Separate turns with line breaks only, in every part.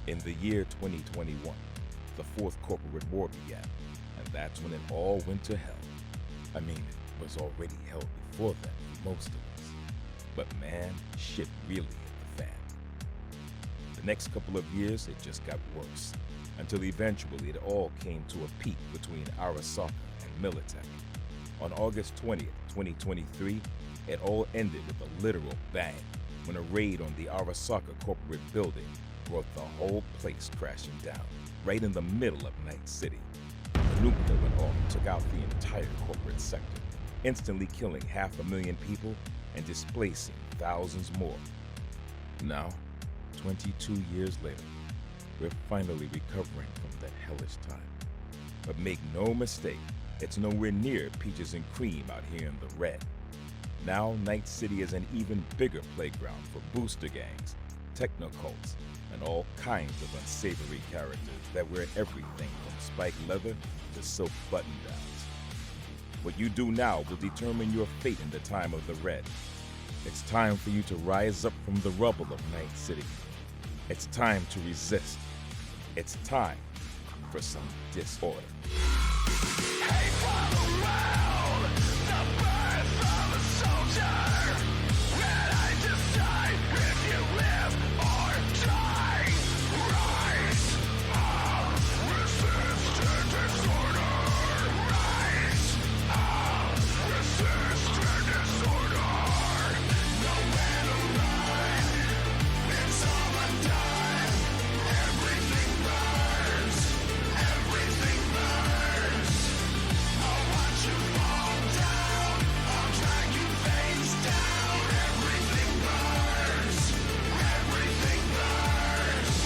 In the year 2021, the fourth corporate war began, and that's when it all went to hell. I mean, it was already hell before then for most of us. But man, shit really hit the fan. The next couple of years, it just got worse, until eventually it all came to a peak between Arasaka and Militech. On August 20th, 2023, it all ended with a literal bang when a raid on the Arasaka corporate building brought the whole place crashing down, right in the middle of Night City. The nuke that went off took out the entire corporate sector, instantly killing 500,000 people and displacing thousands more. Now, 22 years later, we're finally recovering from that hellish time. But make no mistake, it's nowhere near peaches and cream out here in the red. Now, Night City is an even bigger playground for booster gangs, technocults, and all kinds of unsavory characters that wear everything from spiked leather to silk button-downs. What you do now will determine your fate in the time of the Red. It's time for you to rise up from the rubble of Night City. It's time to resist. It's time for some disorder.
Hey, follow around the birth of a soldier. Ready to decide if you live or die. Rise up, resist and disorder. Rise up, resist and disorder. Nowhere to run, it's all undone. Everything burns, everything burns. I'll watch you fall down, I'll drag you face down. Everything burns, everything burns.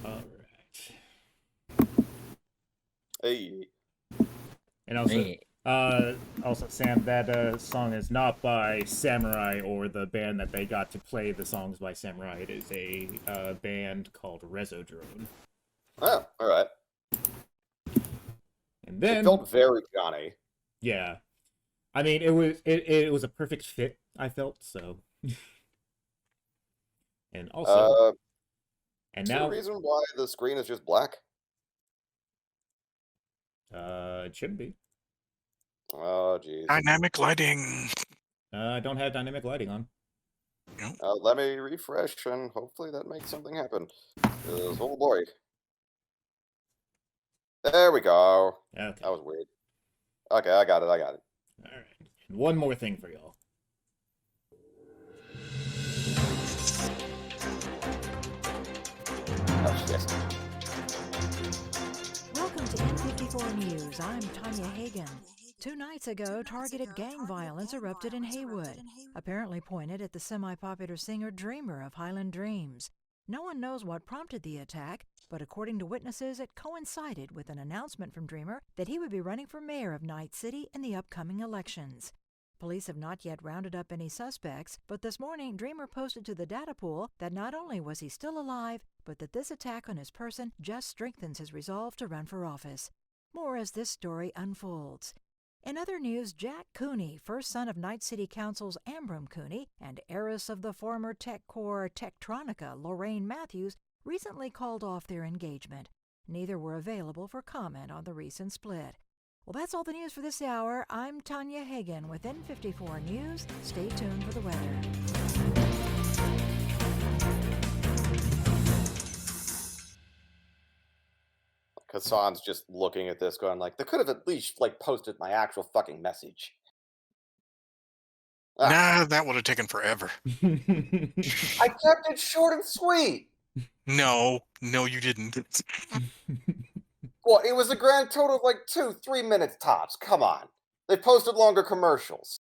All right.
Hey,
And also,
Hey.
also, Sam, that song is not by Samurai or the band that they got to play the songs by Samurai. It is a band called Rezodrone.
oh, all right.
And
It
then,
felt very Johnny.
yeah, I mean, it was a perfect fit. I felt so. And also, and
Is there a
now,
reason why the screen is just black?
it should be.
Oh, jeez.
Dynamic lighting.
I don't have dynamic lighting on.
Let me refresh, and hopefully that makes something happen. 'Cause, oh boy. There we go.
Okay.
That was weird. Okay, I got it.
All right. And one more thing for y'all.
Oh, yes.
Welcome to N54 News. I'm Tanya Hagan. 2 nights ago, targeted gang violence erupted in Haywood, apparently pointed at the semi-popular singer Dreamer of Highland Dreams. No one knows what prompted the attack, but according to witnesses, it coincided with an announcement from Dreamer that he would be running for mayor of Night City in the upcoming elections. Police have not yet rounded up any suspects, but this morning Dreamer posted to the data pool that not only was he still alive, but that this attack on his person just strengthens his resolve to run for office. More as this story unfolds. In other news, Jack Cooney, first son of Night City Council's Ambram Cooney and heiress of the former TechCore Tektronica, Lorraine Matthews, recently called off their engagement. Neither were available for comment on the recent split. Well, that's all the news for this hour. I'm Tanya Hagan with N54 News. Stay tuned for the weather.
Hassan's just looking at this, going like, they could have at least like posted my actual fucking message. Ah,
Nah, that would have taken forever.
I kept it short and sweet.
No, you didn't.
Well, it was a grand total of like 2-3 minutes tops. Come on. They posted longer commercials.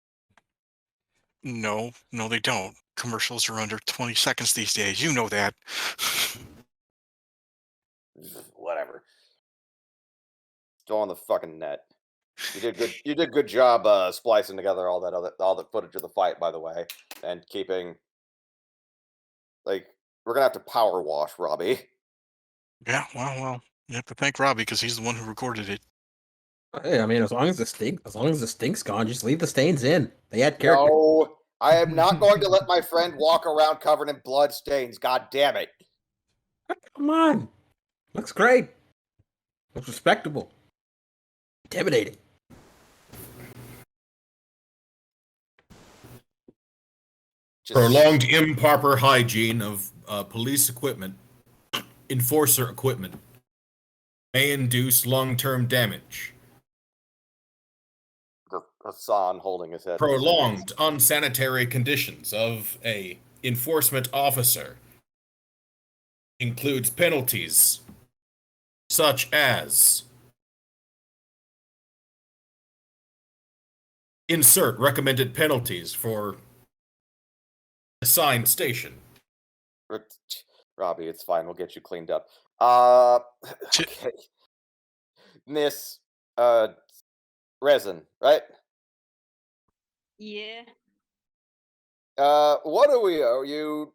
No, they don't. Commercials are under 20 seconds these days. You know that.
Whatever. Still on the fucking net. You did good. You did good job splicing together all the footage of the fight, by the way, and keeping like we're gonna have to power wash Robbie.
Yeah, well, you have to thank Robbie because he's the one who recorded it.
Hey, I mean, as long as the stink's gone, just leave the stains in. They add character.
No, I am not going to let my friend walk around covered in blood stains. God damn it!
Come on, looks great. Looks respectable. Intimidating.
Just
Prolonged improper hygiene of police equipment, enforcer equipment, may induce long-term damage.
Hassan holding his head.
Prolonged unsanitary conditions of a enforcement officer includes penalties such as insert recommended penalties for assigned station.
Robbie, it's fine. We'll get you cleaned up. Okay. Miss Resin, right?
Yeah.
What do we owe you?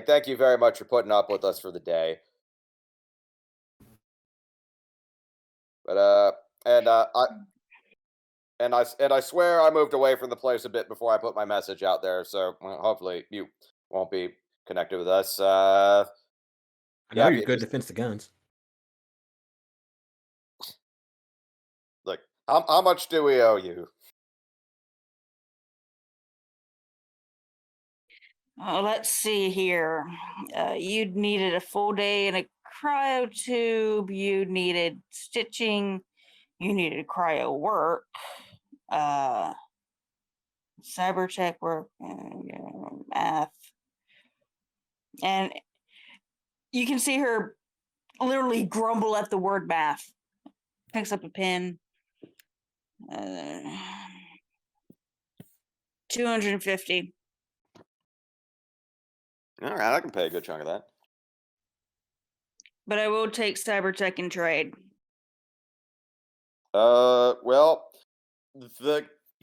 Thank you very much for putting up with us for the day. But I swear I moved away from the place a bit before I put my message out there, so hopefully you won't be connected with us.
I know
yeah,
you're good defense the guns.
Look, how much do we owe you?
Let's see here. You needed a full day in a cryo tube. You needed stitching. You needed cryo work. Cyber check work, math. And you can see her literally grumble at the word math. Picks up a pen. 250.
All right, I can pay a good chunk of that.
But I will take cyber tech and trade.
Well,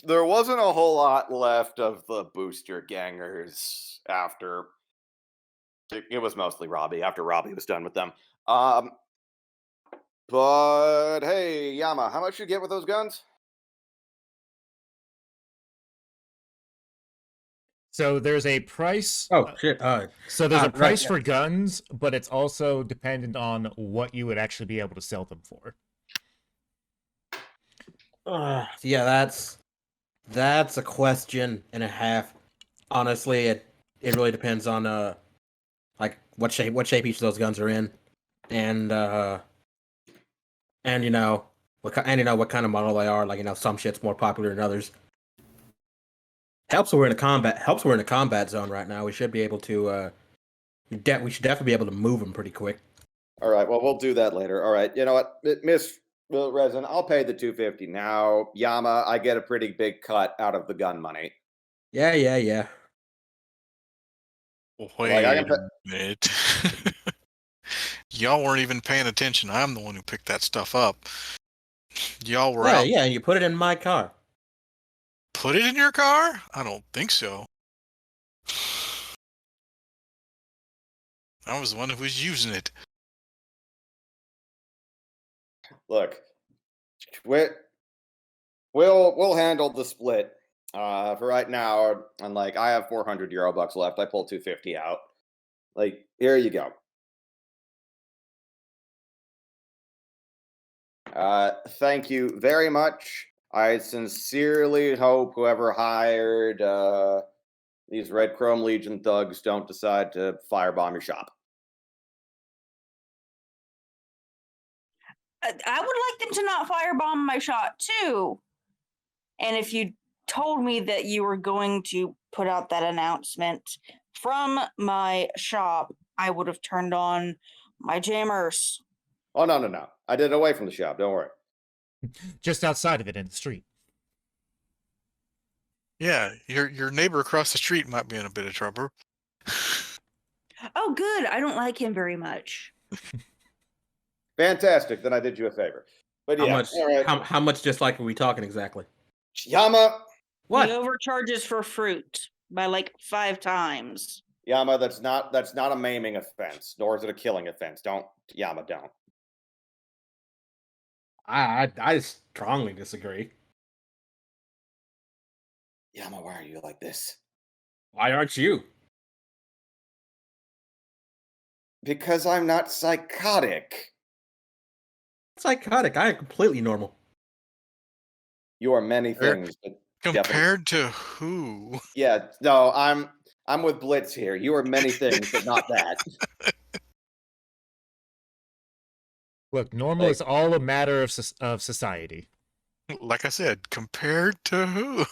there wasn't a whole lot left of the booster gangers after. It was mostly Robbie after Robbie was done with them. But hey, Yama, how much you get with those guns?
So there's a price.
Oh shit!
So there's a
right,
price
yeah.
for guns, but it's also dependent on what you would actually be able to sell them for.
Yeah, that's a question and a half. Honestly, it really depends on like what shape each of those guns are in, and you know what kind of model they are. Like, you know, some shit's more popular than others. Helps we're in a combat zone right now. We should be able to we should definitely be able to move them pretty quick.
All right, well, we'll do that later. All right, you know what, Miss Resin, I'll pay the 250 now. Yama, I get a pretty big cut out of the gun money.
Yeah.
Wait
I
a
can
minute. Y'all weren't even paying attention. I'm the one who picked that stuff up. Y'all were out.
Yeah, and you put it in my car.
Put it in your car? I don't think so. I was the one who was using it.
Look, we'll handle the split. For right now, and I have 400 Euro bucks left. I pulled 250 out. Here you go. Thank you very much. I sincerely hope whoever hired these Red Chrome Legion thugs don't decide to firebomb your shop.
I would like them to not firebomb my shop too. And if you told me that you were going to put out that announcement from my shop, I would have turned on my jammers.
Oh, no. I did it away from the shop. Don't worry.
Just outside of it in the street.
Yeah, your neighbor across the street might be in a bit of trouble.
Oh, good. I don't like him very much.
Fantastic. Then I did you a favor. But yeah, all right.
How much dislike are we talking exactly?
Yama.
What?
He overcharges for fruit by 5 times.
Yama, that's not a maiming offense, nor is it a killing offense. Don't, Yama, don't.
I strongly disagree.
Yama, why are you like this?
Why aren't you?
Because I'm not psychotic.
Psychotic. I am completely normal.
You are many
Er,
things, but definitely.
Compared to who?
Yeah, no, I'm with Blitz here. You are many things, but not that.
Look, normal
Like-
is all a matter of society.
Like I said, compared to who?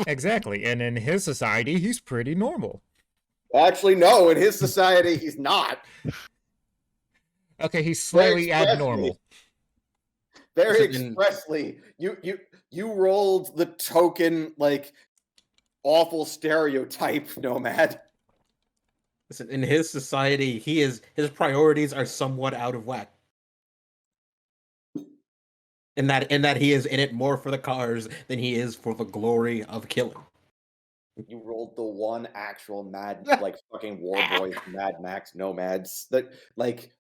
Exactly. And in his society, he's pretty normal.
Actually, no. In his society, he's not.
Okay, he's slightly
expressly.
abnormal.
Very
Listen,
expressly, you rolled the token like awful stereotype, Nomad.
Listen, in his society, his priorities are somewhat out of whack. In that he is in it more for the cars than he is for the glory of killing.
You rolled the one actual mad, like fucking War Boys, Mad Max Nomads that like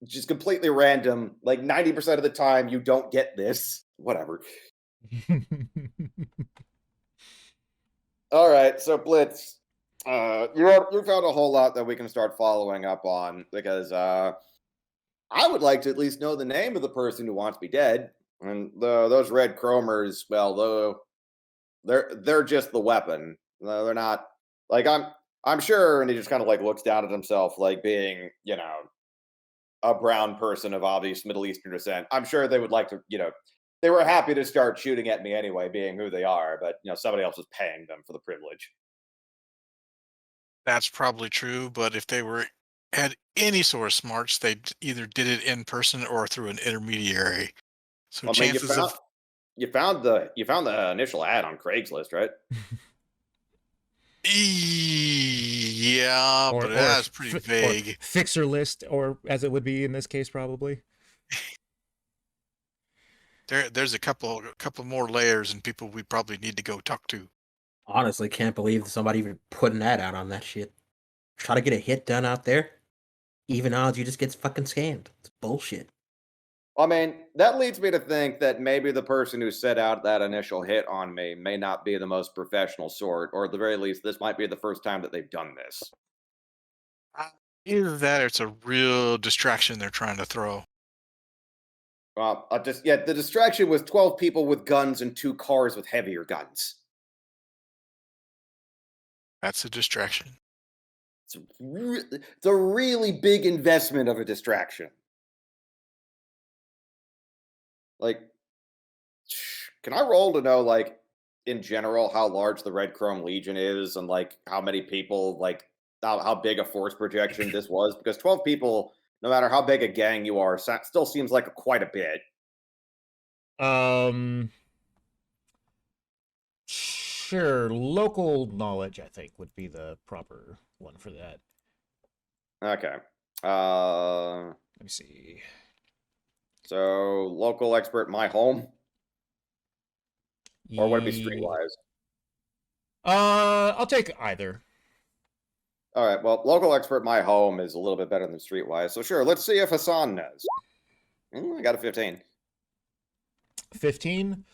just completely random. Like 90% of the time, you don't get this. Whatever. All right, so Blitz, you found a whole lot that we can start following up on because I would like to at least know the name of the person who wants me dead. And those red chromers, well, they're just the weapon. They're not like I'm sure, and he just kind of like looks down at himself, like being, a brown person of obvious Middle Eastern descent. I'm sure they would like to, they were happy to start shooting at me anyway, being who they are, but somebody else is paying them for the privilege.
That's probably true, but if they had any sort of smarts, they either did it in person or through an intermediary. So
I mean,
chances of
you found the initial ad on Craigslist, right?
yeah, but that's pretty vague.
Or fixer list, or as it would be in this case, probably.
There's a couple more layers and people we probably need to go talk to.
Honestly, can't believe somebody even put an ad out on that shit. Try to get a hit done out there. Even odds, you just get fucking scammed. It's bullshit.
I mean, that leads me to think that maybe the person who set out that initial hit on me may not be the most professional sort, or at the very least, this might be the first time that they've done this.
Either that or it's a real distraction they're trying to throw.
Well, the distraction was 12 people with guns and 2 cars with heavier guns.
That's a distraction.
It's a really big investment of a distraction. Like, can I roll to know, like, in general, how large the Red Chrome Legion is and, like, how many people, like, how big a force projection this was? Because 12 people, no matter how big a gang you are, still seems like quite a bit.
Sure. Local knowledge, I think, would be the proper one for that.
Okay.
Let me see.
So, local expert, my home? Or would it be streetwise?
I'll take either.
All right, well, local expert, my home is a little bit better than streetwise. So, sure, let's see if Hassan knows. I got a 15.
15?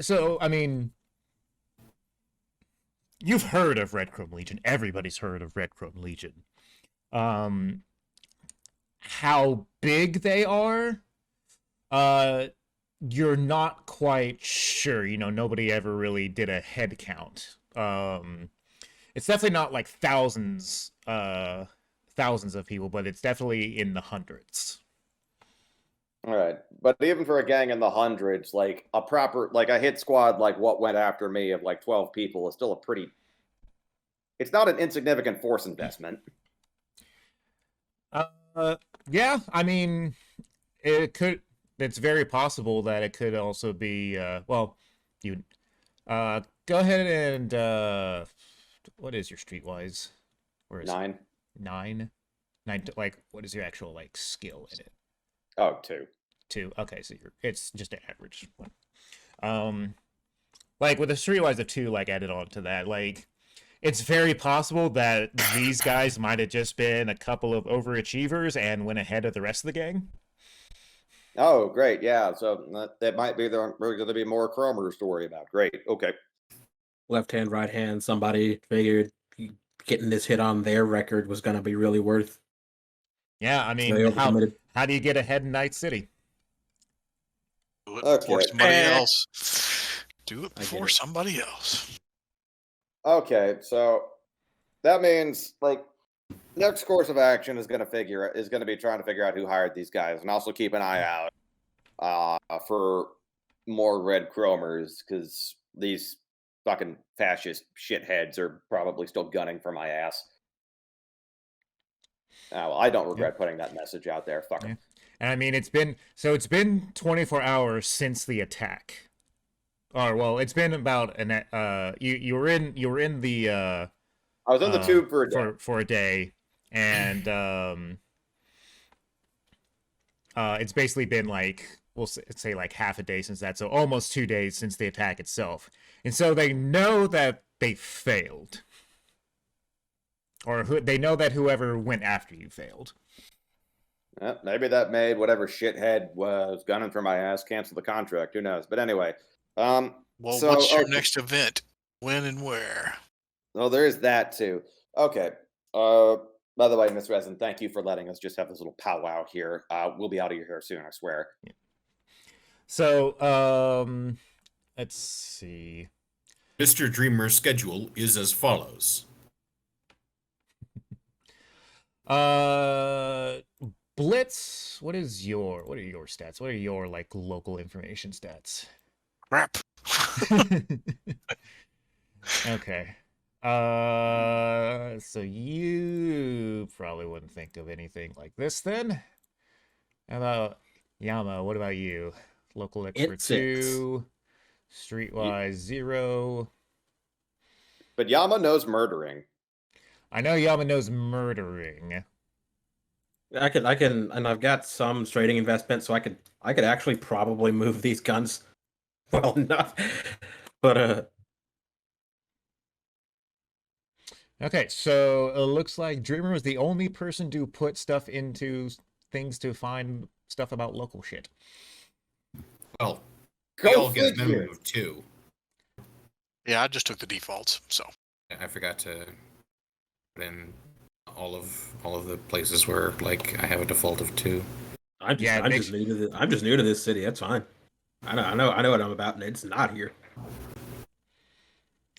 So, I mean, you've heard of Red Chrome Legion. Everybody's heard of Red Chrome Legion. How big they are, you're not quite sure. Nobody ever really did a head count. It's definitely not like thousands of people, but it's definitely in the hundreds.
All right, but even for a gang in the hundreds, like a hit squad, like what went after me of like 12 people is still it's not an insignificant force investment.
Yeah, I mean, it's very possible that it could also be, go ahead and, what is your streetwise? Where is
9.
it? 9? 9, like, what is your actual, like, skill in it?
Oh, 2.
2, okay, so it's just an average one. Like, with a streetwise of 2, like, added on to that, like, it's very possible that these guys might have just been a couple of overachievers and went ahead of the rest of the gang.
Oh, great. Yeah. So that might be the we're going to be more Cromer to worry about. Great. Okay.
Left hand, right hand. Somebody figured getting this hit on their record was going to be really worth.
Yeah, I
They
mean,
overcommitted.
how do you get ahead in Night City?
Do it for
Okay.
somebody else. Do it
I get
for
it.
somebody else.
Okay. So that means like next course of action is going to be trying to figure out who hired these guys, and also keep an eye out for more Red Chromers, because these fucking fascist shitheads are probably still gunning for my ass. Well, I don't regret putting that message out there. Fuck 'em.
Yeah. And I mean, it's been 24 hours since the attack. Or well, it's been about you were in the
I was in the tube for a day.
for a day, and it's basically been like we'll say like half a day since that, so almost 2 days since the attack itself, and so they know that they failed, or they know that whoever went after you failed.
Maybe that made whatever shithead was gunning for my ass cancel the contract. Who knows? But anyway,
Well,
so,
what's your
okay.
next event? When and where?
Well, there is that too. Okay. By the way, Miss Resin, thank you for letting us just have this little powwow here. We'll be out of here soon, I swear.
So let's see.
Mr. Dreamer's schedule is as follows.
Blitz, what are your stats? What are your like local information stats?
Crap.
Okay. So you probably wouldn't think of anything like this then. How about Yama? What about you? Local expert
It's six.
2, streetwise 0.
But Yama knows murdering.
I know Yama knows murdering.
I can, and I've got some trading investment, so I could actually probably move these guns well enough. But
Okay, so it looks like Dreamer was the only person to put stuff into things to find stuff about local shit.
Well,
Go
we all get a
figure.
memo too.
Yeah, I just took the defaults. So
I forgot to put in all of the places where like I have a default of 2.
I'm just new to this city. That's fine. I know what I'm about, and it's not here.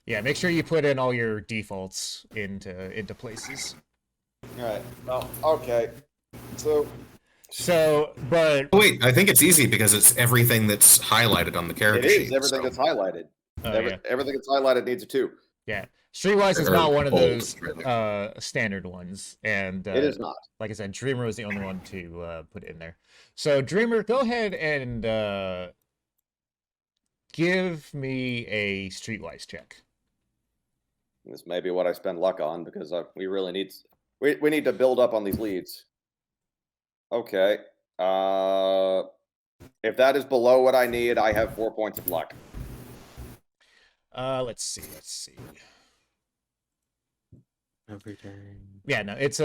Yeah, make sure you put in all your defaults into places.
All right. Well, okay.
So, but
Oh, wait, I think it's easy because it's everything that's highlighted on the
It
character
is
sheet.
everything
so-
that's highlighted.
oh, yeah,
Everything that's highlighted needs a 2.
yeah. Streetwise is
Or
not one of
bold,
those
rather.
standard ones, and
It is not.
like I said, Dreamer was the only one to put it in there. So, Dreamer, go ahead and give me a streetwise check.
This may be what I spend luck on because we really need we need to build up on these leads. Okay. If that is below what I need, I have 4 points of luck.
Let's see.
Everything.
Yeah, no, it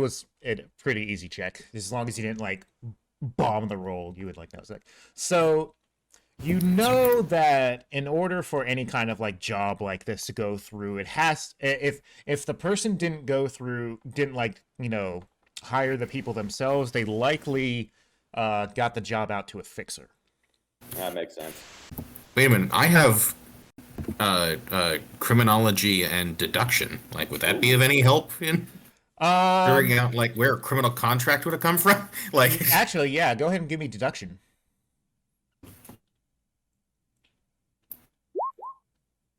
was a pretty easy check. As long as you didn't like bomb the roll, you would like know. So you know that in order for any kind of like job like this to go through, it has if the person didn't like, you know, hire the people themselves, they likely got the job out to a fixer.
That makes sense.
Wait a minute, I have criminology and deduction. Like, would that be of any help in figuring out like where a criminal contract would have come from? Like,
Actually, yeah, go ahead and give me deduction.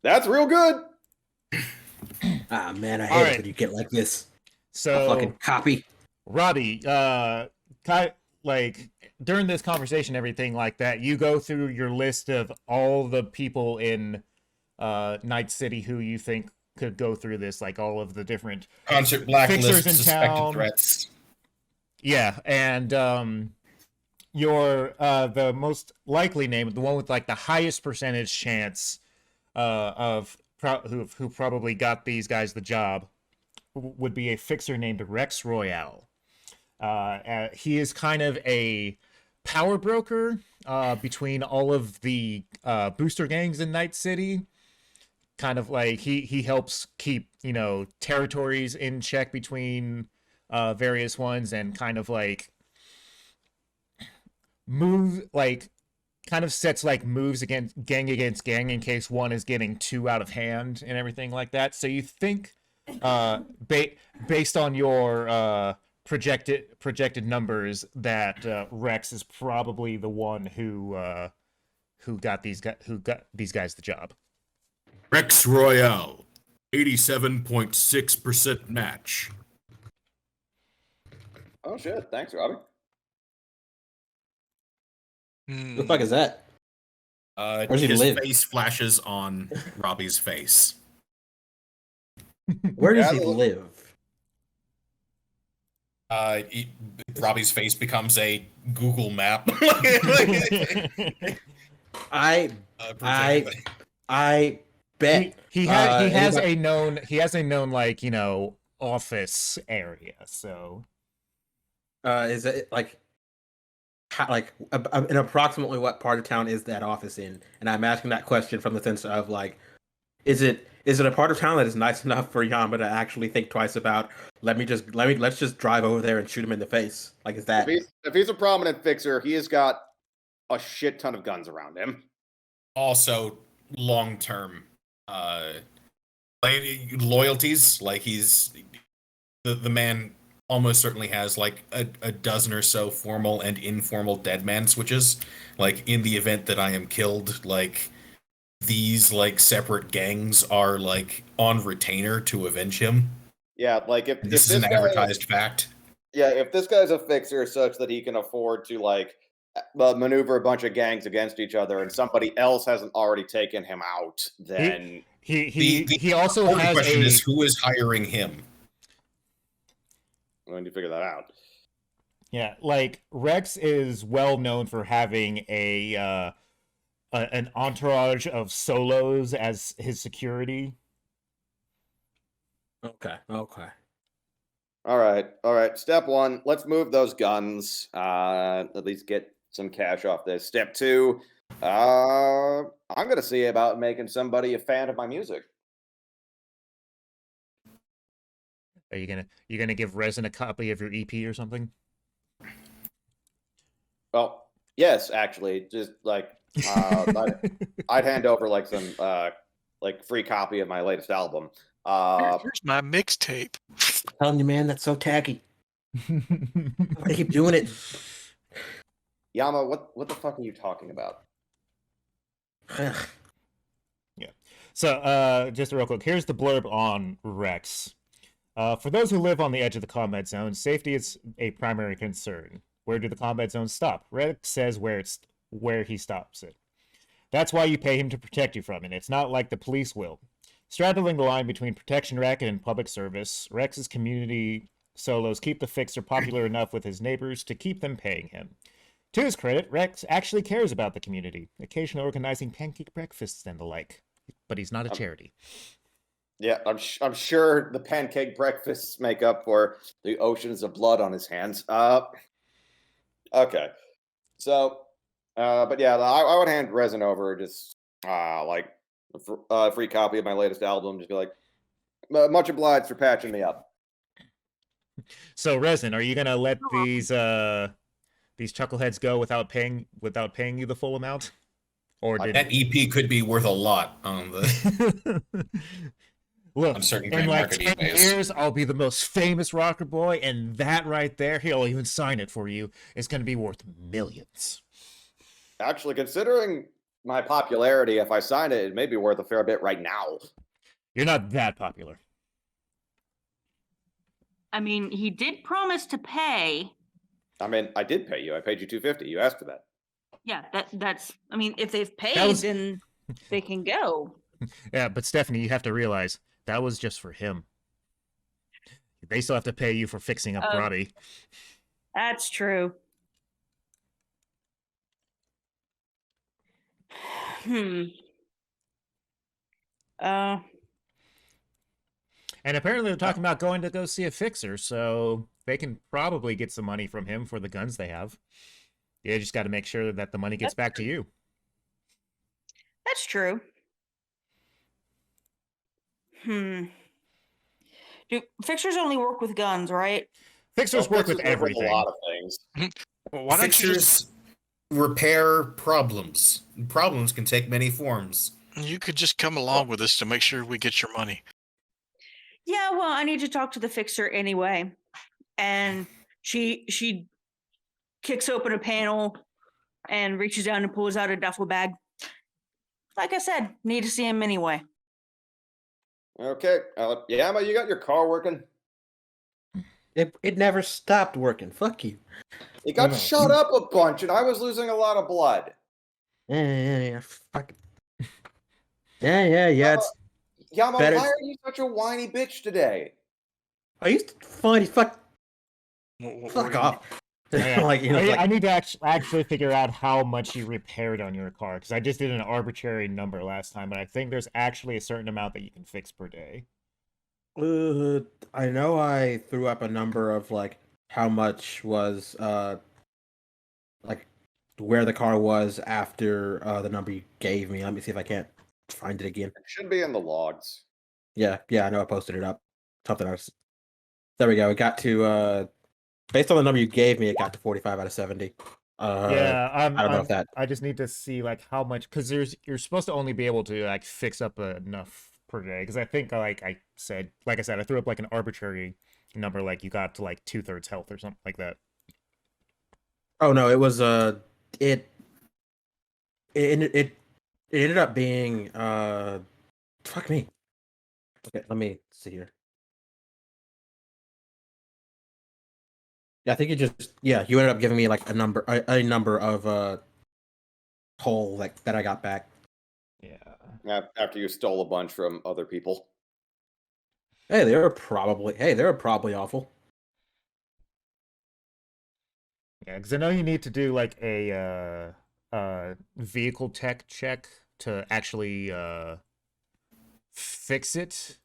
That's real good.
Ah man, I
All
hate
right.
it when you get like this. A
So
fucking copy.
Robbie, like during this conversation, everything like that, you go through your list of all the people in Night City who you think could go through this, like all of the different
concert blacklist,
fixers in
suspected
town.
threats.
Yeah, and your the most likely name, the one with like the highest percentage chance of who probably got these guys the job would be a fixer named Rex Royale. He is kind of a power broker between all of the booster gangs in Night City. Kind of like he helps keep, you know, territories in check between various ones, and kind of like kind of sets like moves against gang in case one is getting too out of hand and everything like that. So you think based on your projected numbers that Rex is probably the one who got these guys the job.
Rex Royale, 87.6% match.
Oh shit! Thanks, Robbie.
Who the fuck is that? Where does he
His
live?
face flashes on Robbie's face.
Where does he live?
Robbie's face becomes a Google map.
I bet
he has a known like, you know, office area. So
is it like in approximately what part of town is that office in? And I'm asking that question from the sense of like, is it a part of town that is nice enough for Yama to actually think twice about? Let's just drive over there and shoot him in the face. Like, is that
If he's a prominent fixer, he has got a shit ton of guns around him.
Also, long-term loyalties. Like, he's the man almost certainly has like a dozen or so formal and informal dead man switches. Like, in the event that I am killed, like, these like separate gangs are like on retainer to avenge him.
Yeah, like if
this is an advertised fact.
Yeah, if this guy's a fixer such that he can afford to like maneuver a bunch of gangs against each other, and somebody else hasn't already taken him out, then
he also has
question is who is hiring him.
I need to figure that out.
Yeah, like Rex is well known for having an entourage of solos as his security.
Okay.
All right. Step one, let's move those guns. At least get some cash off this. Step two, I'm gonna see about making somebody a fan of my music.
Are you gonna give Resin a copy of your EP or something?
Well, yes, actually, just like I'd hand over like some like free copy of my latest album.
Here's my mixtape.
Telling you, man, that's so tacky. I keep doing it.
Yama, what the fuck are you talking about?
Yeah. So, just real quick, here's the blurb on Rex. For those who live on the edge of the combat zone, safety is a primary concern. Where do the combat zones stop? Rex says where he stops it. That's why you pay him to protect you from it. It's not like the police will. Straddling the line between protection racket and public service, Rex's community solos keep the fixer popular enough with his neighbors to keep them paying him. To his credit, Rex actually cares about the community, occasionally organizing pancake breakfasts and the like. But he's not a charity.
Yeah, I'm sure the pancake breakfasts make up for the oceans of blood on his hands. Okay. So, but yeah, I would hand Resin over just like a free copy of my latest album. Just be like, much obliged for patching me up.
So, Resin, are you gonna let these chuckleheads go without paying you the full amount? Or did
that EP could be worth a lot on the
look,
on certain
in like
marketing
10
ways.
years, I'll be the most famous rocker boy, and that right there, he'll even sign it for you, is going to be worth millions.
Actually, considering my popularity, if I sign it, it may be worth a fair bit right now.
You're not that popular.
I mean, he did promise to pay.
I mean, I did pay you. I paid you $250. You asked for that.
Yeah, that's. I mean, if they've paid,
was-
then they can go.
Yeah, but Stephanie, you have to realize that was just for him. They still have to pay you for fixing up Robbie.
That's true. Uh,
And apparently they're talking about going to go see a fixer, so they can probably get some money from him for the guns they have. You just got to make sure that the money gets back to you.
that's true. Do fixers only work with guns, right?
Fixers
Well,
work with
fixers work
everything.
a lot of things.
Well, why don't you just
Fixtures repair problems. Problems can take many forms.
you could just come along with us to make sure we get your money.
Yeah, well, I need to talk to the fixer anyway. And she kicks open a panel and reaches down and pulls out a duffel bag. Like I said, need to see him anyway.
Okay. Yama, you got your car working?
It never stopped working. Fuck you.
It got
No.
shot up a bunch, and I was losing a lot of blood.
Yeah. Fuck. Yeah. It's
Yama,
better-
why are you such a whiny bitch today?
I used to find fuck
What
fuck
do you-
off.
Yeah.
like you know,
I
like,
need to actually figure out how much you repaired on your car because I just did an arbitrary number last time, but I think there's actually a certain amount that you can fix per day.
I know I threw up a number of like how much was like where the car was after the number you gave me. Let me see if I can't find it again.
It should be in the logs.
Yeah, I know I posted it up. Something else. There we go. It got to based on the number you gave me, it got to 45 out of 70.
Yeah,
I don't know if that.
I just need to see like how much because you're supposed to only be able to like fix up enough per day because I think like I said I threw up like an arbitrary number like you got to like 2/3 health or something like that.
Oh no, it was it ended up being fuck me. Okay, let me see here. Yeah, I think you ended up giving me like a number of whole like that I got back.
Yeah.
After you stole a bunch from other people.
Hey, they were probably awful.
Yeah, because I know you need to do like a vehicle tech check to actually fix it.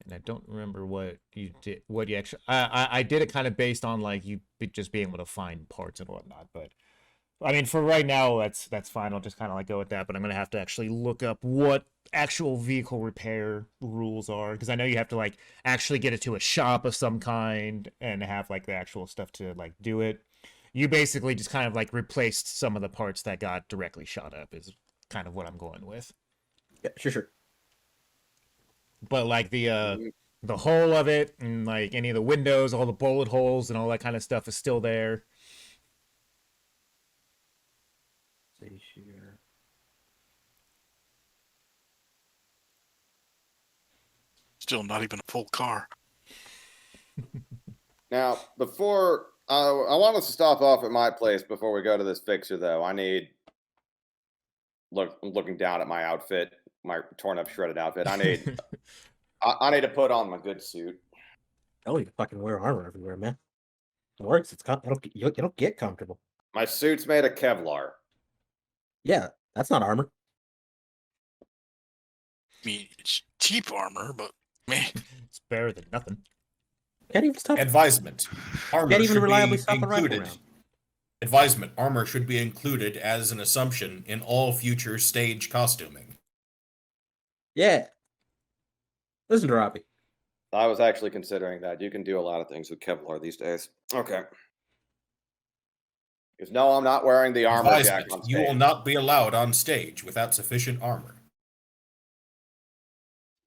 And I don't remember what you did. What you actually, I did it kind of based on like you just being able to find parts and whatnot. But I mean, for right now, that's fine. I'll just kind of like go with that. But I'm gonna have to actually look up what actual vehicle repair rules are because I know you have to like actually get it to a shop of some kind and have like the actual stuff to like do it. You basically just kind of like replaced some of the parts that got directly shot up is kind of what I'm going with.
Yeah, sure.
But like the whole of it and like any of the windows, all the bullet holes and all that kind of stuff is still there.
See here.
Still not even a full car.
Now, before I want us to stop off at my place before we go to this fixer, though. I need looking down at my outfit, my torn up, shredded outfit. I need I need to put on my good suit.
Oh, you can fucking wear armor everywhere, man. It works. It'll get comfortable.
My suit's made of Kevlar.
Yeah, that's not armor.
I mean, it's cheap armor, but man,
It's better than nothing.
Can't even stop.
Advisement. Armor
Can't even
should
reliably
be
stop a rifle
included.
round.
Advisement. Armor should be included as an assumption in all future stage costuming.
Yeah. Listen to Robbie.
I was actually considering that. You can do a lot of things with Kevlar these days. Okay. Because no, I'm not wearing the armor jack
Advisement.
on
You will
stage.
not be allowed on stage without sufficient armor.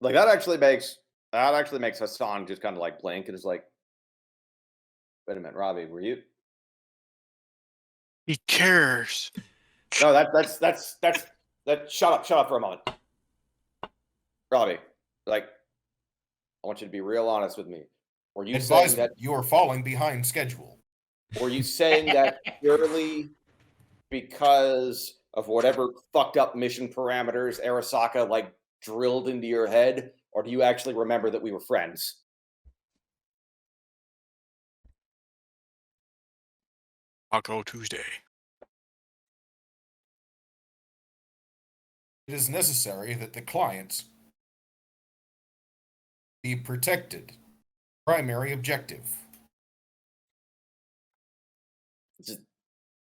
Like that actually makes Hassan just kind of like blink and is like, wait a minute, Robbie, were you?
he cares.
No, that shut up for a moment. Robbie, like, I want you to be real honest with me. Were you saying that
Advisement. You are falling behind schedule.
were you saying that purely because of whatever fucked up mission parameters Arasaka like drilled into your head, or do you actually remember that we were friends?
Taco Tuesday.
it is necessary that the client be protected. Primary objective.
Just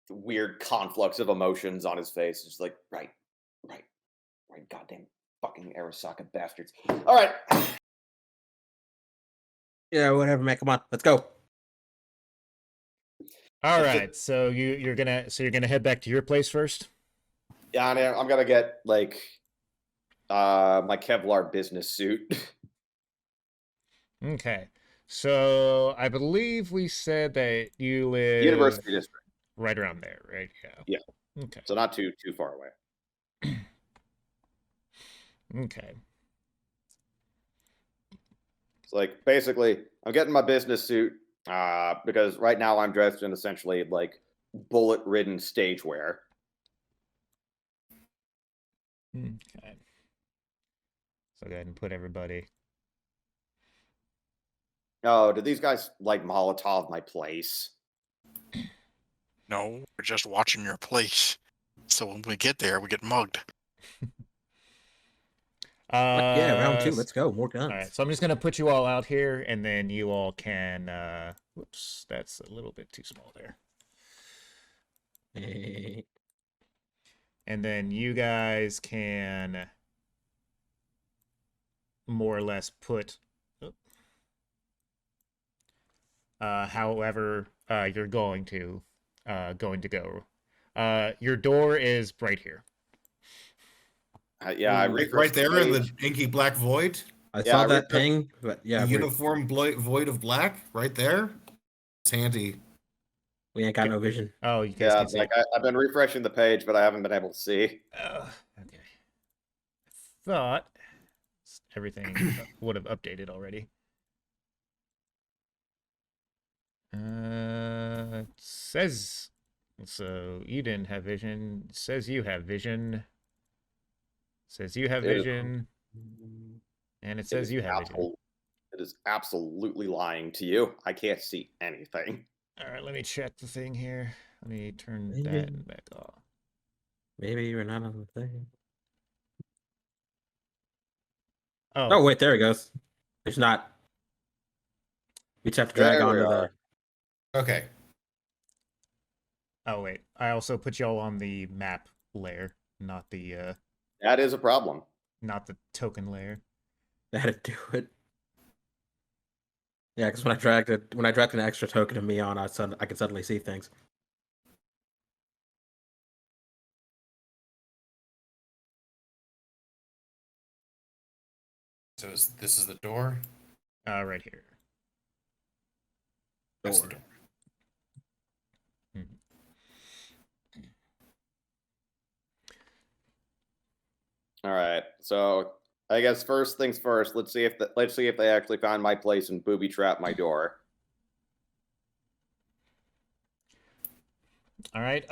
weird conflux of emotions on his face. Just like, right, goddamn fucking Arasaka bastards. All right.
Yeah, whatever, man. Come on, let's go.
All
That's it.
right, so you're gonna head back to your place first.
Yeah, I'm gonna get like my Kevlar business suit.
Okay, so I believe we said that you live
University District.
right around there, right? Yeah.
Yeah.
Okay.
So not too far away.
Okay.
It's like basically I'm getting my business suit because right now I'm dressed in essentially like bullet-ridden stage wear.
Okay. So go ahead and put everybody.
Oh, did these guys like Molotov my place?
No, we're just watching your place. So when we get there, we get mugged.
Yeah, round 2.
s-
Let's go. More guns.
All right, so I'm just gonna put you all out here, and then you all can. Whoops, that's a little bit too small there. And then you guys can more or less put however you're going to go. Your door is right here.
Yeah, I
Like
refreshed
right there in the
page.
inky black void.
I
Yeah,
saw
I
that
refreshed-
ping, but yeah,
The uniform void of black, right there. It's handy.
we ain't got no vision.
Oh, you guys
Yeah,
can see.
like I've been refreshing the page, but I haven't been able to see.
Okay. I thought everything would have updated already. It says so. You didn't have vision. It says you have vision. Says you have
It is-
vision, and it
It
says
is
you have vision.
It is absolutely lying to you. I can't see anything.
All right, let me check the thing here. Let me turn
Vision.
that back off.
Maybe you're not on the thing.
Oh,
Oh wait, there it goes. It's not. We just have to drag
There
on
we
to
are.
the.
Okay.
oh wait. I also put y'all on the map layer, not the
That is a problem.
token layer.
That'd do it. Yeah, because when I dragged an extra token of me on, I could suddenly see things.
So this is the door.
Right here.
That's the
Door.
door.
All right. So I guess first things first. Let's see if they actually found my place and booby trapped my door.
All right.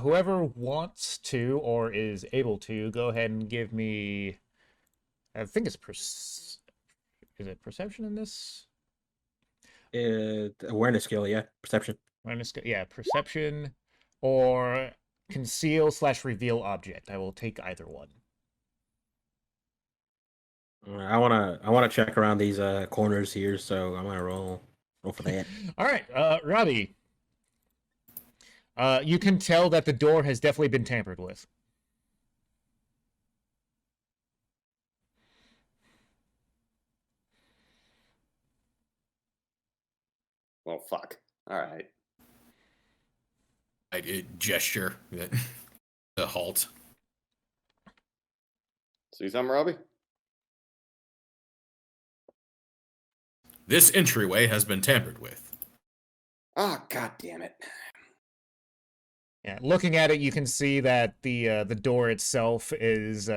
Whoever wants to or is able to, go ahead and give me. I think it's is it perception in this?
Awareness skill, yeah. Perception.
Yeah, perception or conceal/reveal object. I will take either one.
I wanna check around these corners here, so I'm gonna roll for that.
All right, Robbie. You can tell that the door has definitely been tampered with.
Well, fuck. All right.
I gesture the halt.
See something, Robbie?
This entryway has been tampered with.
Ah, god damn it.
Yeah, looking at it, you can see that the door itself is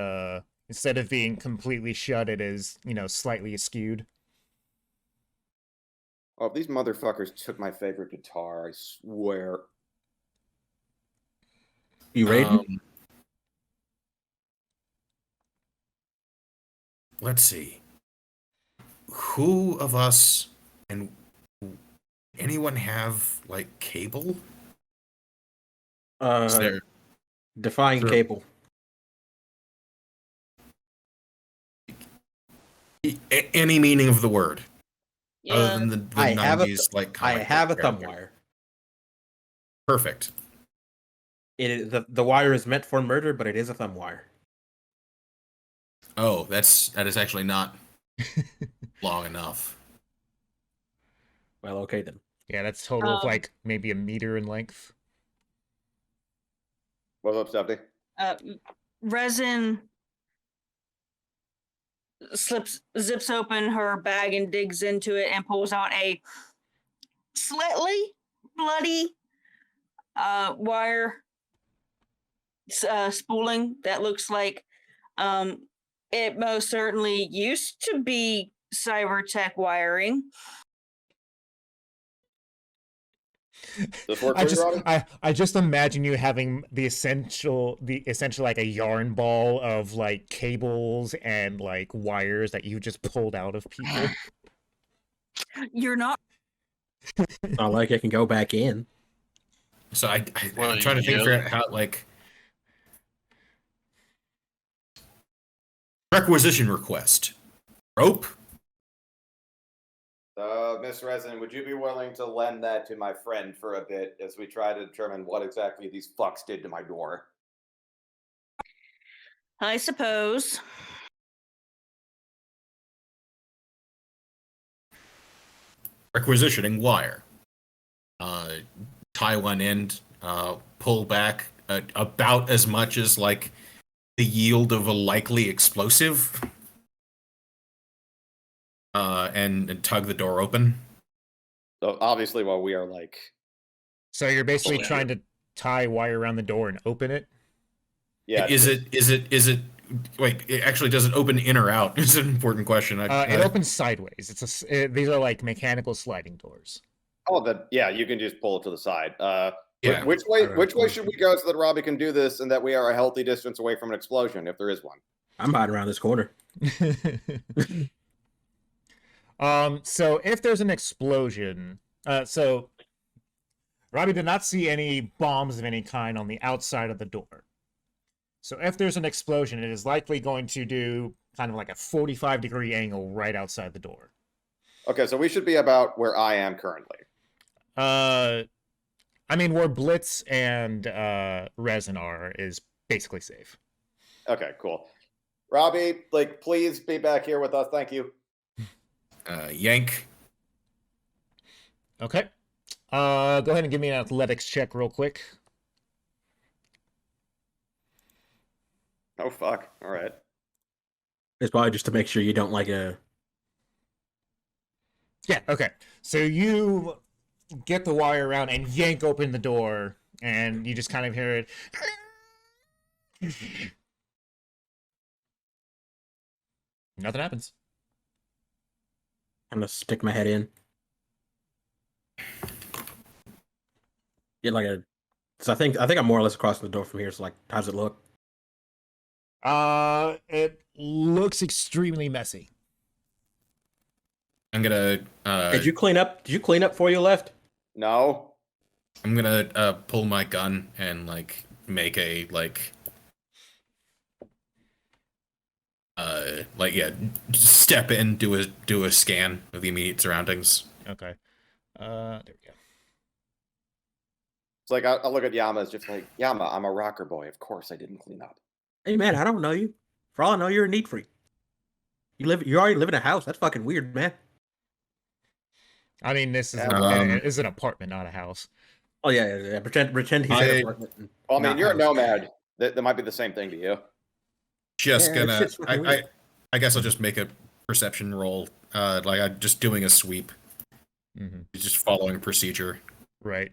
instead of being completely shut, it is slightly askewed.
Oh, if these motherfuckers took my favorite guitar, I swear.
You raiding?
Let's see. Who of us and anyone have like cable? Is there
Defying
Sure.
cable.
Any meaning of the word, other
Yeah.
than the
I have a
90s like
I
comic
have a
book
thumb
character.
wire.
Perfect.
The wire is meant for murder, but it is a thumb wire.
Oh, that is actually not long enough.
Well, okay then.
Yeah, that's total of
Um,
like maybe a meter in length.
What's up, Stephanie?
Resin zips open her bag and digs into it and pulls out a slightly bloody wire spooling that looks like it most certainly used to be Cybertech wiring.
This work for you, Robbie?
I just imagine you having the essential like a yarn ball of like cables and like wires that you just pulled out of people.
You're not.
Not like it can go back in.
So I'm
Well,
trying to figure
yeah.
out how like requisition request. Rope?
Miss Resin, would you be willing to lend that to my friend for a bit as we try to determine what exactly these fucks did to my door?
I suppose.
Requisitioning wire. Tie one end, pull back about as much as like the yield of a likely explosive. And tug the door open.
So obviously, while we are like,
So you're basically
yeah.
trying to tie wire around the door and open it.
yeah,
Is it? Wait, it actually does it open in or out? It's an important question.
It opens sideways. These are like mechanical sliding doors.
oh, then yeah, you can just pull it to the side.
Yeah.
Which way should we go so that Robbie can do this and that we are a healthy distance away from an explosion if there is one?
I'm hiding around this corner.
So if there's an explosion, so Robbie did not see any bombs of any kind on the outside of the door. So if there's an explosion, it is likely going to do kind of like a 45-degree angle right outside the door.
Okay, so we should be about where I am currently.
I mean, where Blitz and Resin are is basically safe.
Okay, cool. Robbie, like, please be back here with us. Thank you.
Yank.
Okay. Go ahead and give me an athletics check real quick.
Oh fuck! All right.
It's probably just to make sure you don't like a.
Yeah. Okay. So you get the wire around and yank open the door, and you just kind of hear it. Nothing happens.
I'm gonna stick my head in. Get like a. So I think I'm more or less across the door from here. So like, how does it look?
It looks extremely messy.
I'm gonna.
Did you clean up? Did you clean up before you left?
No.
I'm gonna pull my gun and like make a step in, do a scan of the immediate surroundings.
Okay. There we go.
It's like I look at Yama as just like, Yama, I'm a rocker boy. Of course I didn't clean up.
Hey man, I don't know you. For all I know, you're a neat freak. You already live in a house. That's fucking weird, man.
I mean, this is an apartment, not a house.
Oh yeah. Pretend he's in an apartment.
Well, I mean,
not
you're a
house.
nomad. That might be the same thing to you.
Just
Yeah,
gonna.
shit's fucking weird.
I guess I'll just make a perception roll. Like I'm just doing a sweep.
Mm-hmm.
Just following procedure.
Right.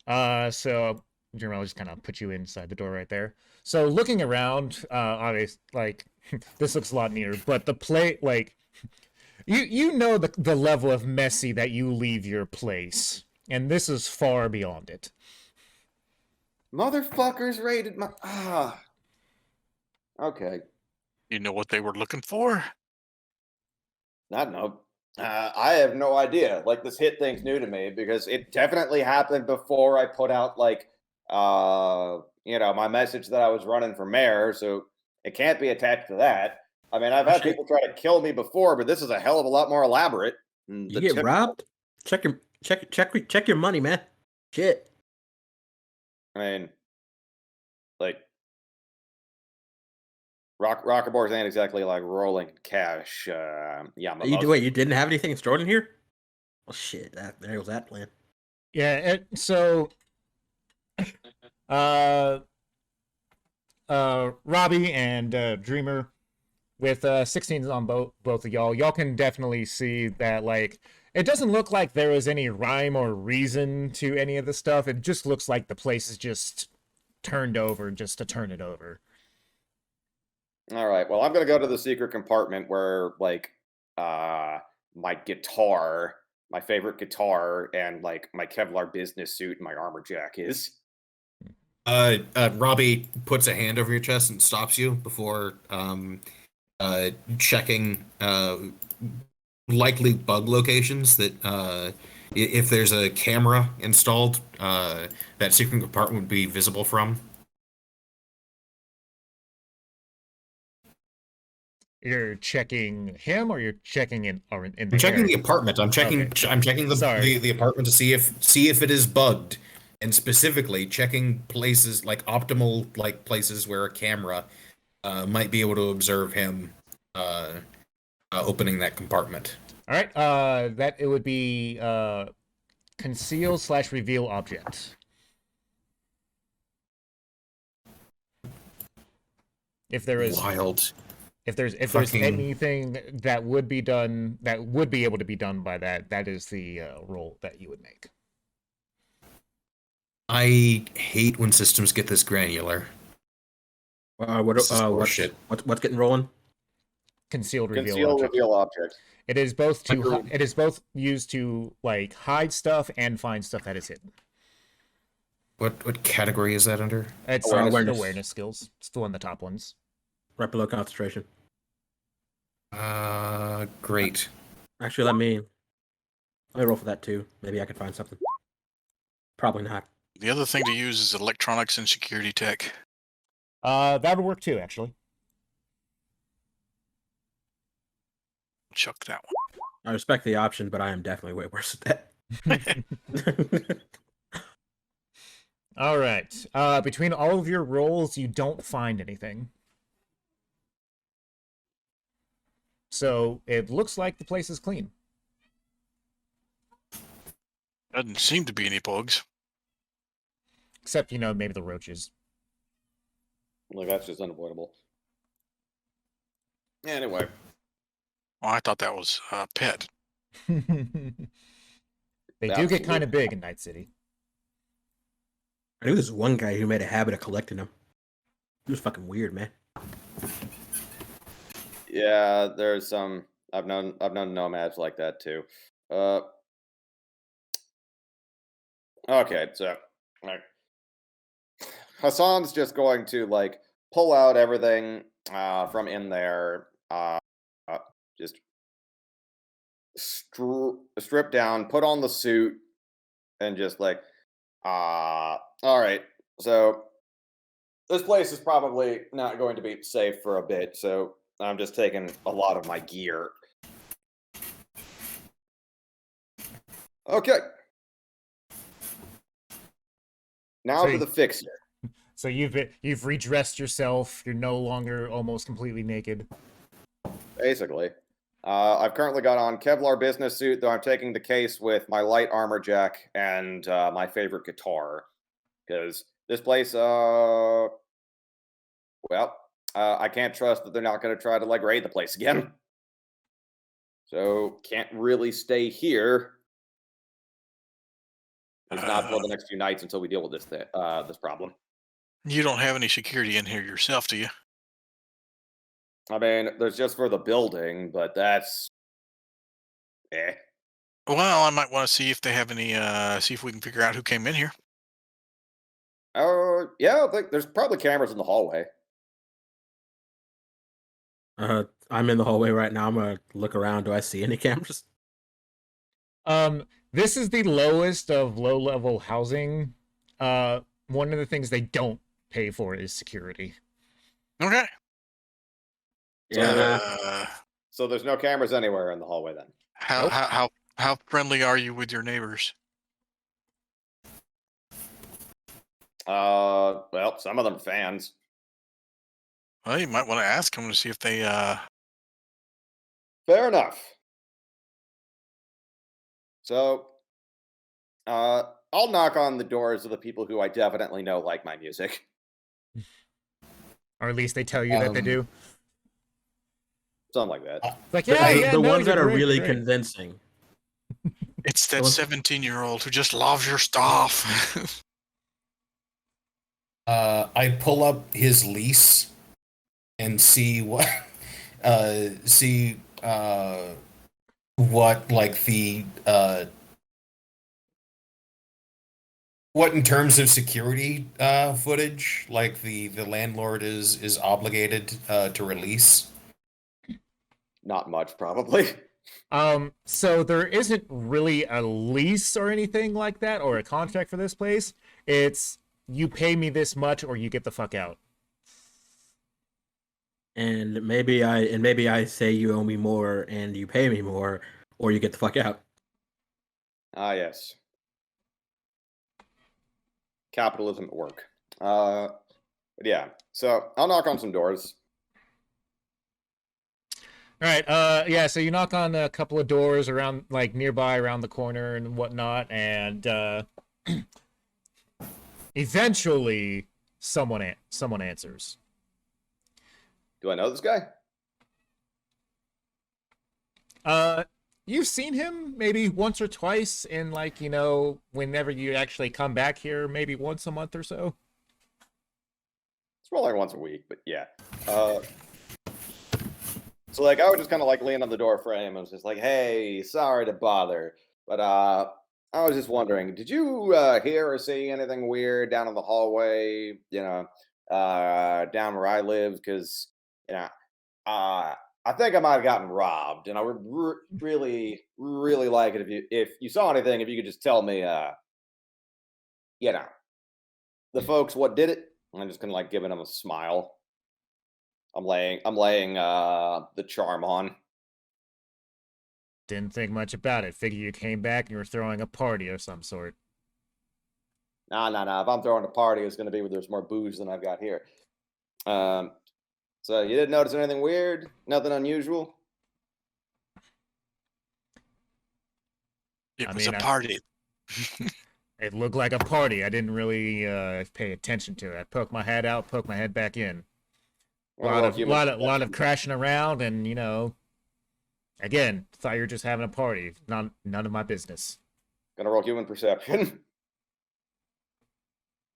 So Jermel just kind of put you inside the door right there. So looking around, obviously, like this looks a lot neater, but the plate, like you know the level of messy that you leave your place, and this is far beyond it.
Motherfuckers raided my. Okay.
You know what they were looking for?
I don't know. I have no idea. Like, this hit thing's new to me because it definitely happened before I put out like my message that I was running for mayor, so it can't be attached to that. I mean, I've had people try to kill me before, but this is a hell of a lot more elaborate.
You
The
get
tip-
robbed? Check your money, man. Shit.
I mean, like, Rockabors ain't exactly like rolling cash. Yeah,
You didn't have anything stored in here? Well, shit. There goes that plan.
Yeah, so Robbie and Dreamer, with 16s on both of y'all can definitely see that, like, it doesn't look like there was any rhyme or reason to any of the stuff. It just looks like the place is just turned over just to turn it over.
All right. Well, I'm gonna go to the secret compartment where, like, my guitar, my favorite guitar, and like my Kevlar business suit and my armor jack is.
Robbie puts a hand over your chest and stops you before checking likely bug locations that if there's a camera installed, that secret compartment would be visible from.
You're checking him, or you're checking in the
I'm checking
area?
the apartment. I'm checking.
Okay.
I'm checking the apartment to see if it is bugged, and specifically checking places like optimal places where a camera might be able to observe him opening that compartment.
All right. That it would be conceal/reveal object. If there is
Wild.
If there's
Fucking-
anything that would be done, that would be able to be done by that is the roll that you would make.
I hate when systems get this granular. This is horseshit.
What's getting rolling?
Concealed reveal
Conceal
object.
reveal object.
It is both
Agreed.
it is both used to, like, hide stuff and find stuff that is hidden.
What category is that under?
It's awareness skills. It's the one of the top ones.
Right below concentration.
Great.
Actually, let me roll for that too. Maybe I can find something. Probably not.
The other thing to use is electronics and security tech.
That would work too, actually.
Chuck that one.
I respect the option, but I am definitely way worse at that.
All right. Between all of your rolls, you don't find anything. So it looks like the place is clean.
Doesn't seem to be any bugs.
Except, maybe the roaches.
Like, that's just unavoidable. Anyway.
Well, I thought that was a pet.
They do get kind of big in Night City.
I knew this one guy who made a habit of collecting them. He was fucking weird, man.
Yeah, there's some. I've known nomads like that too. Okay, so like, Hassan's just going to, like, pull out everything from in there, just strip down, put on the suit, and just like, all right. So this place is probably not going to be safe for a bit, so I'm just taking a lot of my gear. Okay. Now
So
to the fixer.
So you've redressed yourself. You're no longer almost completely naked.
Basically. I've currently got on Kevlar business suit, though I'm taking the case with my light armor jack and my favorite guitar. Because this place, I can't trust that they're not going to try to, like, raid the place again. So, can't really stay here. It's not for the next few nights until we deal with this problem.
You don't have any security in here yourself, do you?
I mean, there's just for the building, but that's...
Well, I might want to see if they have any, see if we can figure out who came in here.
Yeah, I think there's probably cameras in the hallway.
I'm in the hallway right now. I'm gonna look around. Do I see any cameras?
This is the lowest of low-level housing. One of the things they don't pay for is security.
Okay.
Yeah.
So there's no cameras anywhere in the hallway then.
How how friendly are you with your neighbors?
Well, some of them are fans.
Well, you might want to ask them to see if they
Fair enough. So, I'll knock on the doors of the people who I definitely know like my music.
Or at least they tell you that they do.
Something like that.
It's like, yeah, yeah,
the
no,
ones
you're
that are
great,
really
you're great.
convincing.
it's that
Those-
17-year-old who just loves your stuff.
I pull up his lease and see what what like the what in terms of security footage like the landlord is obligated to release.
Not much, probably.
So there isn't really a lease or anything like that, or a contract for this place. It's you pay me this much, or you get the fuck out.
And maybe I say you owe me more and you pay me more, or you get the fuck out.
Ah, yes. Capitalism at work. But yeah. So I'll knock on some doors.
All right. Yeah. So you knock on a couple of doors around, like nearby, around the corner and whatnot, and eventually someone answers.
Do I know this guy?
You've seen him maybe once or twice in, like, you know, whenever you actually come back here, maybe once a month or so.
It's more like once a week, but yeah. So like I would just kind of like lean on the door frame and was just like, "Hey, sorry to bother, but I was just wondering, did you hear or see anything weird down in the hallway? You know, down where I live? Because you know, I think I might have gotten robbed, and I would really, really like it if you saw anything, if you could just tell me, you know, the folks what did it." And I'm just kind of like giving them a smile. I'm laying the charm on.
Didn't think much about it. Figure you came back and you were throwing a party of some sort.
Nah. If I'm throwing a party, it's going to be where there's more booze than I've got here. So you didn't notice anything weird? Nothing unusual?
It
I
was
mean,
a party.
It looked like a party. I didn't really pay attention to it. I poked my head out, poked my head back in. A lot of crashing around, and you know, again, thought you were just having a party. None of my business.
Gonna roll human perception.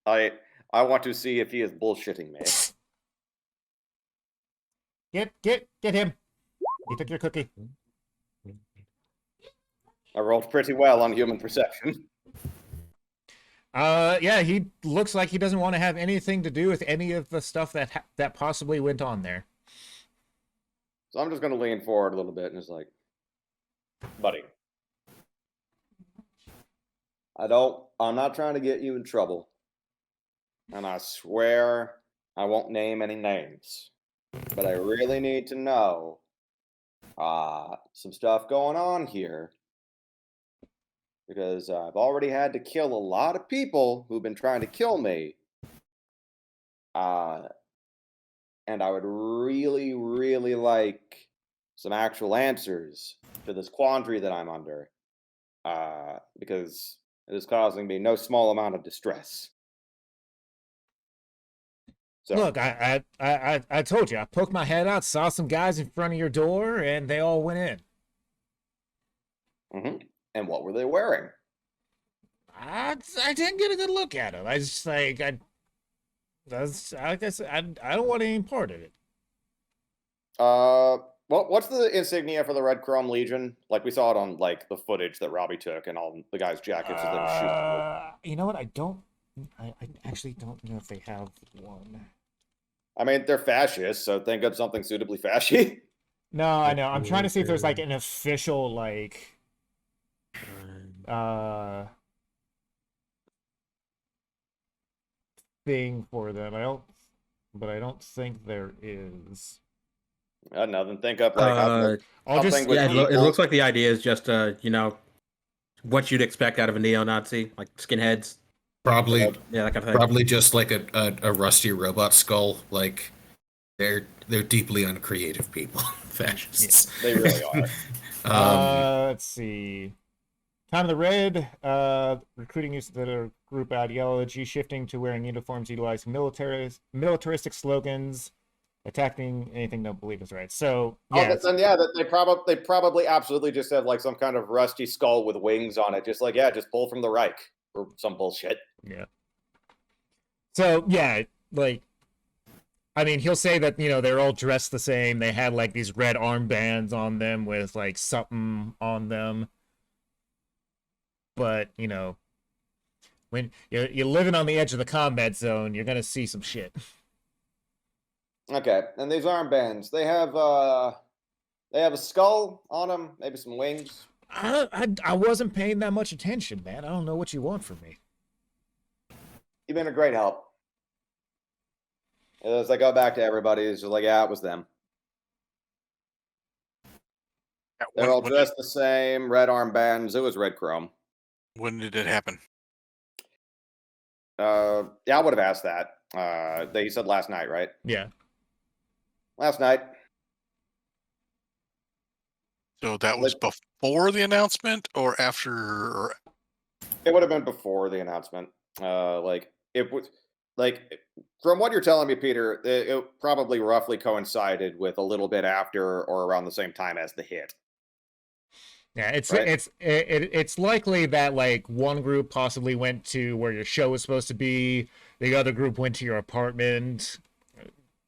I want to see if he is bullshitting me.
Get him. He took your cookie.
I rolled pretty well on human perception.
Yeah, he looks like he doesn't want to have anything to do with any of the stuff that possibly went on there.
So I'm just gonna lean forward a little bit and just like, buddy, I'm not trying to get you in trouble. And I swear I won't name any names. But I really need to know some stuff going on here. Because I've already had to kill a lot of people who've been trying to kill me. And I would really, really like some actual answers to this quandary that I'm under. Because it is causing me no small amount of distress. So,
Look, I told you, I poked my head out, saw some guys in front of your door, and they all went in.
mhm. And what were they wearing?
I didn't get a good look at them. I just like I guess I don't want any part of it.
What's the insignia for the Red Chrome Legion? Like we saw it on like the footage that Robbie took and all the guys' jackets that they were shooting with.
You know what? I actually don't know if they have one.
I mean, they're fascists, so think of something suitably fashy.
No, I know. I'm trying to see if there's like an official like thing for them. I don't think there is.
Nothing. Think up like
I'll just
something with
Yeah, it
people.
looks like the idea is just what you'd expect out of a neo-Nazi, like skinheads,
Probably,
yeah, that kind of thing.
probably just like a rusty robot skull. Like they're deeply uncreative people, fascists.
They really are.
Let's see. Time of the Red, recruiting use of the group ideology, shifting to wearing uniforms, utilizing militaristic slogans, attacking anything don't believe is right. So yeah,
Then they probably absolutely just have like some kind of rusty skull with wings on it, just pull from the Reich or some bullshit.
yeah. So yeah, like, I mean, he'll say that they're all dressed the same. They had like these red armbands on them with like something on them. But when you're living on the edge of the combat zone, you're gonna see some shit.
Okay, and these armbands, they have a skull on them, maybe some wings.
I wasn't paying that much attention, man. I don't know what you want from me.
You've been a great help. As I go back to everybody, it's just like, yeah, it was them. They're all dressed the same, red armbands. It was red chrome.
When did it happen?
Yeah, I would have asked that. They said last night, right?
Yeah.
Last night.
So that was before the announcement or after?
It would have been before the announcement. Like it was like from what you're telling me, Peter, it probably roughly coincided with a little bit after or around the same time as the hit.
Yeah,
Right.
it's likely that like one group possibly went to where your show was supposed to be, the other group went to your apartment.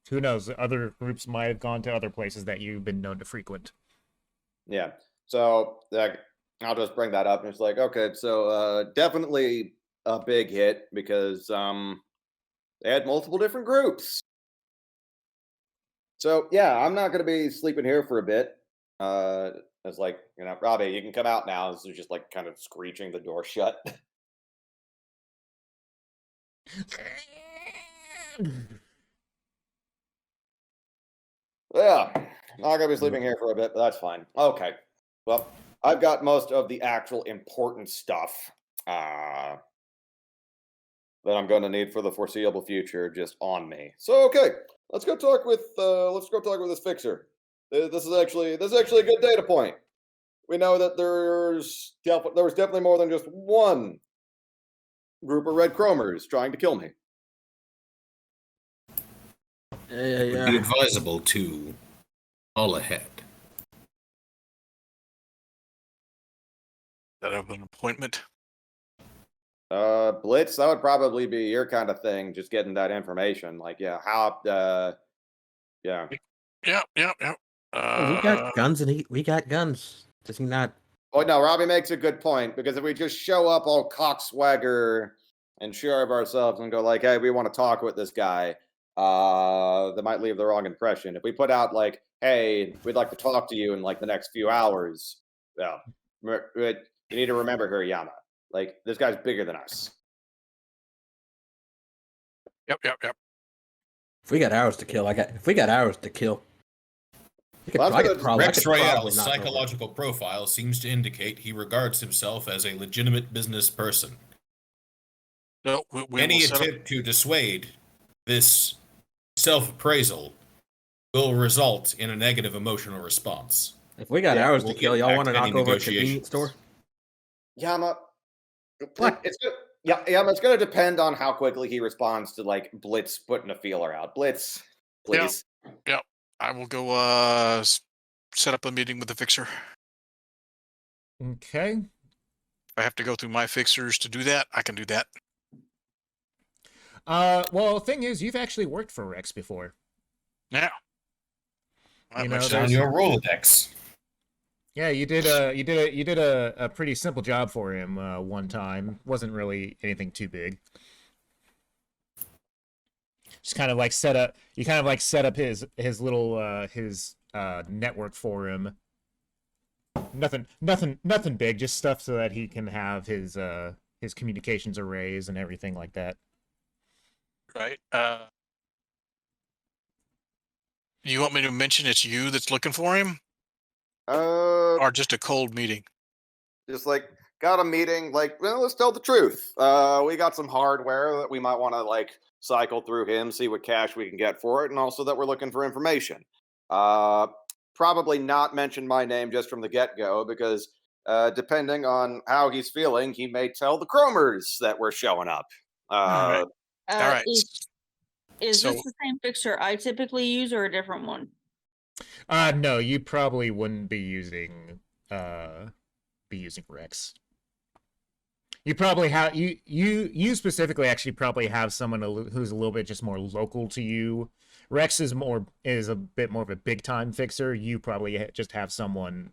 Who knows? Other groups might have gone to other places that you've been known to frequent.
Yeah. So I'll just bring that up, and it's like, okay, so definitely a big hit because they had multiple different groups. So yeah, I'm not gonna be sleeping here for a bit. It's like, Robbie, you can come out now. This is just like kind of screeching the door shut. Yeah, not gonna be sleeping here for a bit, but that's fine. Okay. Well, I've got most of the actual important stuff that I'm going to need for the foreseeable future just on me. So okay, let's go talk with this fixer. This is actually a good data point. We know that there was definitely more than just one group of red chromers trying to kill me.
It would be advisable to call ahead.
Set up an appointment.
Blitz, that would probably be your kind of thing, just getting that information. Like, yeah, how yeah.
Yep.
We got guns and we got guns. Does he not?
Oh no, Robbie makes a good point, because if we just show up all cockswagger and sure of ourselves and go like, hey, we want to talk with this guy, that might leave the wrong impression. If we put out like, hey, we'd like to talk to you in like the next few hours, well, you need to remember Hirayama. Like, this guy's bigger than us.
Yep.
If we got hours to kill,
Rex Royale's psychological profile seems to indicate he regards himself as a legitimate business person.
No,
Any attempt to dissuade this self-appraisal will result in a negative emotional response.
If we got hours to kill, y'all want to knock over a convenience store?
Yama,
What?
it's going to depend on how quickly he responds to like Blitz putting a feeler out. Blitz, please.
Yep. I will go set up a meeting with the fixer.
Okay.
If I have to go through my fixers to do that, I can do that.
Well, the thing is, you've actually worked for Rex before.
Yeah.
It's on your Rolodex.
Yeah, you did a pretty simple job for him one time. Wasn't really anything too big. Just kind of like set up his little network for him. Nothing big, just stuff so that he can have his communications arrays and everything like that.
Right. You want me to mention it's you that's looking for him,
Uh,
or just a cold meeting?
just like got a meeting. Like, well, let's tell the truth. We got some hardware that we might want to like cycle through him, see what cash we can get for it, and also that we're looking for information. Uh, Probably not mention my name just from the get go because depending on how he's feeling, he may tell the Chromers that we're showing up.
All right.
Is
So
this the same fixture I typically use or a different one?
No, you probably wouldn't be using Rex. You probably have you specifically actually probably have someone who's a little bit just more local to you. Rex is a bit more of a big time fixer. You probably just have someone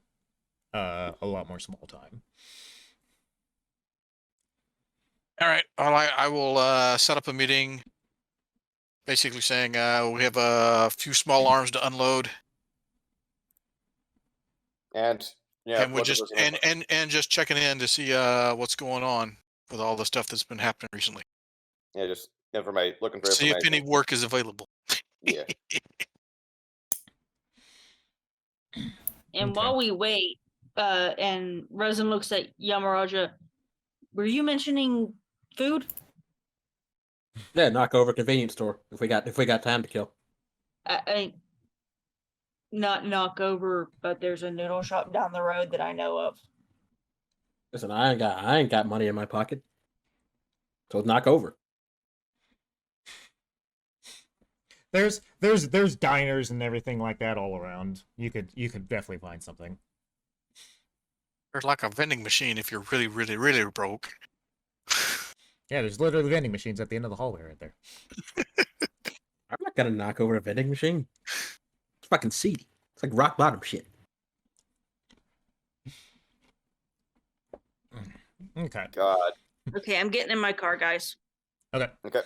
a lot more small time.
all right. Well, I will set up a meeting. Basically saying we have a few small arms to unload,
And yeah,
and we just and just checking in to see what's going on with all the stuff that's been happening recently.
yeah, just looking for
See if
information.
any work is available.
Yeah.
And
Okay.
while we wait, and Resin looks at Yamaraja, were you mentioning food?
Yeah, knock over convenience store if we got time to kill.
I not knock over, but there's a noodle shop down the road that I know of.
Listen, I ain't got money in my pocket, so knock over.
There's diners and everything like that all around. You could definitely find something.
There's like a vending machine if you're really, really, really broke.
Yeah, there's literally vending machines at the end of the hallway right there.
I'm not gonna knock over a vending machine. It's fucking seedy. It's like rock bottom shit.
Okay.
God.
Okay, I'm getting in my car, guys.
Okay.
Okay.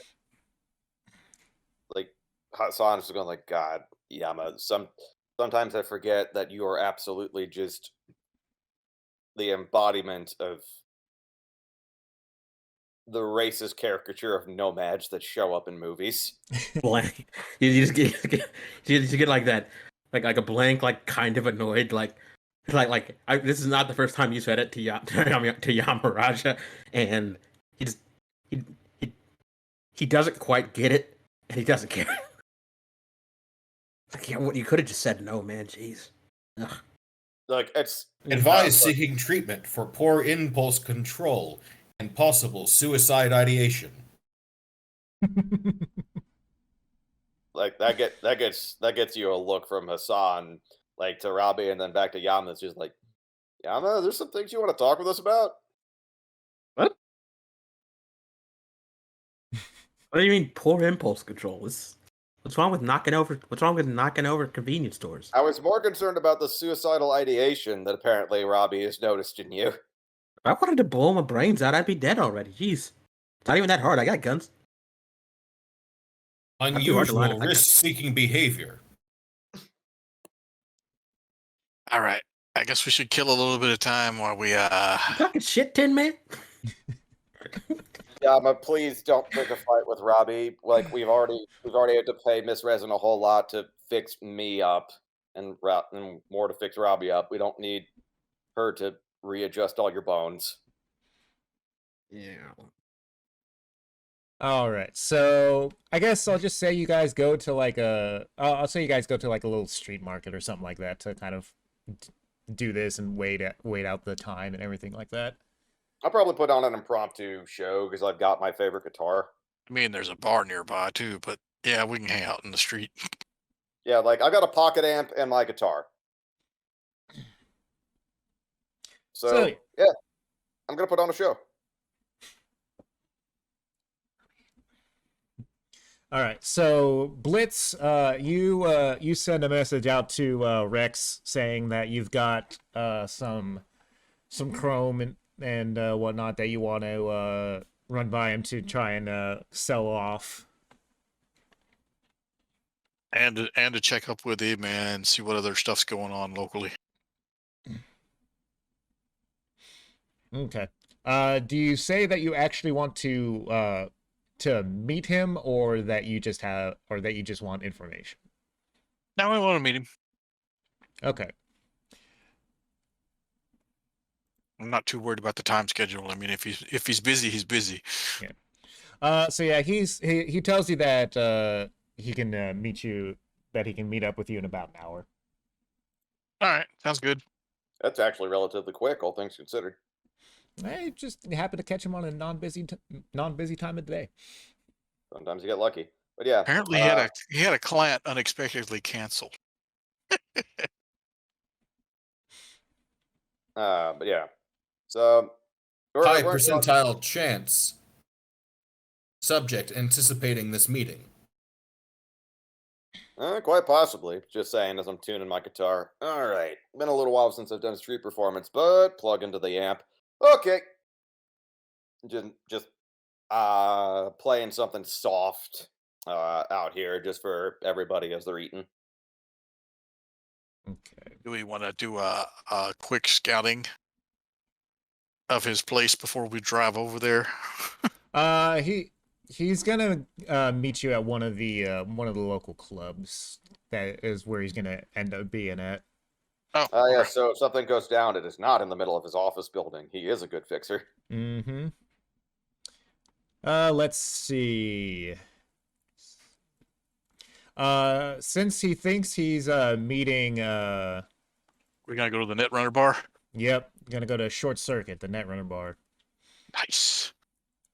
Like Hassan is going like, God, Yama. Sometimes I forget that you are absolutely just the embodiment of the racist caricature of nomads that show up in movies.
Blank. You just get like that, like a blank, like kind of annoyed, like this is not the first time you said it to Yamaraja, and he doesn't quite get it, and he doesn't care. Like, yeah, what you could have just said no, man. Jeez. Ugh.
Like it's
Advise seeking treatment for poor impulse control and possible suicide ideation.
like that gets you a look from Hassan like to Robbie and then back to Yama. It's just like, Yama, there's some things you want to talk with us about.
What? What do you mean poor impulse control? What's wrong with knocking over convenience stores?
I was more concerned about the suicidal ideation that apparently Robbie has noticed in you.
If I wanted to blow my brains out, I'd be dead already. Jeez. It's not even that hard. I got guns. too hard to line
Unusual
up.
risk-seeking behavior.
All right. I guess we should kill a little bit of time while we
You talking shit, Tin Man?
Yama, please don't pick a fight with Robbie. Like we've already had to pay Miss Resin a whole lot to fix me up, and more to fix Robbie up. We don't need her to readjust all your bones.
Yeah.
All right, so I guess I'll just say you guys go to like I'll say you guys go to like a little street market or something like that to kind of do this and wait out the time and everything like that.
I'll probably put on an impromptu show because I've got my favorite guitar.
I mean, there's a bar nearby too, but yeah, we can hang out in the street.
Yeah, like I got a pocket amp and my guitar. So yeah, I'm gonna put on a show.
All right, so Blitz, you send a message out to Rex saying that you've got some chrome and whatnot that you want to run by him to try and sell off.
And to check up with him and see what other stuff's going on locally.
Okay. Do you say that you actually want to meet him, or that you just want information?
Now I want to meet him.
Okay.
I'm not too worried about the time schedule. I mean, if he's busy, he's busy.
So yeah, he tells you that he can he can meet up with you in about an hour.
All right, sounds good.
That's actually relatively quick, all things considered.
I just happen to catch him on a non-busy time of the day.
Sometimes you get lucky. But yeah.
Apparently, he had a client unexpectedly cancel.
But yeah. So
High
we're-
percentile chance. Subject anticipating this meeting.
Quite possibly. Just saying as I'm tuning my guitar. All right. Been a little while since I've done a street performance, but plug into the amp. Okay. Just playing something soft out here just for everybody as they're eating.
Okay.
Do we want to do a quick scouting of his place before we drive over there?
He's gonna meet you at one of the local clubs. That is where he's gonna end up being at.
Oh,
Yeah.
okay.
So if something goes down, it is not in the middle of his office building. He is a good fixer.
Mm-hmm. Let's see. Since he thinks he's meeting
We're gonna go to the Netrunner bar.
Yep, gonna go to Short Circuit, the Netrunner bar,
Nice.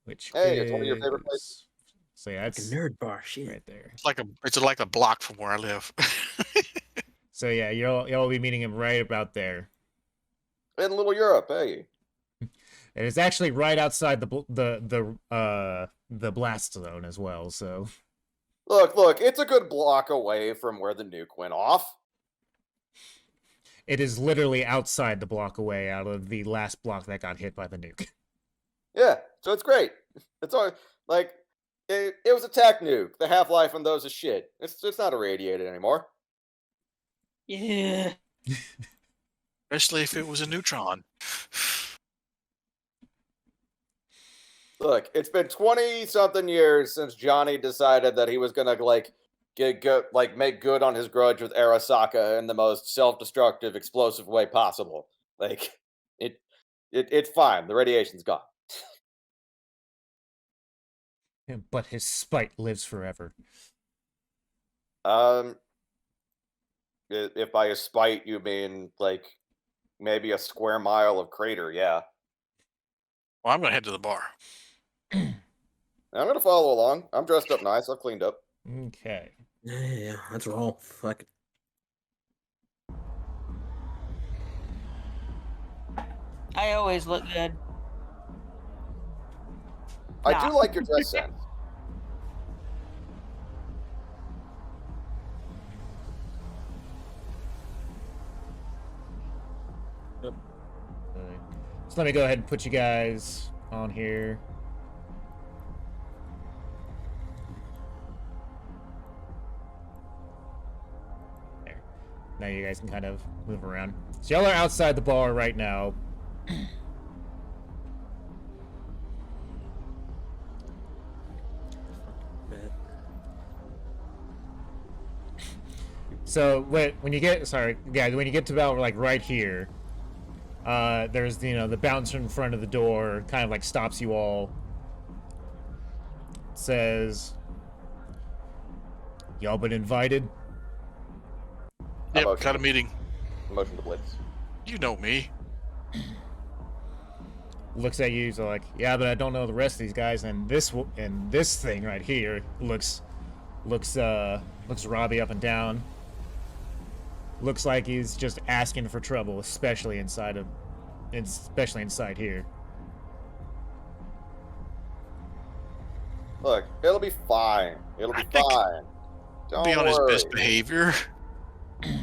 which
Hey, it's one of your favorite
is-
places.
So yeah,
Like a
that's
nerd bar. Shit.
right there.
It's like a block from where I live.
So yeah, you'll be meeting him right about there.
In Little Europe, hey.
And it's actually right outside the blast zone as well. So
Look, it's a good block away from where the nuke went off.
it is literally outside the block away out of the last block that got hit by the nuke.
Yeah, so it's great. It's all like it was a tech nuke. The half-life on those is shit. It's not irradiated anymore.
Yeah.
Especially if it was a neutron.
Look, it's been 20-something years since Johnny decided that he was gonna make good on his grudge with Arasaka in the most self-destructive, explosive way possible. Like it's fine. The radiation's gone.
But his spite lives forever.
If by a spite you mean like maybe a square mile of crater, yeah.
Well, I'm gonna head to the bar.
I'm gonna follow along. I'm dressed up nice. I've cleaned up.
Okay.
Yeah, let's roll. Fuck it.
I always look good.
I
Nah.
do like your dress sense.
So let me go ahead and put you guys on here. There. Now you guys can kind of move around. So y'all are outside the bar right now. So when you get when you get to about like right here, there's the bouncer in front of the door, kind of like stops you all. Says, "Y'all been invited?"
Yep,
Emotion.
got a meeting.
Motion to blitz.
You know me.
Looks at you, so like, "Yeah, but I don't know the rest of these guys." And this thing right here looks Robbie up and down. Looks like he's just asking for trouble, especially inside here.
Look, it'll be fine. It'll be
I think-
fine. Don't
Be on his
worry.
best behavior.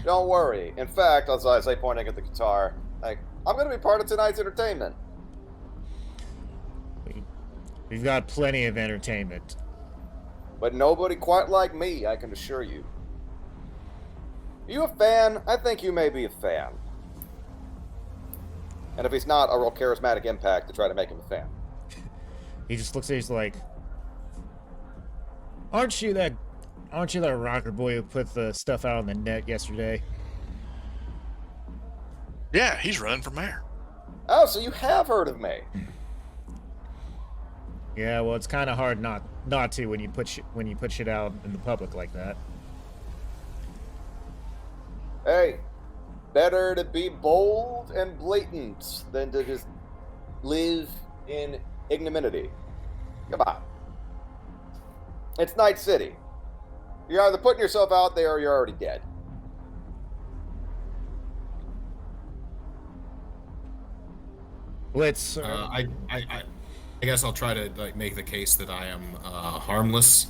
Don't worry. In fact, as I say, pointing at the guitar, like I'm gonna be part of tonight's entertainment.
We've got plenty of entertainment.
But nobody quite like me, I can assure you. You a fan? I think you may be a fan. And if he's not, a real charismatic impact to try to make him a fan.
He just looks at you, he's like, "Aren't you that Aren't you the rocker boy who put the stuff out on the net yesterday?
Yeah, he's running for mayor.
Oh, so you have heard of me?
Yeah, well, it's kind of hard not to when you put shit out in the public like that.
Hey, better to be bold and blatant than to just live in ignominy. Come on. It's Night City. You're either putting yourself out there or you're already dead.
Blitz.
I guess I'll try to like make the case that I am harmless.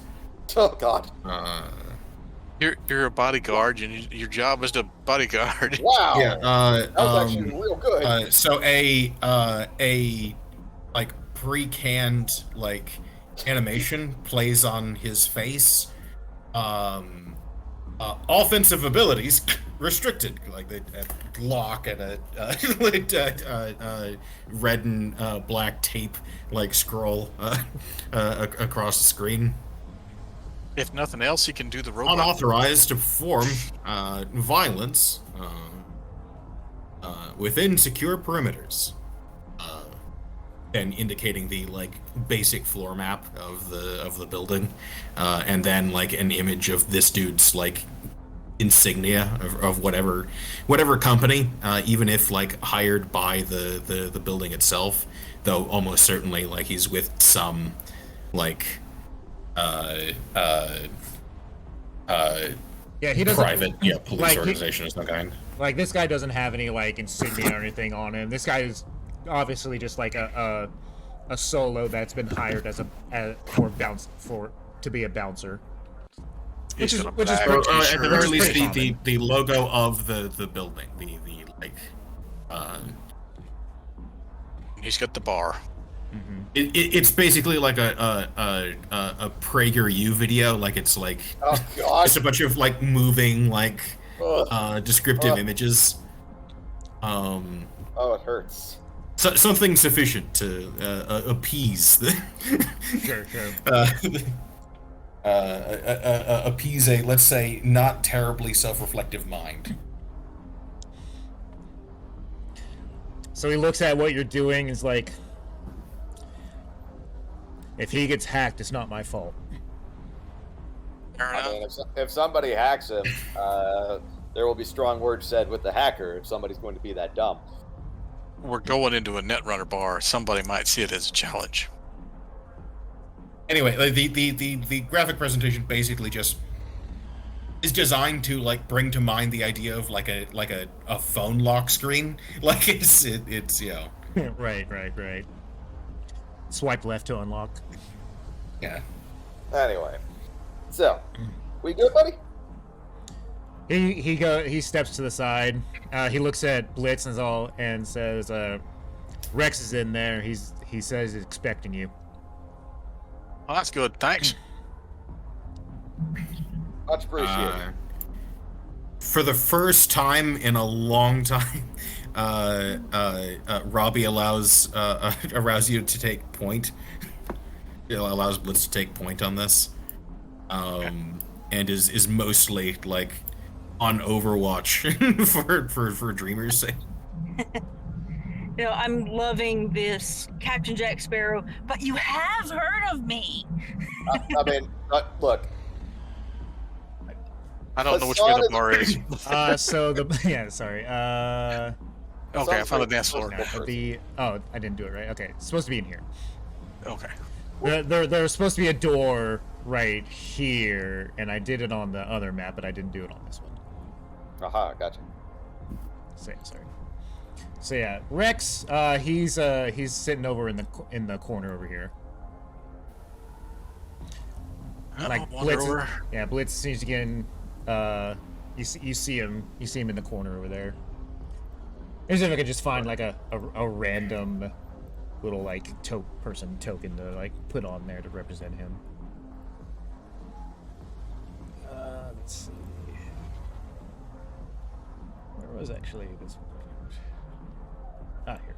Oh, God.
You're a bodyguard, and your job is to bodyguard.
Wow.
Yeah.
That was actually real good.
So a like pre-canned like animation plays on his face. Offensive abilities restricted, like the lock and a red and black tape like scroll across the screen.
If nothing else, he can do the robot.
Unauthorized to perform violence within secure perimeters, and indicating the like basic floor map of the building, and then like an image of this dude's like insignia of whatever company, even if like hired by the building itself, though almost certainly like he's with some like
Yeah, he doesn't.
private police
like,
organization of some kind.
Like, this guy doesn't have any like insignia or anything on him. This guy is obviously just like a solo that's been hired as to be a bouncer. Which is
Or at the very least the logo of the building, the like
He's got the bar.
Mm-hmm.
it's basically like a PragerU video, like it's like
Oh, God.
just a bunch of like moving like descriptive
Ugh.
images.
Oh, it hurts.
Something sufficient to appease the
Sure.
appease a, let's say, not terribly self-reflective mind.
So he looks at what you're doing and is like, if he gets hacked, it's not my fault.
Fair
I
enough.
mean, if somebody hacks him, there will be strong words said with the hacker if somebody's going to be that dumb.
We're going into a Netrunner bar. Somebody might see it as a challenge.
Anyway, the graphic presentation basically just is designed to like bring to mind the idea of like a phone lock screen. Like it's you know.
Right. Swipe left to unlock.
Yeah.
Anyway, so we good, buddy?
He steps to the side. He looks at Blitz and says, "Rex is in there. He says he's expecting you."
Well, that's good. Thanks.
Much appreciated.
For the first time in a long time, Robbie allows you to take point. It allows Blitz to take point on this, and is mostly like on Overwatch for Dreamer's sake.
You know, I'm loving this Captain Jack Sparrow, but you have heard of me.
I mean, look.
I don't know which way the bar is. Okay, I found the dance floor.
I didn't do it right. Okay, it's supposed to be in here.
Okay.
There's supposed to be a door right here, and I did it on the other map, but I didn't do it on this one.
Aha, gotcha.
Sorry. So yeah, Rex, he's sitting over in the corner over here. Like Blitz, Blitz seems to get in. You see him in the corner over there. Maybe if I could just find like a random little like token to like put on there to represent him. Let's see. Where was actually this one? Here.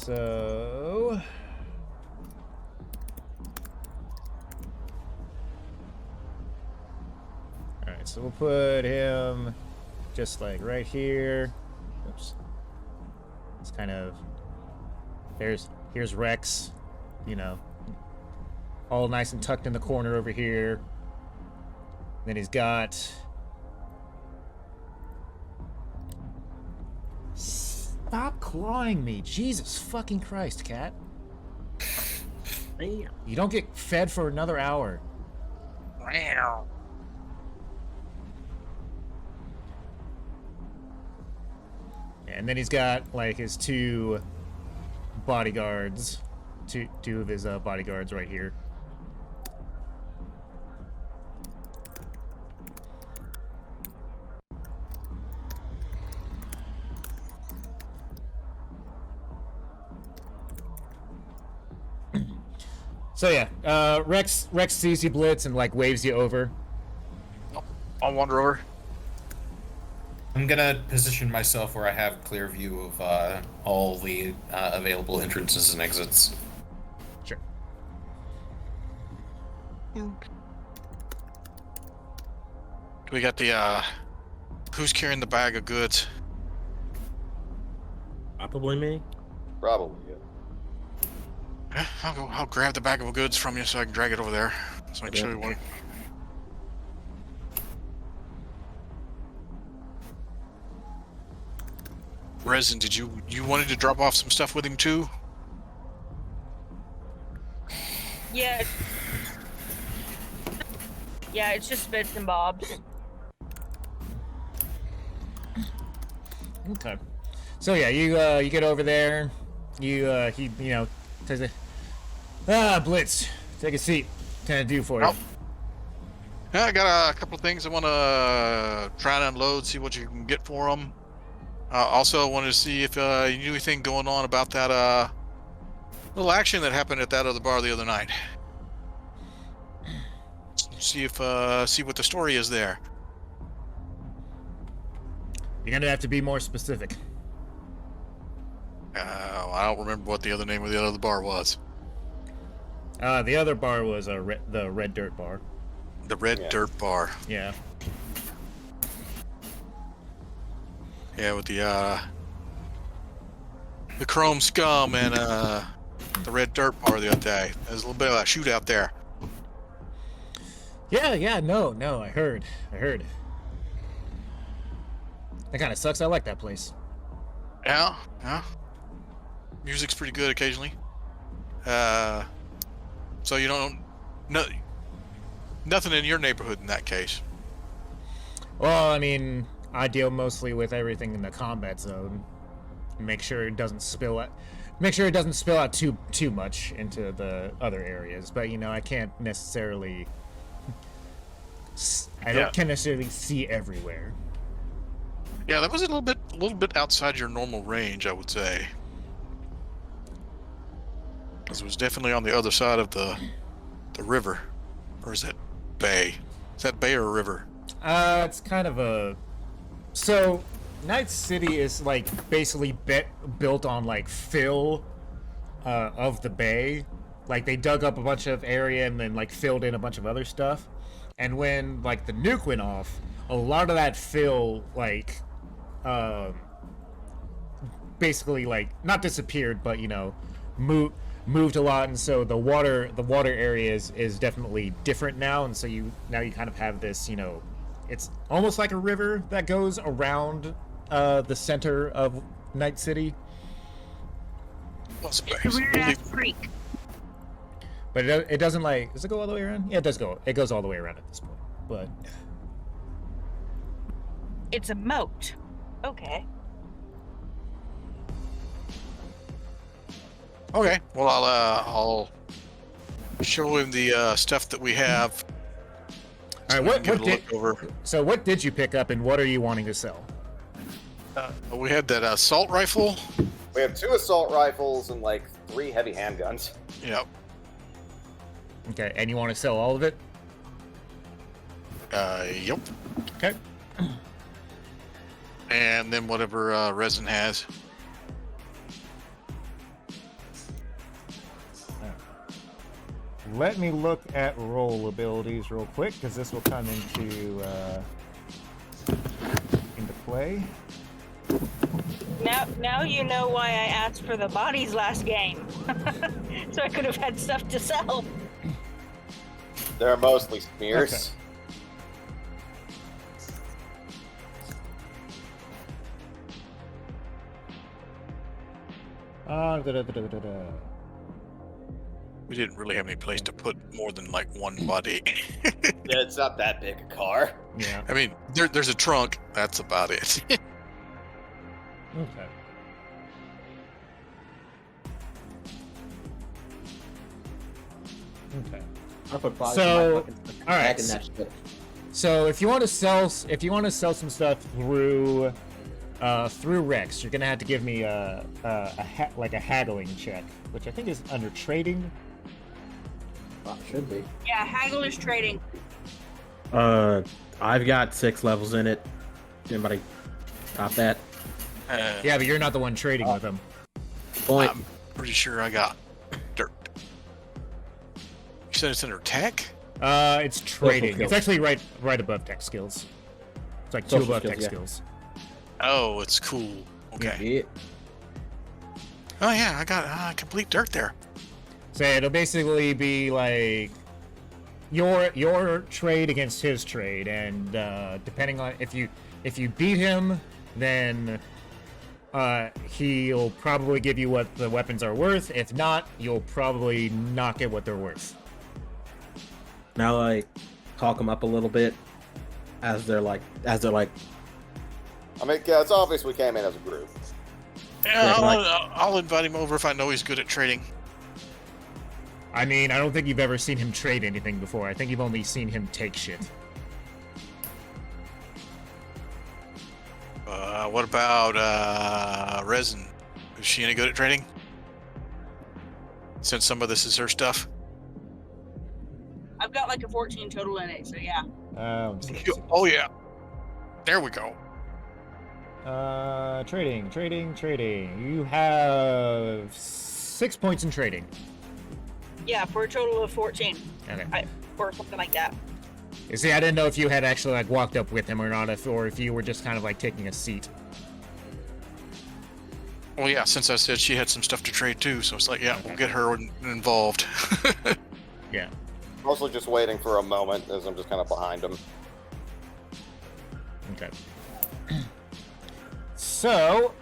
so Alright, so we'll put him just like right here. Oops. It's kind of here's Rex, you know, all nice and tucked in the corner over here. Then he's got Stop clawing me. Jesus fucking Christ, cat.
Damn.
You don't get fed for another hour. And then he's got like his two bodyguards, two of his bodyguards right here. So yeah, Rex sees you blitz and like waves you over.
I'll wander over.
I'm gonna position myself where I have clear view of all the available entrances and exits.
Sure.
We got the who's carrying the bag of goods?
Probably me.
Probably, yeah.
Yeah, I'll grab the bag of goods from you so I can drag it over there. So I can show you what. Resin, did you wanted to drop off some stuff with him too?
Yeah. Yeah, it's just bits and bobs.
Okay. So yeah, you get over there. He says, Blitz, take a seat. What can I do for you?
Oh. Yeah, I got a couple of things I want to try and unload, see what you can get for them. Also, wanted to see if you knew anything going on about that little action that happened at that other bar the other night. See what the story is there.
You're gonna have to be more specific.
I don't remember what the other name of the other bar was.
The other bar was the Red Dirt Bar.
The Red Dirt Bar.
Yeah.
Yeah, with the Chrome Scum and the Red Dirt Bar the other day. There's a little bit of a shootout there.
Yeah, no, I heard. That kind of sucks. I like that place.
Yeah. Music's pretty good occasionally. So you don't nothing in your neighborhood in that case.
Well, I mean, I deal mostly with everything in the combat zone. Make sure it doesn't spill out too much into the other areas. But I can't necessarily. Can't necessarily see everywhere.
Yeah, that was a little bit outside your normal range, I would say. Because it was definitely on the other side of the river. Or is that bay? Is that bay or a river?
It's kind of a... So, Night City is, like, basically built on, like, fill of the bay. Like, they dug up a bunch of area and then, like, filled in a bunch of other stuff. And when, like, the nuke went off, a lot of that fill, like, basically, like, not disappeared, but, moved a lot, and so the water area is definitely different now, and so you kind of have this, it's almost like a river that goes around the center of Night City.
It's
a weird ass creek.
But it doesn't, like, does it go all the way around? Yeah, it goes all the way around at this point. But
it's a moat. Okay.
Okay. Well, I'll show him the stuff that we have.
All right.
So
what did you pick up, and what are you wanting to sell?
We had that assault rifle.
We have 2 assault rifles and like 3 heavy handguns.
Yep.
Okay, and you want to sell all of it?
Yep.
Okay.
And then whatever Resin has.
let me look at roll abilities real quick, because this will come into play.
Now you know why I asked for the bodies last game. So I could have had stuff to sell.
They're mostly smears.
Okay.
We didn't really have any place to put more than like one body.
Yeah, it's not that big a car.
Yeah.
I mean, there's a trunk. That's about it.
Okay. Okay.
I put bodies
So,
in my fucking
all right,
back in that shit.
So if you want to sell some stuff through Rex, you're gonna have to give me a haggling check, which I think is under trading.
Oh, should be.
Yeah, haggle is trading.
I've got 6 levels in it. Anybody got that?
Yeah, but you're not the one trading with them.
Point.
I'm pretty sure I got dirt. You said it's under tech?
It's trading.
skills.
It's actually right above tech skills. It's like 2
Social
above
skills,
tech
yeah.
skills.
Oh, it's cool. Okay.
Yeah.
Oh yeah, I got complete dirt there.
So it'll basically be like your trade against his trade, and depending on if you beat him, then he'll probably give you what the weapons are worth. If not, you'll probably not get what they're worth.
Now, like, talk them up a little bit as they're like.
I mean, yeah, it's obvious we came in as a group.
Yeah,
Yeah,
I'll invite him over if I know he's good at trading.
I mean, I don't think you've ever seen him trade anything before. I think you've only seen him take shit.
What about Resin? Is she any good at trading? Since some of this is her stuff.
I've got like a 14 total in it, so yeah.
Let's see.
Oh yeah. There we go.
Trading. You have 6 points in trading.
Yeah, for a total of 14.
Okay.
Or something like that.
You see, I didn't know if you had actually like walked up with him or not, or if you were just kind of like taking a seat.
Well, yeah, since I said she had some stuff to trade too, so it's like, yeah, we'll get her involved.
Yeah.
Mostly just waiting for a moment as I'm just kind of behind him.
Okay. So,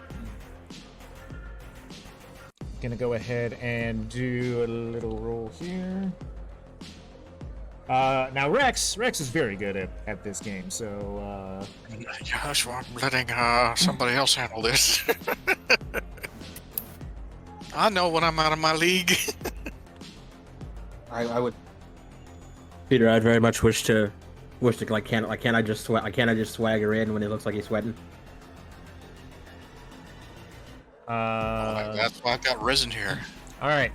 gonna go ahead and do a little roll here. Now Rex is very good at this game, so
Gosh, well, I'm letting somebody else handle this. I know when I'm out of my league.
I would. Peter, I'd very much wish to like can't I just swagger in when it looks like he's sweating?
That's why I've got Resin here.
all right.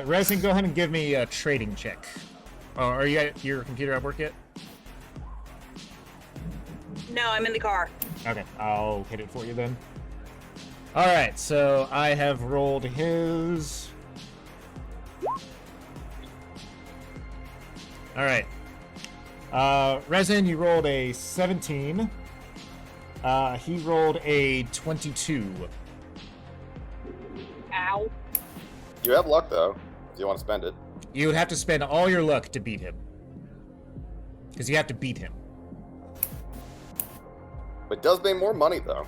Resin, go ahead and give me a trading check. Oh, are you at your computer at work yet?
No, I'm in the car.
Okay, I'll hit it for you then. All right, so I have rolled his. All right. Resin, you rolled a 17. He rolled a 22.
Ow.
You have luck though, if you want to spend it.
You would have to spend all your luck to beat him. Because you have to beat him.
It does mean more money though.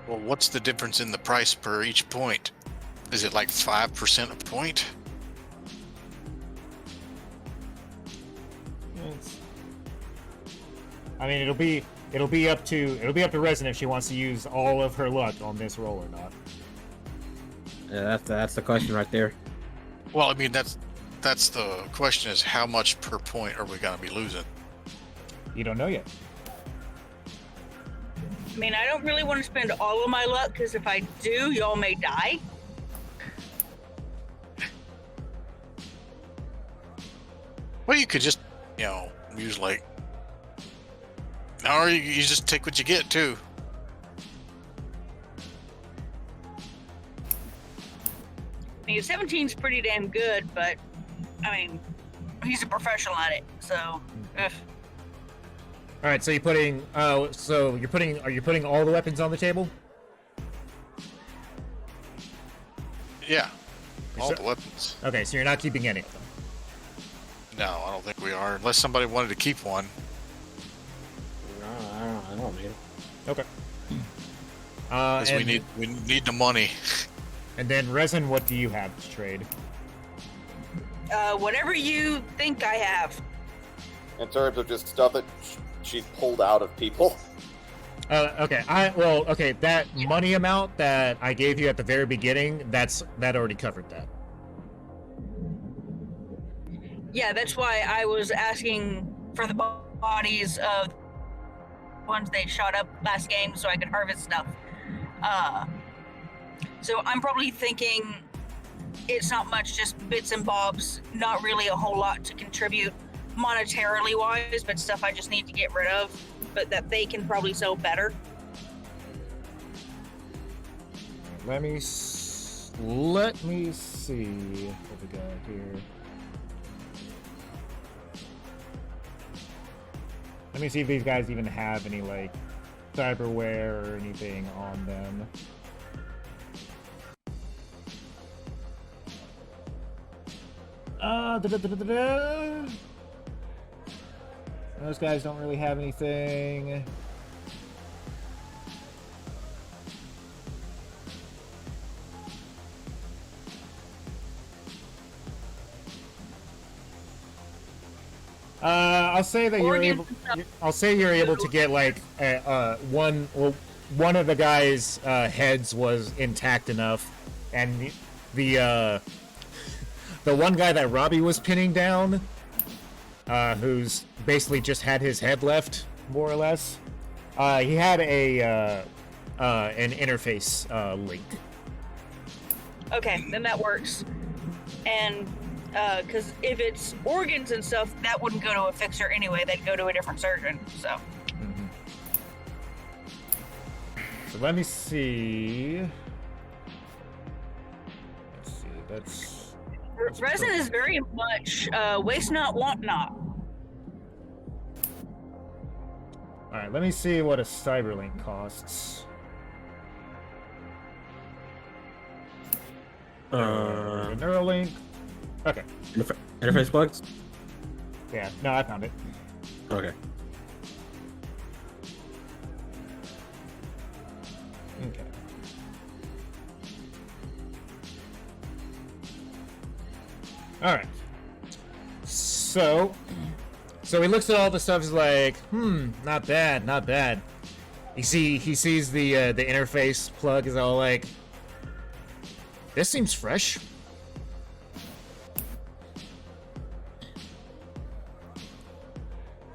Well, what's the difference in the price per each point? Is it like 5% a point?
I mean, it'll be up to Resin if she wants to use all of her luck on this roll or not.
Yeah, that's the question right there.
Well, I mean, that's the question is how much per point are we going to be losing?
You don't know yet.
I mean, I don't really want to spend all of my luck because if I do, y'all may die.
Well, you could just, use like, or you just take what you get too.
I mean, 17's pretty damn good, but I mean, he's a professional at it, so. Ugh.
All right, so you're putting. So you're putting. Are you putting all the weapons on the table?
Yeah. All
So-
the weapons.
Okay, so you're not keeping any of them.
No, I don't think we are, unless somebody wanted to keep one.
I don't need it.
Okay.
Because we need the money.
And then resin, what do you have to trade?
Whatever you think I have.
In terms of just stuff that she's pulled out of people.
Okay. Okay. That money amount that I gave you at the very beginning, that already covered that.
Yeah, that's why I was asking for the bodies of ones they shot up last game so I could harvest stuff. So I'm probably thinking it's not much, just bits and bobs, not really a whole lot to contribute monetarily wise, but stuff I just need to get rid of, but that they can probably sell better.
Let me see what we got here. Let me see if these guys even have any like cyberware or anything on them. Those guys don't really have anything. I'll say that you're able. I'll say you're able to get like one. Well, one of the guys' heads was intact enough, and the one guy that Robbie was pinning down, who's basically just had his head left, more or less. He had an interface link.
Okay, then that works. And because if it's organs and stuff, that wouldn't go to a fixer anyway. They'd go to a different surgeon. So.
Mm-hmm. So let me see. Let's see. That's
Resin is very much waste not, want not.
all right. Let me see what a Cyberlink costs. Neuralink. Okay.
Interface plugs?
Yeah. No, I found it.
Okay.
Okay. All right. So he looks at all the stuff. He's like, not bad, not bad. He sees the interface plug. Is all like, this seems fresh.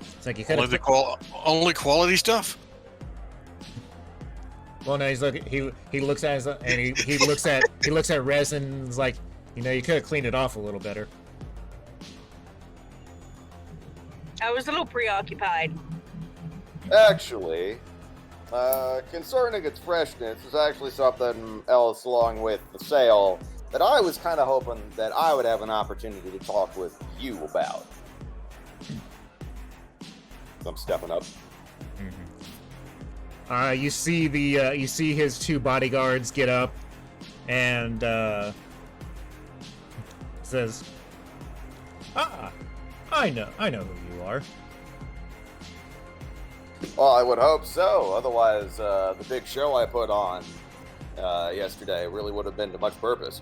It's like you could
Only quality stuff.
Well, no, he's looking. He looks at his, and he looks at resin. And is like, you could have cleaned it off a little better.
I was a little preoccupied.
Actually, concerning its freshness is actually something else along with the sale that I was kind of hoping that I would have an opportunity to talk with you about. So I'm stepping up.
You see his two bodyguards get up, and says, I know who you are.
Well, I would hope so. Otherwise, the big show I put on yesterday really would have been to much purpose.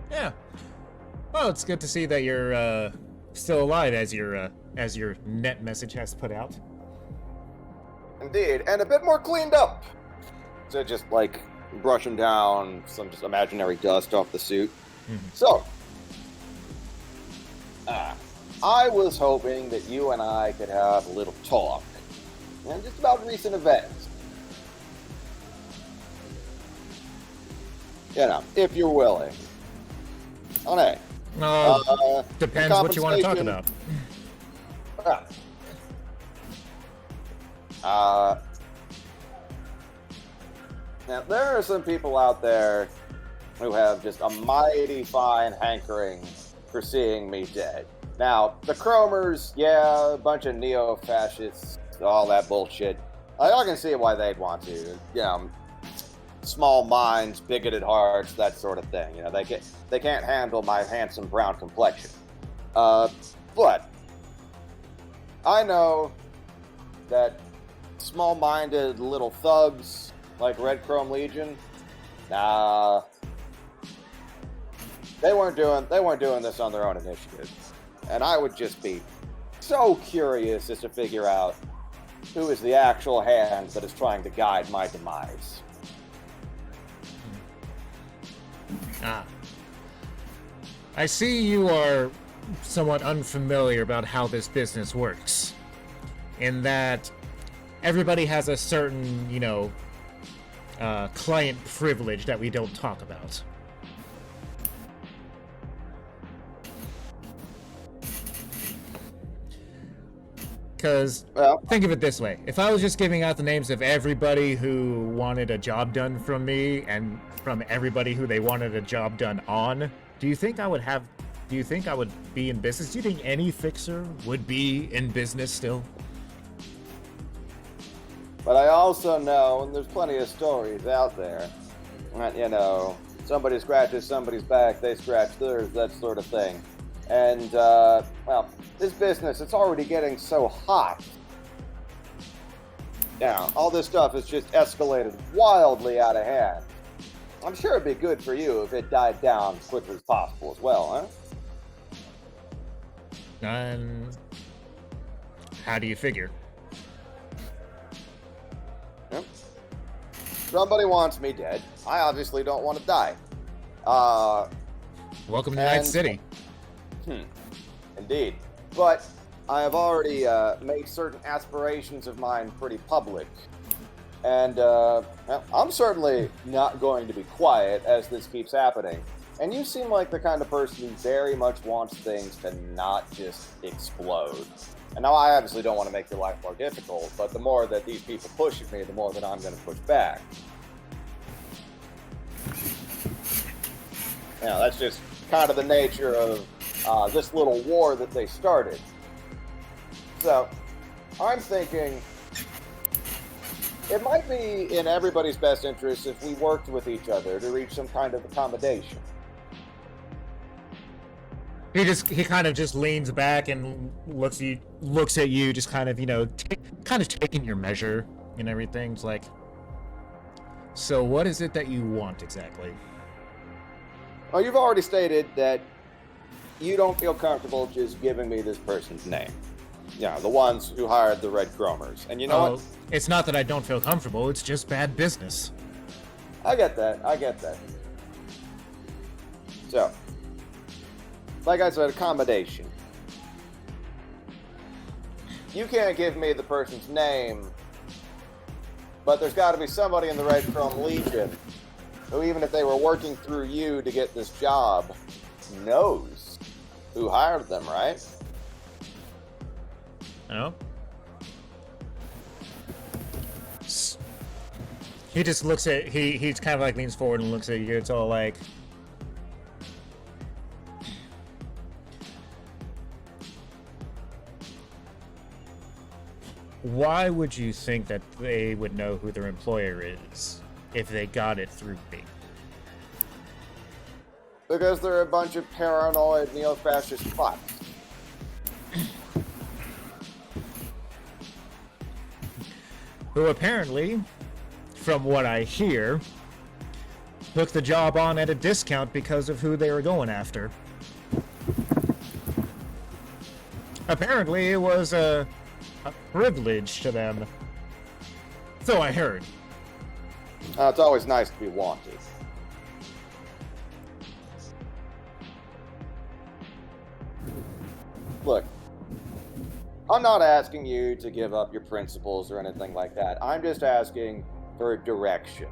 Yeah. Well, it's good to see that you're still alive, as your net message has put out.
Indeed, and a bit more cleaned up. So just like brushing down some just imaginary dust off the suit. So, I was hoping that you and I could have a little talk, and just about recent events. If you're willing. Oh, hey.
Depends what you want to talk about.
Now, there are some people out there who have just a mighty fine hankering for seeing me dead. Now, the Chromers, yeah, a bunch of neo-fascists, all that bullshit. I can see why they'd want to. You know, small minds, bigoted hearts, that sort of thing. You know, they can't handle my handsome brown complexion. But I know that small-minded little thugs like Red Chrome Legion, nah, they weren't doing this on their own initiative. And I would just be so curious as to figure out who is the actual hand that is trying to guide my demise.
I see you are somewhat unfamiliar about how this business works. In that everybody has a certain, client privilege that we don't talk about. Because, think of it this way. If I was just giving out the names of everybody who wanted a job done from me and from everybody who they wanted a job done on, do you think I would be in business? Do you think any fixer would be in business still?
But I also know, and there's plenty of stories out there, that, somebody scratches somebody's back, they scratch theirs, that sort of thing. And, this business, it's already getting so hot. Now, all this stuff has just escalated wildly out of hand. I'm sure it'd be good for you if it died down as quickly as possible as well, huh?
And how do you figure?
Yep. Somebody wants me dead. I obviously don't want to die.
Welcome to Night City.
Indeed. But I have already made certain aspirations of mine pretty public. And I'm certainly not going to be quiet as this keeps happening. And you seem like the kind of person who very much wants things to not just explode. And now I obviously don't want to make your life more difficult, but the more that these people push at me, the more that I'm going to push back. That's just kind of the nature of this little war that they started. So, I'm thinking it might be in everybody's best interest if we worked with each other to reach some kind of accommodation.
He kind of just leans back and looks at you, just kind of, taking your measure and everything. It's like, so what is it that you want exactly?
Well, you've already stated that you don't feel comfortable just giving me this person's name. The ones who hired the Red Chromers. And you know what?
It's not that I don't feel comfortable, it's just bad business.
I get that. So, like I said, accommodation. You can't give me the person's name, but there's got to be somebody in the Red Chrome Legion who, even if they were working through you to get this job, knows who hired them, right?
No. He just looks at he's kind of like leans forward and looks at you. It's all like, why would you think that they would know who their employer is if they got it through me?
Because they're a bunch of paranoid neo-fascist fucks.
Who apparently, from what I hear, took the job on at a discount because of who they were going after. Apparently, it was a privilege to them. So I heard.
It's always nice to be wanted. Look, I'm not asking you to give up your principles or anything like that. I'm just asking for a direction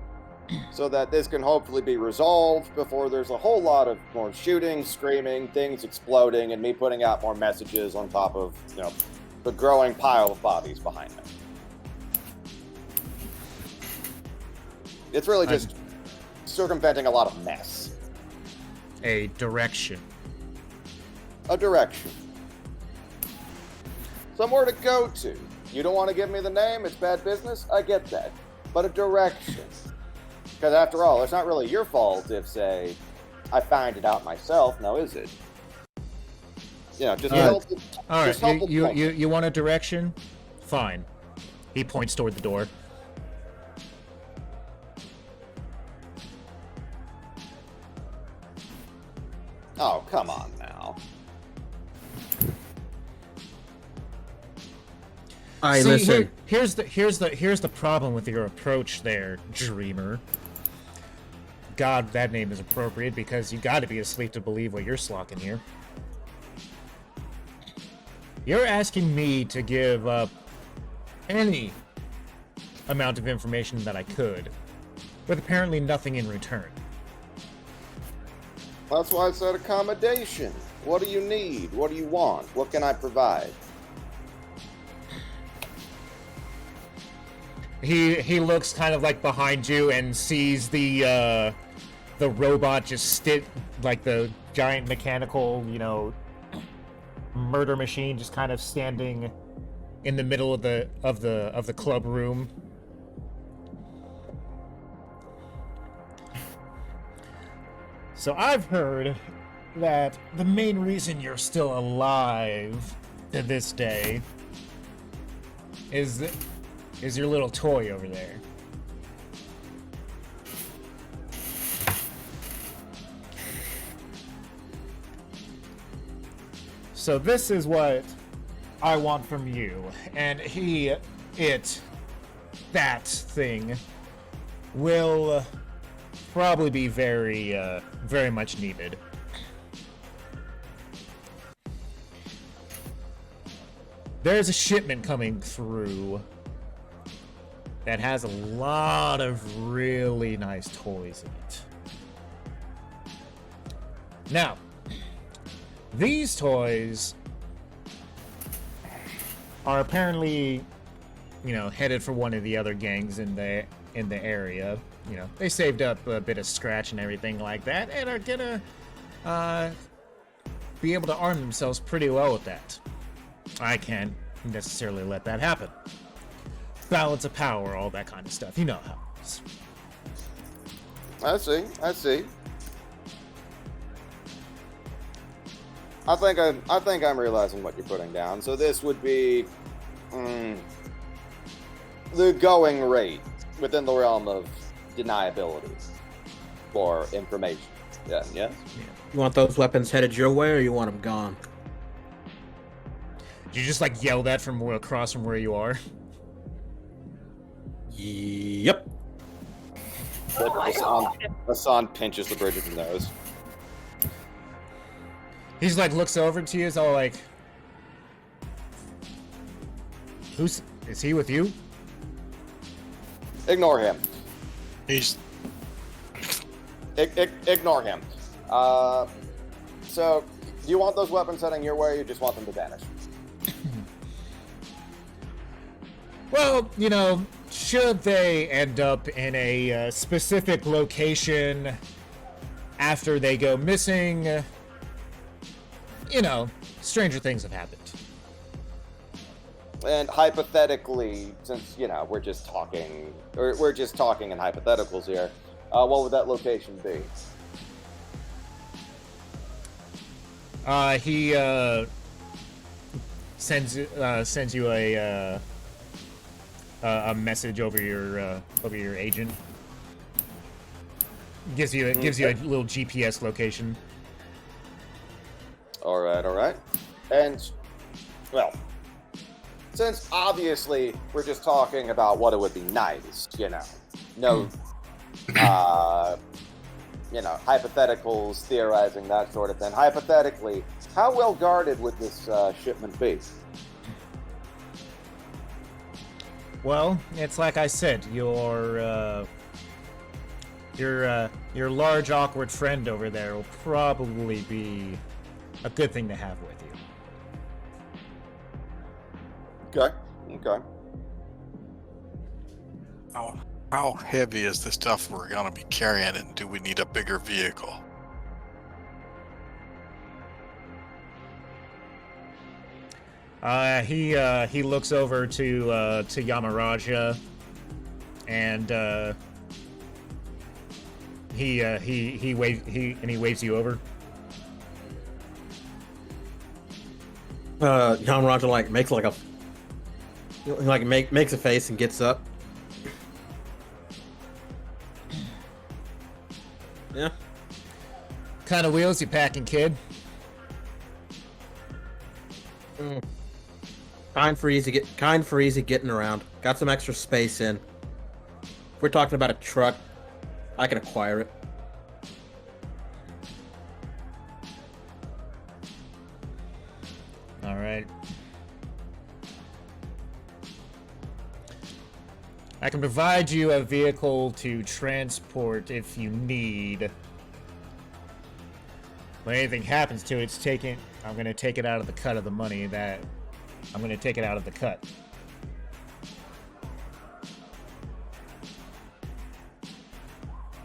so that this can hopefully be resolved before there's a whole lot of more shooting, screaming, things exploding, and me putting out more messages on top of, the growing pile of bodies behind me. It's really just circumventing a lot of mess.
a direction.
A direction. Somewhere to go to. You don't want to give me the name, it's bad business, I get that. But a direction. Because after all, it's not really your fault if, say, I find it out myself, now is it? You know, just help.
All
just
right,
help
you want a direction? Fine. He points toward the door.
Oh, come on now.
I
See,
listen.
here's the problem with your approach there, Dreamer. God, that name is appropriate because you got to be asleep to believe what you're slocking here. You're asking me to give up any amount of information that I could, with apparently nothing in return.
That's why I said accommodation. What do you need? What do you want? What can I provide?
He looks kind of like behind you and sees the robot just like the giant mechanical, murder machine just kind of standing in the middle of the club room. So I've heard that the main reason you're still alive to this day is your little toy over there. So this is what I want from you, and that thing will probably be very much needed. There's a shipment coming through that has a lot of really nice toys in it. Now, these toys are apparently, headed for one of the other gangs in the area. They saved up a bit of scratch and everything like that, and are gonna be able to arm themselves pretty well with that. I can't necessarily let that happen. Balance of power, all that kind of stuff. You know how it is.
I see. I think I'm realizing what you're putting down. So this would be the going rate within the realm of deniability for information. Yeah, yes?
You want those weapons headed your way, or you want them gone?
Did you just yell that from across from where you are?
Yep.
Hassan pinches the bridge of his nose.
He's looks over to you, is all like, is he with you?
Ignore him.
He's
Ignore him. So, do you want those weapons heading your way, or you just want them to vanish?
Well, should they end up in a specific location after they go missing, stranger things have happened.
And hypothetically, since we're just talking in hypotheticals here, what would that location be?
He sends you a message over your agent. Gives you a little GPS location.
All right. And well, since obviously we're just talking about what it would be nice, no, hypotheticals, theorizing, that sort of thing. Hypothetically, how well guarded would this shipment be?
Well, it's like I said, your large awkward friend over there will probably be a good thing to have with you.
Okay.
how heavy is the stuff we're gonna be carrying, and do we need a bigger vehicle?
He looks over to Yamaraja, and he waves you over.
Yamaraja like makes like a makes a face and gets up. Yeah.
Kind of wheels you packing, kid?
Kind for easy getting around. Got some extra space in. If we're talking about a truck, I can acquire it.
All right. I can provide you a vehicle to transport if you need. When anything happens to it, I'm going to take it out of the cut of the money that... I'm going to take it out of the cut.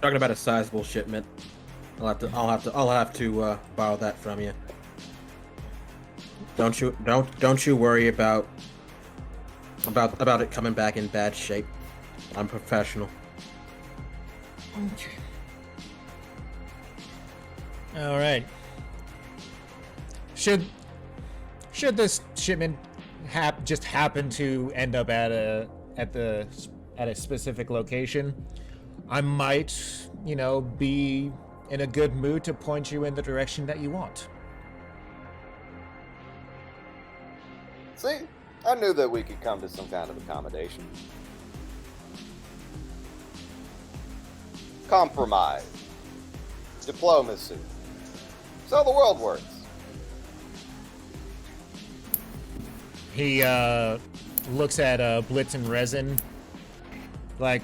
Talking about a sizable shipment. I'll have to borrow that from you. Don't you worry about it coming back in bad shape. I'm professional.
Okay. All right. Should this shipment just happen to end up at a specific location, I might, be in a good mood to point you in the direction that you want.
See, I knew that we could come to some kind of accommodation. Compromise. Diplomacy. So the world works.
He looks at Blitz and Resin, like,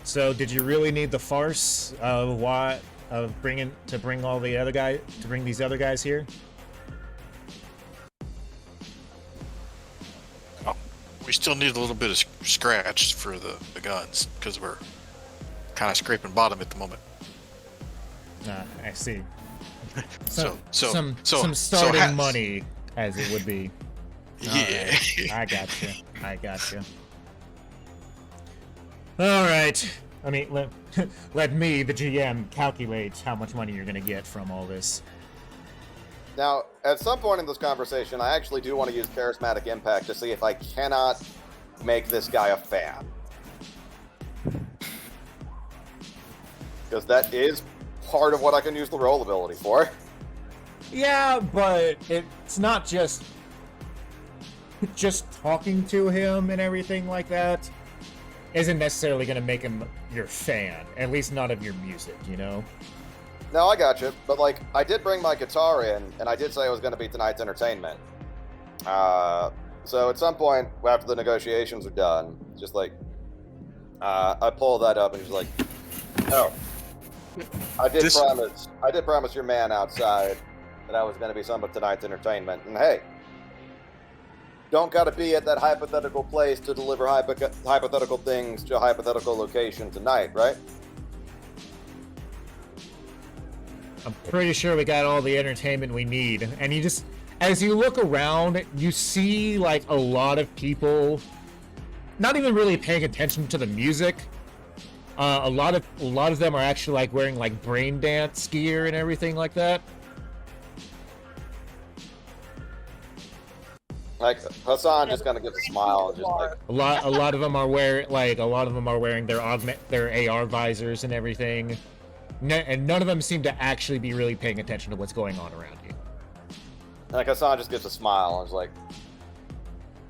so did you really need the farce of bring these other guys here?
We still need a little bit of scratch for the guns because we're kind of scraping bottom at the moment.
I see.
So
Some starting money, as it would be.
Yeah.
Right. I gotcha. All right. I mean, let me, the GM, calculate how much money you're going to get from all this.
Now, at some point in this conversation, I actually do want to use Charismatic Impact to see if I cannot make this guy a fan. Because that is part of what I can use the roll ability for.
Yeah, but it's not just talking to him and everything like that isn't necessarily going to make him your fan, at least not of your music,
No, I got you. But, I did bring my guitar in, and I did say it was going to be tonight's entertainment. So at some point, after the negotiations are done, I pull that up and just oh. I did promise your man outside that I was going to be some of tonight's entertainment. And hey, don't got to be at that hypothetical place to deliver hypothetical things to a hypothetical location tonight, right?
I'm pretty sure we got all the entertainment we need. And as you look around, you see a lot of people not even really paying attention to the music. A lot of them are actually wearing brain dance gear and everything like that.
Hassan just kind of gives a smile and just
a lot of them are wearing their AR visors and everything. And none of them seem to actually be really paying attention to what's going on around you.
Hassan just gives a smile and is like,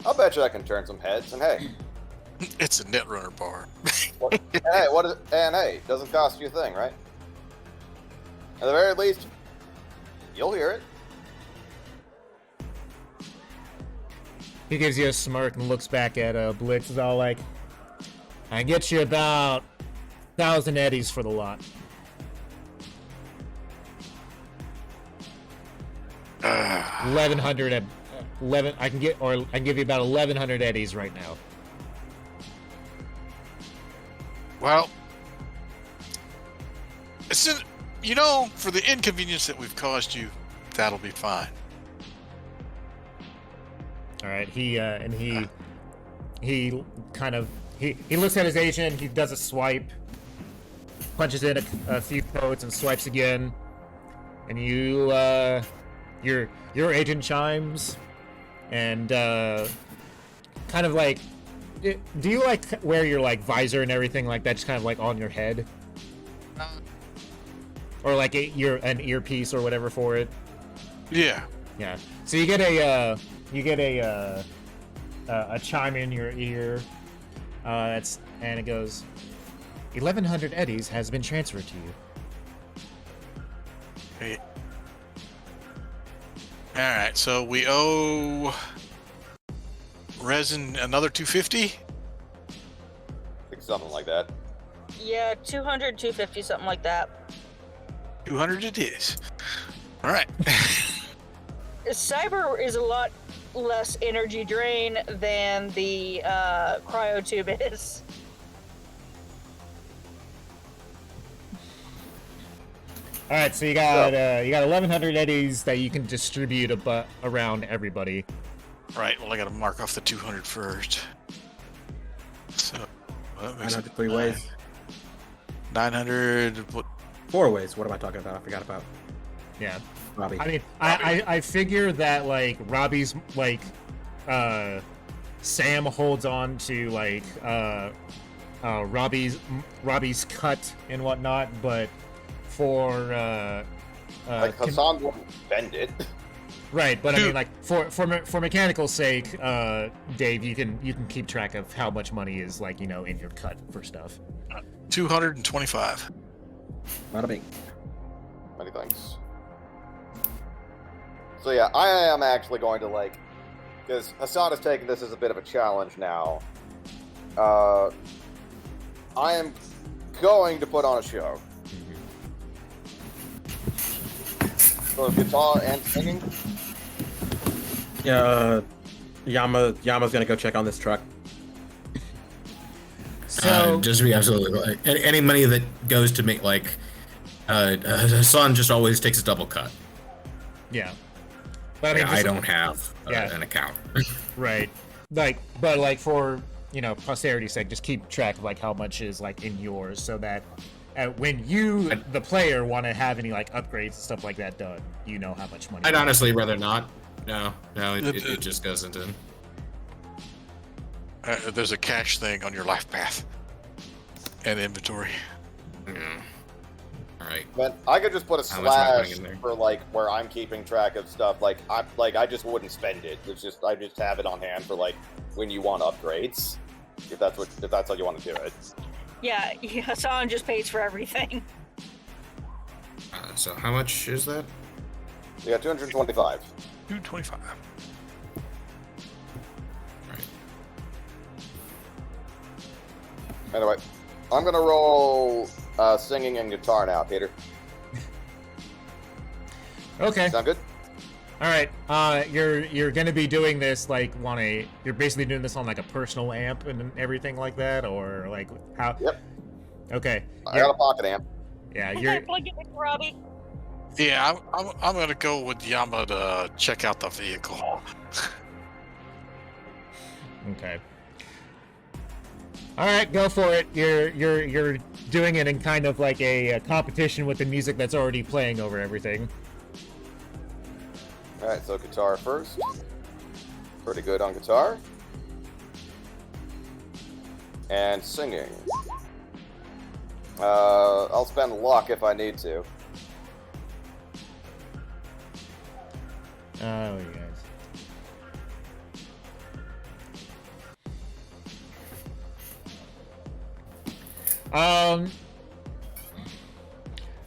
I'll bet you I can turn some heads, and hey.
It's a Netrunner bar.
Hey, doesn't cost you a thing, right? At the very least, you'll hear it.
He gives you a smirk and looks back at Blitz. Is all like, I get you about 1,000 eddies for the lot. 1,100 at 11. I can give you about 1,100 eddies right now.
Well, for the inconvenience that we've caused you, that'll be fine.
All right. He kind of he looks at his agent. He does a swipe, punches in a few codes, and swipes again. And you your agent chimes, and kind of like, do you like wear your like visor and everything like that, just kind of like on your head, or like an earpiece or whatever for it?
Yeah.
Yeah. So you get a chime in your ear. And it goes, 1,100 eddies has been transferred to you.
Hey. All right, so we owe Resin another 250.
I think something like that.
Yeah, 200, 250, something like that.
200 it is. All right.
Cyber is a lot less energy drain than the cryo tube is.
All right, so you got 1,100 eddies that you can distribute around everybody.
Right. Well, I got to mark off the 200 first. So that makes
900 3 ways.
900. What?
4 ways. What am I talking about? I forgot about
Yeah.
Robbie.
I mean, I figure that like Robbie's like Sam holds on to like Robbie's cut and whatnot, but for
Like Hassan wouldn't bend it.
right, but I mean like for mechanical sake, Dave, you can keep track of how much money is like, you know, in your cut for stuff.
225.
Bada bing.
Many thanks. So yeah, I am actually going to like, because Hassan is taking this as a bit of a challenge now. I am going to put on a show. So guitar and singing.
Yeah, Yama's gonna go check on this truck.
So
Just to be absolutely like, any money that goes to make like Hassan just always takes a double cut.
yeah. But I mean,
I
just-
don't have
yeah.
an account.
Right. Like, but like for, you know, posterity's sake, just keep track of like how much is like in yours, so that when you, the player, want to have any like upgrades and stuff like that done, you know how much money.
I'd honestly rather not. No, it just goes into.
There's a cash thing on your life path and inventory.
Yeah. All right.
But I could just put a
How much am I putting
slash
in there?
for like where I'm keeping track of stuff. Like I just wouldn't spend it. It's just I just have it on hand for like when you want upgrades. If that's how you want to do it.
Yeah, Hassan just pays for everything.
So how much is that?
You got 225.
225.
Right.
Anyway, I'm gonna roll singing and guitar now, Peter.
Okay.
Sound good?
All right. You're gonna be doing this like you're basically doing this on like a personal amp and everything like that, or like how?
Yep.
Okay.
I got a pocket amp.
Yeah.
I'm
You're.
gonna plug it in, Robbie.
Yeah, I'm gonna go with Yama to check out the vehicle.
Okay. All right, go for it. You're doing it in kind of like a competition with the music that's already playing over everything.
All right, so guitar first. Pretty good on guitar. And singing. I'll spend luck if I need to.
Oh, you guys.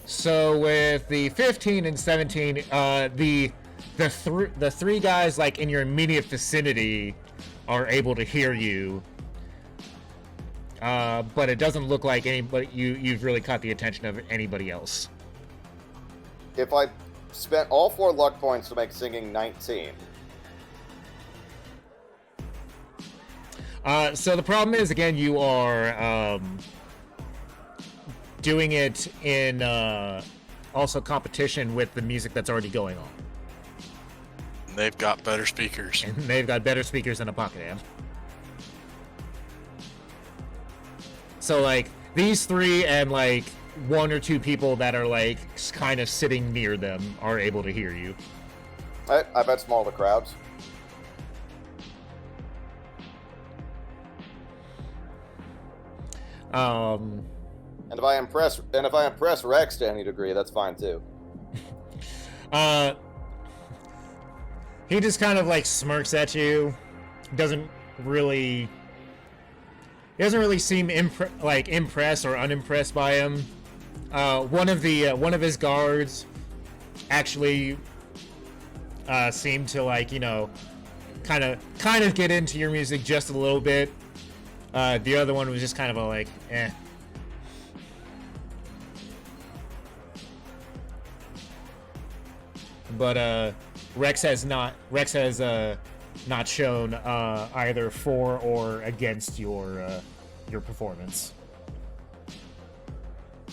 So with the 15 and 17, the three guys like in your immediate vicinity are able to hear you. But it doesn't look like you've really caught the attention of anybody else.
If I spent all 4 luck points to make singing 19.
So the problem is, again, you are doing it in also competition with the music that's already going on.
they've got better speakers.
And they've got better speakers than a pocket amp. So like these three and like one or two people that are like kind of sitting near them are able to hear you.
I bet smaller crowds.
Um,
And if I impress Rex to any degree, that's fine too.
He just kind of like smirks at you. Doesn't really seem impressed or unimpressed by him. One of his guards actually seemed to like, you know, kind of get into your music just a little bit. The other one was just kind of a like, eh. But Rex has not shown either for or against your performance.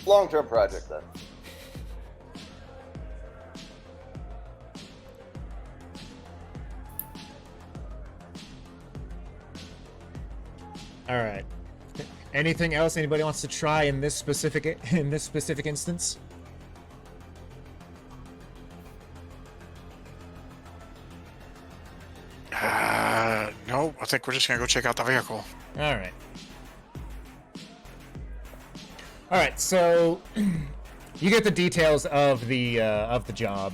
Long-term project then.
All right. Anything else anybody wants to try in this specific instance?
No, I think we're just gonna go check out the vehicle.
All right. All right. So you get the details of the job,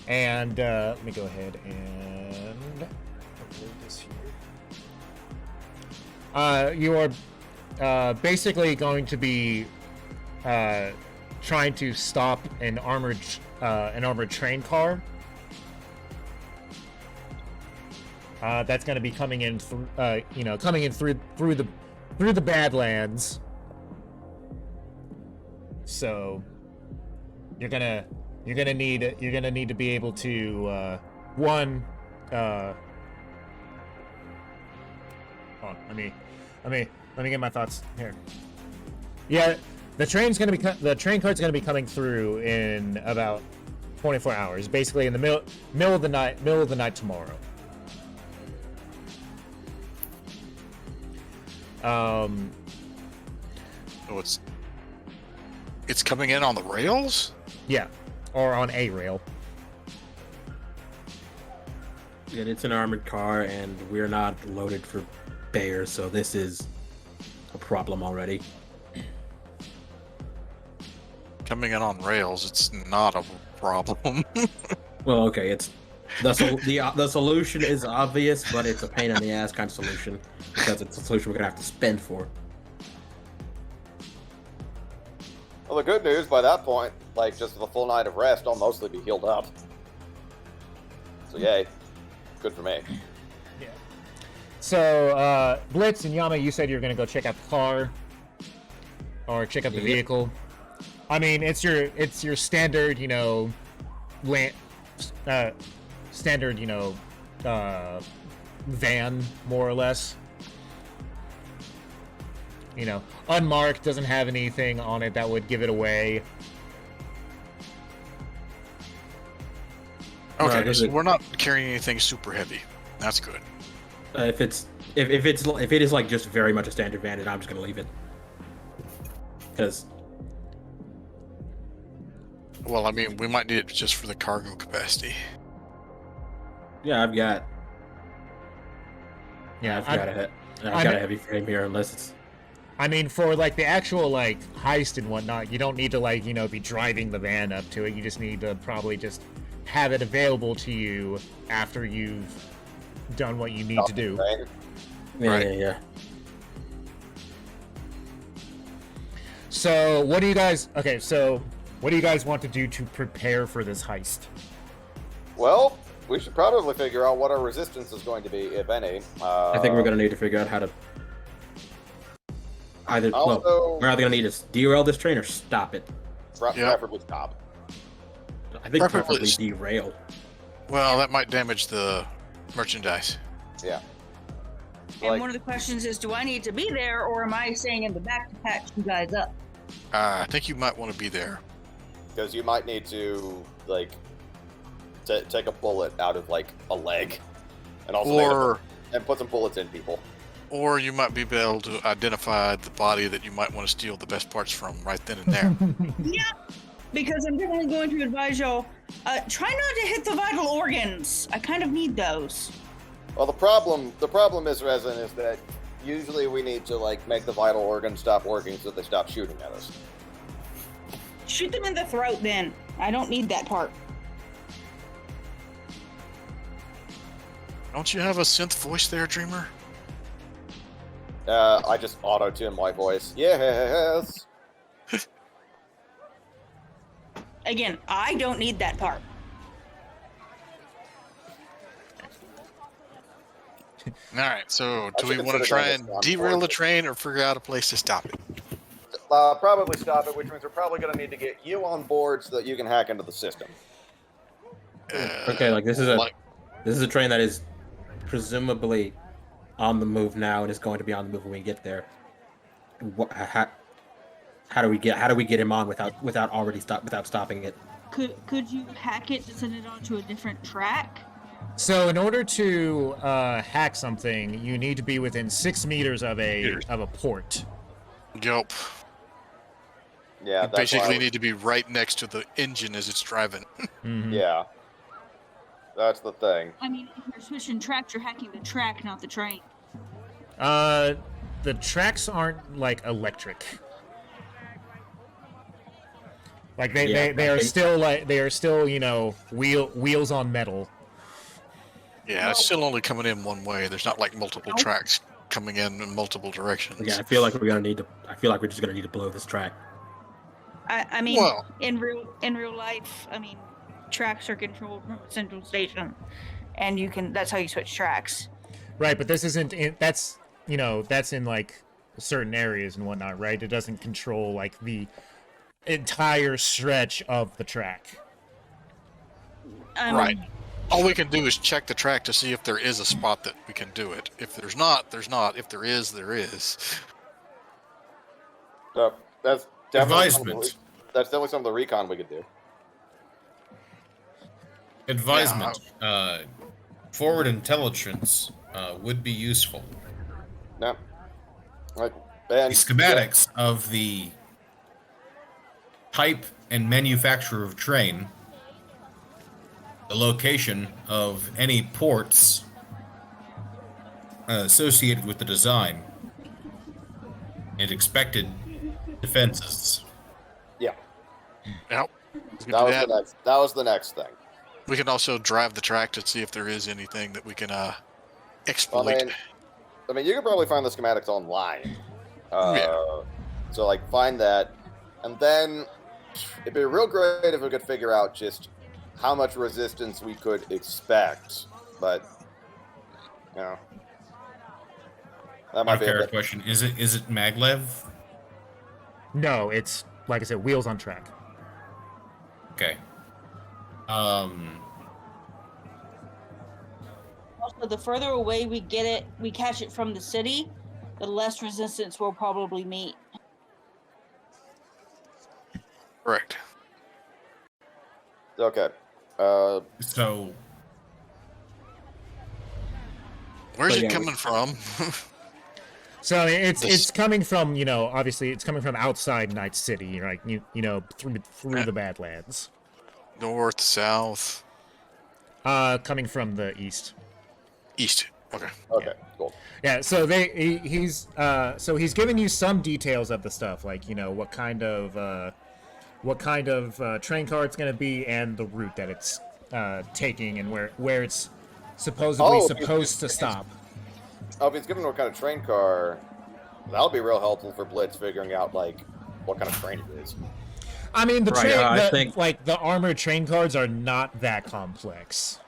and let me go ahead and upload this here. You are basically going to be trying to stop an armored train car. That's going to be coming in through the Badlands. So you're gonna need to be able to hold on, let me get my thoughts here. Yeah, the train car's gonna be coming through in about 24 hours, basically in the middle of the night tomorrow.
So it's coming in on the rails?
Yeah, or on a rail.
Yeah, it's an armored car, and we're not loaded for bears, so this is a problem already.
Coming in on rails, it's not a problem.
Well, okay, it's the solution is obvious, but it's a pain in the ass kind of solution because it's a solution we're gonna have to spend for.
Well, the good news by that point, like just with a full night of rest, I'll mostly be healed up. So yay, good for me.
Yeah. So Blitz and Yama, you said you were gonna go check out the car or check out the vehicle. I mean, it's your standard, you know, standard, you know, van, more or less. You know, unmarked, doesn't have anything on it that would give it away.
Okay, so we're not carrying anything super heavy. That's good.
If it is like just very much a standard van, then I'm just gonna leave it. Because
Well, I mean, we might need it just for the cargo capacity.
yeah, I've got
Yeah,
I've got a heavy frame here, unless it's.
I mean, for like the actual like heist and whatnot, you don't need to like, you know, be driving the van up to it. You just need to probably just have it available to you after you've done what you need to do.
Yeah.
So what do you guys want to do to prepare for this heist?
Well, we should probably figure out what our resistance is going to be, if any.
I think we're gonna need to figure out how to we're either gonna need to derail this train or stop it.
Preferably stop.
I think preferably
Preferably
derail.
Well, that might damage the merchandise.
Yeah.
And one of the questions is, do I need to be there, or am I staying in the back to patch you guys up?
I think you might want to be there.
Because you might need to, like, take a bullet out of like a leg, and also and put some bullets in people.
Or you might be able to identify the body that you might want to steal the best parts from right then and there.
Yeah, because I'm definitely going to advise y'all, try not to hit the vital organs. I kind of need those.
Well, the problem is, Resin, is that usually we need to like make the vital organs stop working so they stop shooting at us.
Shoot them in the throat then. I don't need that part.
Don't you have a synth voice there, Dreamer?
I just auto-tune my voice. Yes.
Again, I don't need that part.
All right, so
I
do we
should
want to
consider
try
that
and
a
derail the
sponsor.
train or figure out a place to stop it?
Probably stop it, which means we're probably going to need to get you on board so that you can hack into the system.
Okay, like this is
like-
a train that is presumably on the move now and is going to be on the move when we get there. How do we get him on without stopping it?
Could you hack it to send it onto a different track?
So in order to hack something, you need to be within 6 meters of a port.
Yup.
Yeah,
You
that's
basically
why
need to be right next to the engine as it's driving.
Mhm.
Yeah, that's the thing.
I mean, if you're switching tracks, you're hacking the track, not the train.
The tracks aren't like electric. Like they are still you know wheels on metal.
Yeah, it's still only coming in one way. There's not like multiple tracks coming in multiple directions.
Yeah, I feel like we're just gonna need to blow this track.
I mean,
Well-
in real life, I mean, tracks are controlled from a central station, and that's how you switch tracks.
Right, but this isn't. That's in like certain areas and whatnot, right? It doesn't control like the entire stretch of the track.
Right. All we can do is check the track to see if there is a spot that we can do it. If there's not, there's not. If there is, there is.
So that's definitely
Advisement.
That's definitely some of the recon we could do.
Advisement. Forward intelligence would be useful.
No. Like,
The
and
schematics of the type and manufacturer of train, the location of any ports associated with the design, and expected defenses.
Yeah,
Yep. We can
that
do
was
that.
that was the next thing.
We can also drive the track to see if there is anything that we can exploit.
I mean, you could probably find the schematics online.
Yeah.
So, like, find that, and then it'd be real great if we could figure out just how much resistance we could expect. But, you know, that might be a
Fair
bit.
question. Is it maglev?
No, it's like I said, wheels on track.
Okay.
Also, the further away we catch it from the city, the less resistance we'll probably meet.
Correct.
Okay.
So
Where's
So,
it
yeah,
coming from?
So I mean, it's
This-
coming from obviously it's coming from outside Night City, right? Through the Badlands.
North, south,
Coming from the east.
east. Okay.
Okay. Cool.
Yeah, so he's given you some details of the stuff, like what kind of train car it's gonna be and the route that it's taking and where it's supposedly
Oh,
supposed to stop.
Oh, if he's given what kind of train car, that'll be real helpful for Blitz figuring out like what kind of train it is.
I mean, the
Right,
train,
I think-
like the armored train cars are not that complex.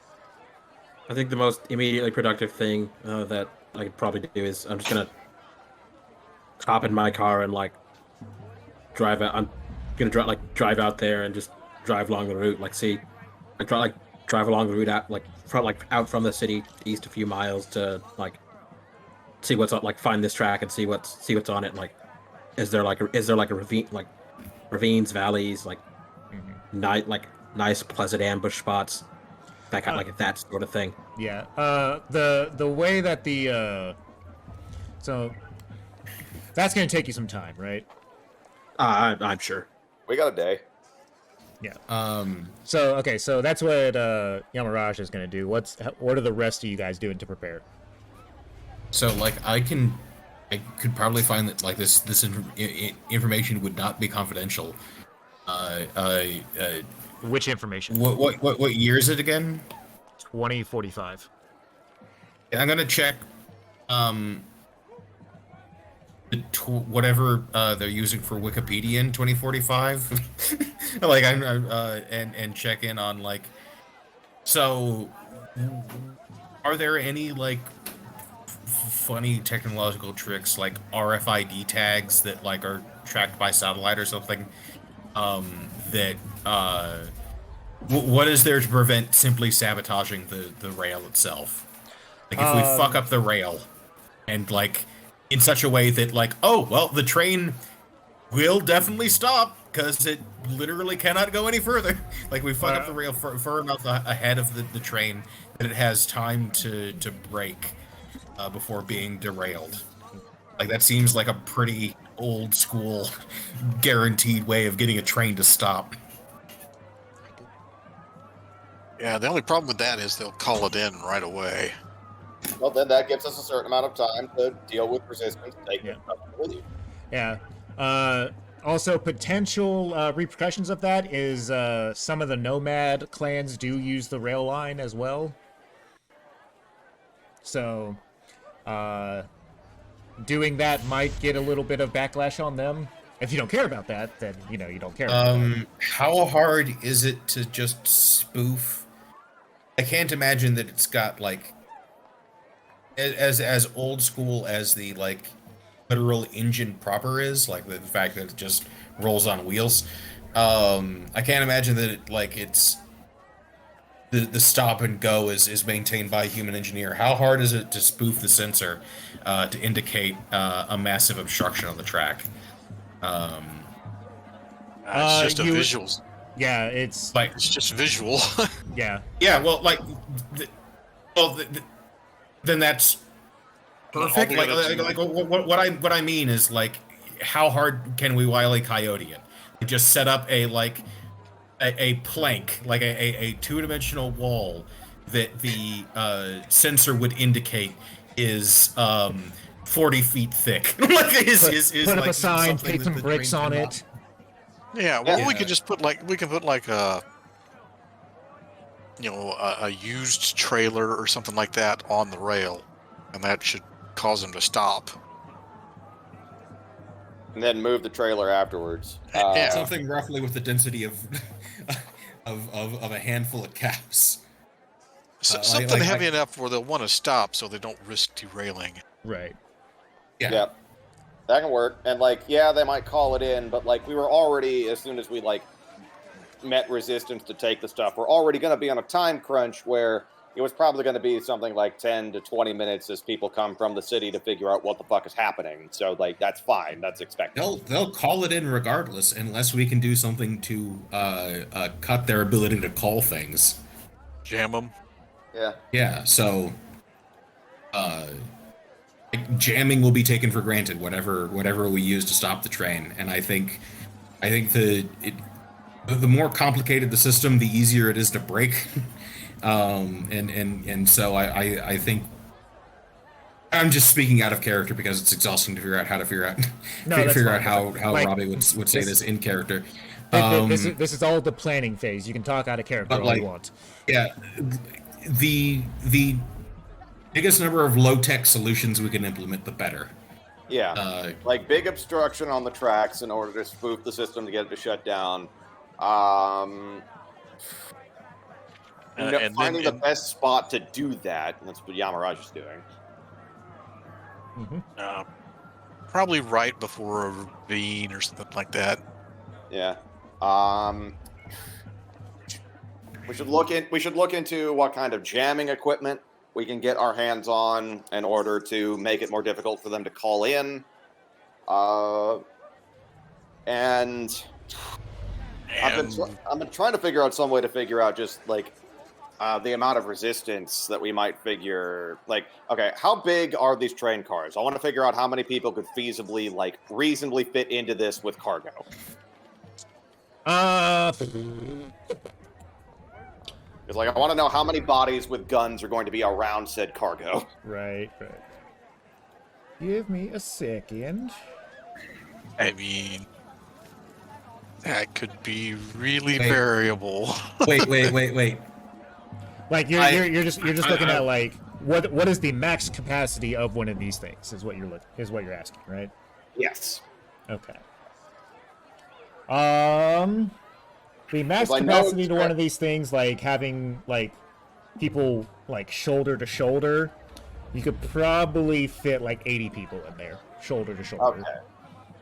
I think the most immediately productive thing that I could probably do is I'm just gonna hop in my car and like drive out. I'm gonna drive out there and just drive along the route. Drive along the route out from the city east a few miles to like see what's on, like find this track and see what's on it. Like, is there like a ravine, like ravines, valleys, like nice pleasant ambush spots. that sort of thing.
Yeah. The way that so that's gonna take you some time, right?
I'm sure.
We got a day.
Yeah. So okay, so that's what Yamaraj is gonna do. What are the rest of you guys doing to prepare?
So like I could probably find that like this information would not be confidential.
Which information?
What year is it again?
2045.
I'm gonna check whatever they're using for Wikipedia in 2045. Like I'm and check in on like, so are there any like funny technological tricks like RFID tags that like are tracked by satellite or something, that what is there to prevent simply sabotaging the rail itself? Like if we fuck up the rail and like in such a way that like, oh well, the train will definitely stop because it literally cannot go any further. Like we fuck up the rail far enough ahead of the train that it has time to brake before being derailed. Like that seems like a pretty old school guaranteed way of getting a train to stop.
Yeah, the only problem with that is they'll call it in right away.
Well, then that gives us a certain amount of time to deal with resistance. Take it with you.
Yeah. Also, potential repercussions of that is some of the nomad clans do use the rail line as well. So, doing that might get a little bit of backlash on them. If you don't care about that, then you don't care about that.
How hard is it to just spoof? I can't imagine that it's got like as old school as the like literal engine proper is, like the fact that it just rolls on wheels. I can't imagine that it like it's the stop and go is maintained by a human engineer. How hard is it to spoof the sensor to indicate a massive obstruction on the track?
It's just a visuals.
Yeah, it's
like
it's just visual.
Yeah.
Yeah, well, like, then that's perfect. Like what I mean is like, how hard can we Wile E. Coyote it? Just set up a plank, like a two-dimensional wall that the sensor would indicate is 40 feet thick. Like
put up
like
a sign,
something
take
that
some
the
bricks
train
on
cannot-
it.
Yeah, well,
Yeah.
we could just put like a used trailer or something like that on the rail, and that should cause them to stop.
And then move the trailer afterwards.
Yeah.
Something roughly with the density of of a handful of cows.
Something heavy enough where they'll want to stop so they don't risk derailing.
Right.
Yeah.
Yep. That can work. And like, yeah, they might call it in, but like we were already, as soon as we like met resistance to take the stuff, we're already going to be on a time crunch where it was probably going to be something like 10 to 20 minutes as people come from the city to figure out what the fuck is happening. So like, that's fine. That's expected.
They'll call it in regardless, unless we can do something to cut their ability to call things.
Jam them.
Yeah.
Yeah. So, jamming will be taken for granted. Whatever we use to stop the train, and I think the more complicated the system, the easier it is to break. And so I think I'm just speaking out of character because it's exhausting to figure out how to figure out how
Like,
Robbie would say this in character.
This is all the planning phase. You can talk out of character all you want.
Yeah, the biggest number of low-tech solutions we can implement, the better.
Yeah. Like big obstruction on the tracks in order to spoof the system to get it to shut down. Finding the best spot to do that. That's what Yamaraj is doing.
Mm-hmm.
Probably right before a ravine or something like that.
Yeah. We should look into what kind of jamming equipment we can get our hands on in order to make it more difficult for them to call in. And I've been trying to figure out some way to figure out just like the amount of resistance that we might figure. Like, okay, how big are these train cars? I want to figure out how many people could feasibly, like, reasonably fit into this with cargo. It's like I want to know how many bodies with guns are going to be around said cargo.
Right. Give me a second.
I mean, that could be really variable.
Wait.
Like you're just looking at like what is the max capacity of one of these things is what you're asking, right?
Yes.
Okay. The max capacity to one of these things, like having like people like shoulder to shoulder, you could probably fit like 80 people in there, shoulder to shoulder.
Okay.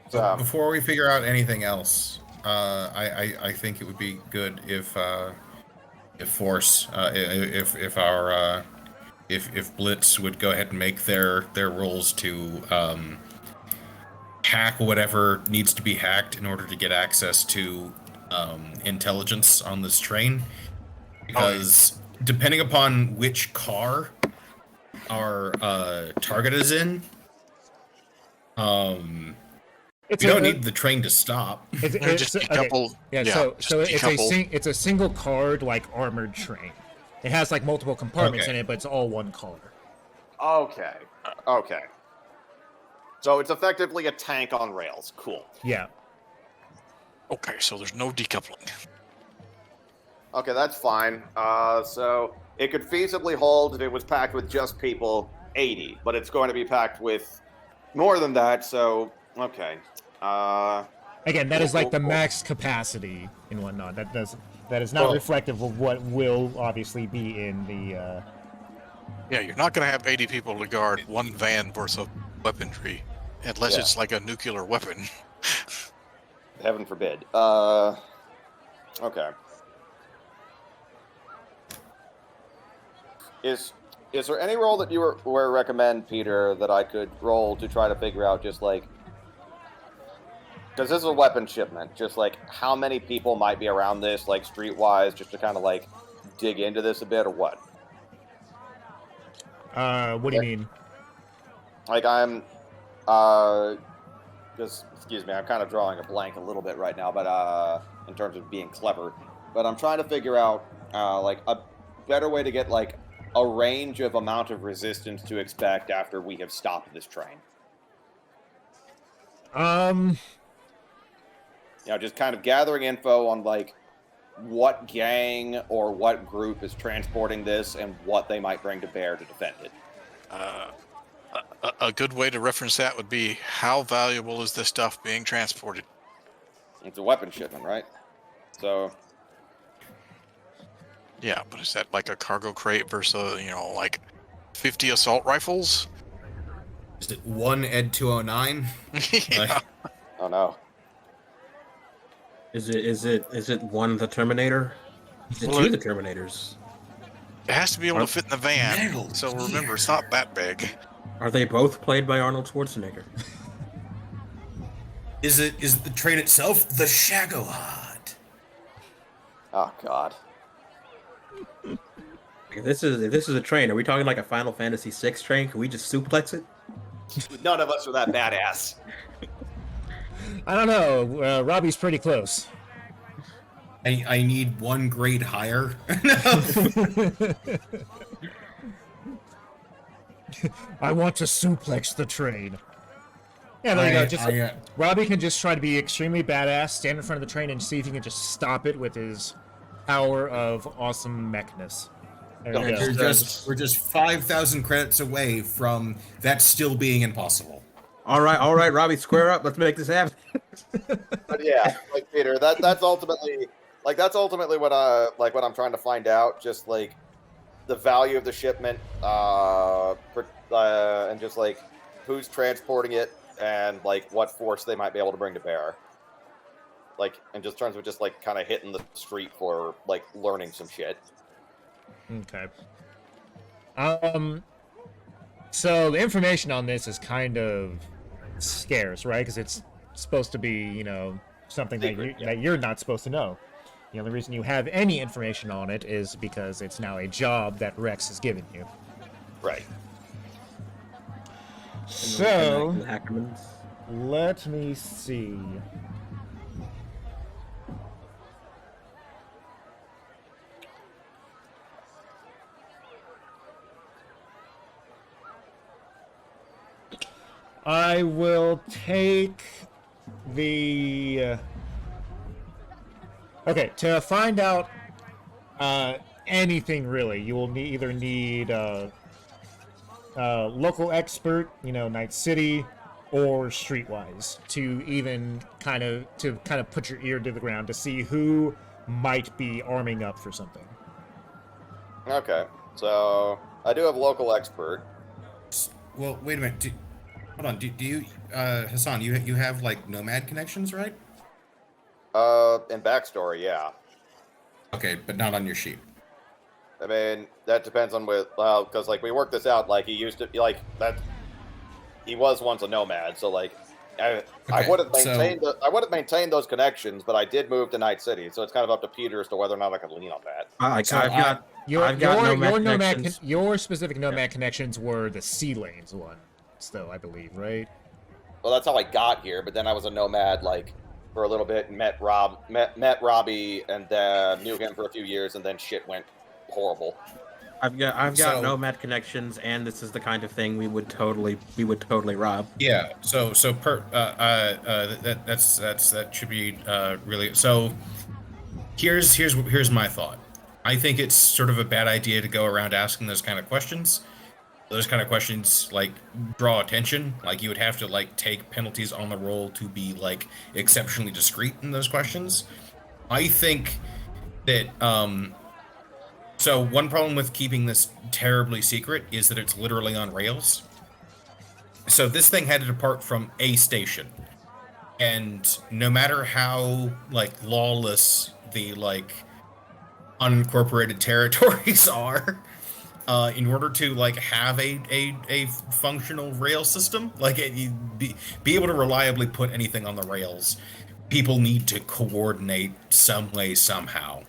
So before we figure out anything else, I think it would be good if Force, if Blitz would go ahead and make their rolls to hack whatever needs to be hacked in order to get access to intelligence on this train, because depending upon which car our target is in, we don't need the train to stop.
Just decouple.
Yeah, so it's a single card like armored train. It has like multiple compartments in it, but it's all one car.
Okay. So it's effectively a tank on rails. Cool.
Yeah.
Okay, so there's no decoupling.
Okay, that's fine. So it could feasibly hold, if it was packed with just people, 80, but it's going to be packed with more than that, so okay.
Again, that is like the max capacity and whatnot. That is not reflective of what will obviously be in the.
Yeah, you're not going to have 80 people to guard one van worth of weaponry, unless it's like a nuclear weapon.
Heaven forbid. Okay. Is there any role that you were recommend, Peter, that I could roll to try to figure out just like, because this is a weapon shipment, just like how many people might be around this, like streetwise, just to kind of like dig into this a bit, or what?
What do you mean?
Like I'm, just excuse me, I'm kind of drawing a blank a little bit right now, but in terms of being clever, but I'm trying to figure out like a better way to get like a range of amount of resistance to expect after we have stopped this train. You know, just kind of gathering info on like what gang or what group is transporting this and what they might bring to bear to defend it.
A good way to reference that would be, how valuable is this stuff being transported?
It's a weapon shipment, right? So
yeah, but is that like a cargo crate versus, like 50 assault rifles?
Is it one Ed 209?
Yeah.
Oh no.
Is it one the Terminator? Is it two the Terminators?
It has to be able to fit in the van. So remember, it's not that big.
Are they both played by Arnold Schwarzenegger?
Is the train itself the Shagohod?
Oh god.
If this is a train, are we talking like a Final Fantasy VI train? Can we just suplex it?
None of us are that badass.
I don't know. Robbie's pretty close.
I need one grade higher.
I want to suplex the train. Yeah, there you go. Robbie can just try to be extremely badass, stand in front of the train, and see if he can just stop it with his power of awesome mechness.
We're just 5,000 credits away from that still being impossible.
All right, Robbie, square up. Let's make this happen.
But yeah, like Peter, that's ultimately what I'm trying to find out. Just like the value of the shipment, and just like who's transporting it, and like what force they might be able to bring to bear. Like in just terms of just like kind of hitting the street for like learning some shit.
Okay. So the information on this is kind of scarce, right? Because it's supposed to be, something that you're not supposed to know. The only reason you have any information on it is because it's now a job that Rex has given you.
Right.
So,
The Ackermans.
let me see. I will take the... Okay, to find out anything really, you will either need local expert, Night City, or Streetwise to even kind of put your ear to the ground to see who might be arming up for something.
Okay, so I do have local expert.
Well, wait a minute. Hold on. Do you, Hassan? You have like Nomad connections, right?
In backstory, yeah.
Okay, but not on your sheet.
I mean, that depends on because like we worked this out. Like he used to be like that. He was once a nomad, so like I would have maintained I would have maintained those connections, but I did move to Night City, so it's kind of up to Peter as to whether or not I can lean on that.
I've got
Your specific nomad connections were the Sea Lanes one, still, I believe, right?
Well, that's how I got here, but then I was a nomad like for a little bit and met Robbie and knew him for a few years, and then shit went horrible.
I've got nomad connections, and this is the kind of thing we would totally rob.
Yeah. So that should be really. So here's my thought. I think it's sort of a bad idea to go around asking those kind of questions. Those kind of questions like draw attention. Like you would have to like take penalties on the roll to be like exceptionally discreet in those questions. I think that so one problem with keeping this terribly secret is that it's literally on rails. So this thing had to depart from a station. And no matter how like lawless the like unincorporated territories are, in order to like have a functional rail system, like be able to reliably put anything on the rails, people need to coordinate some way somehow.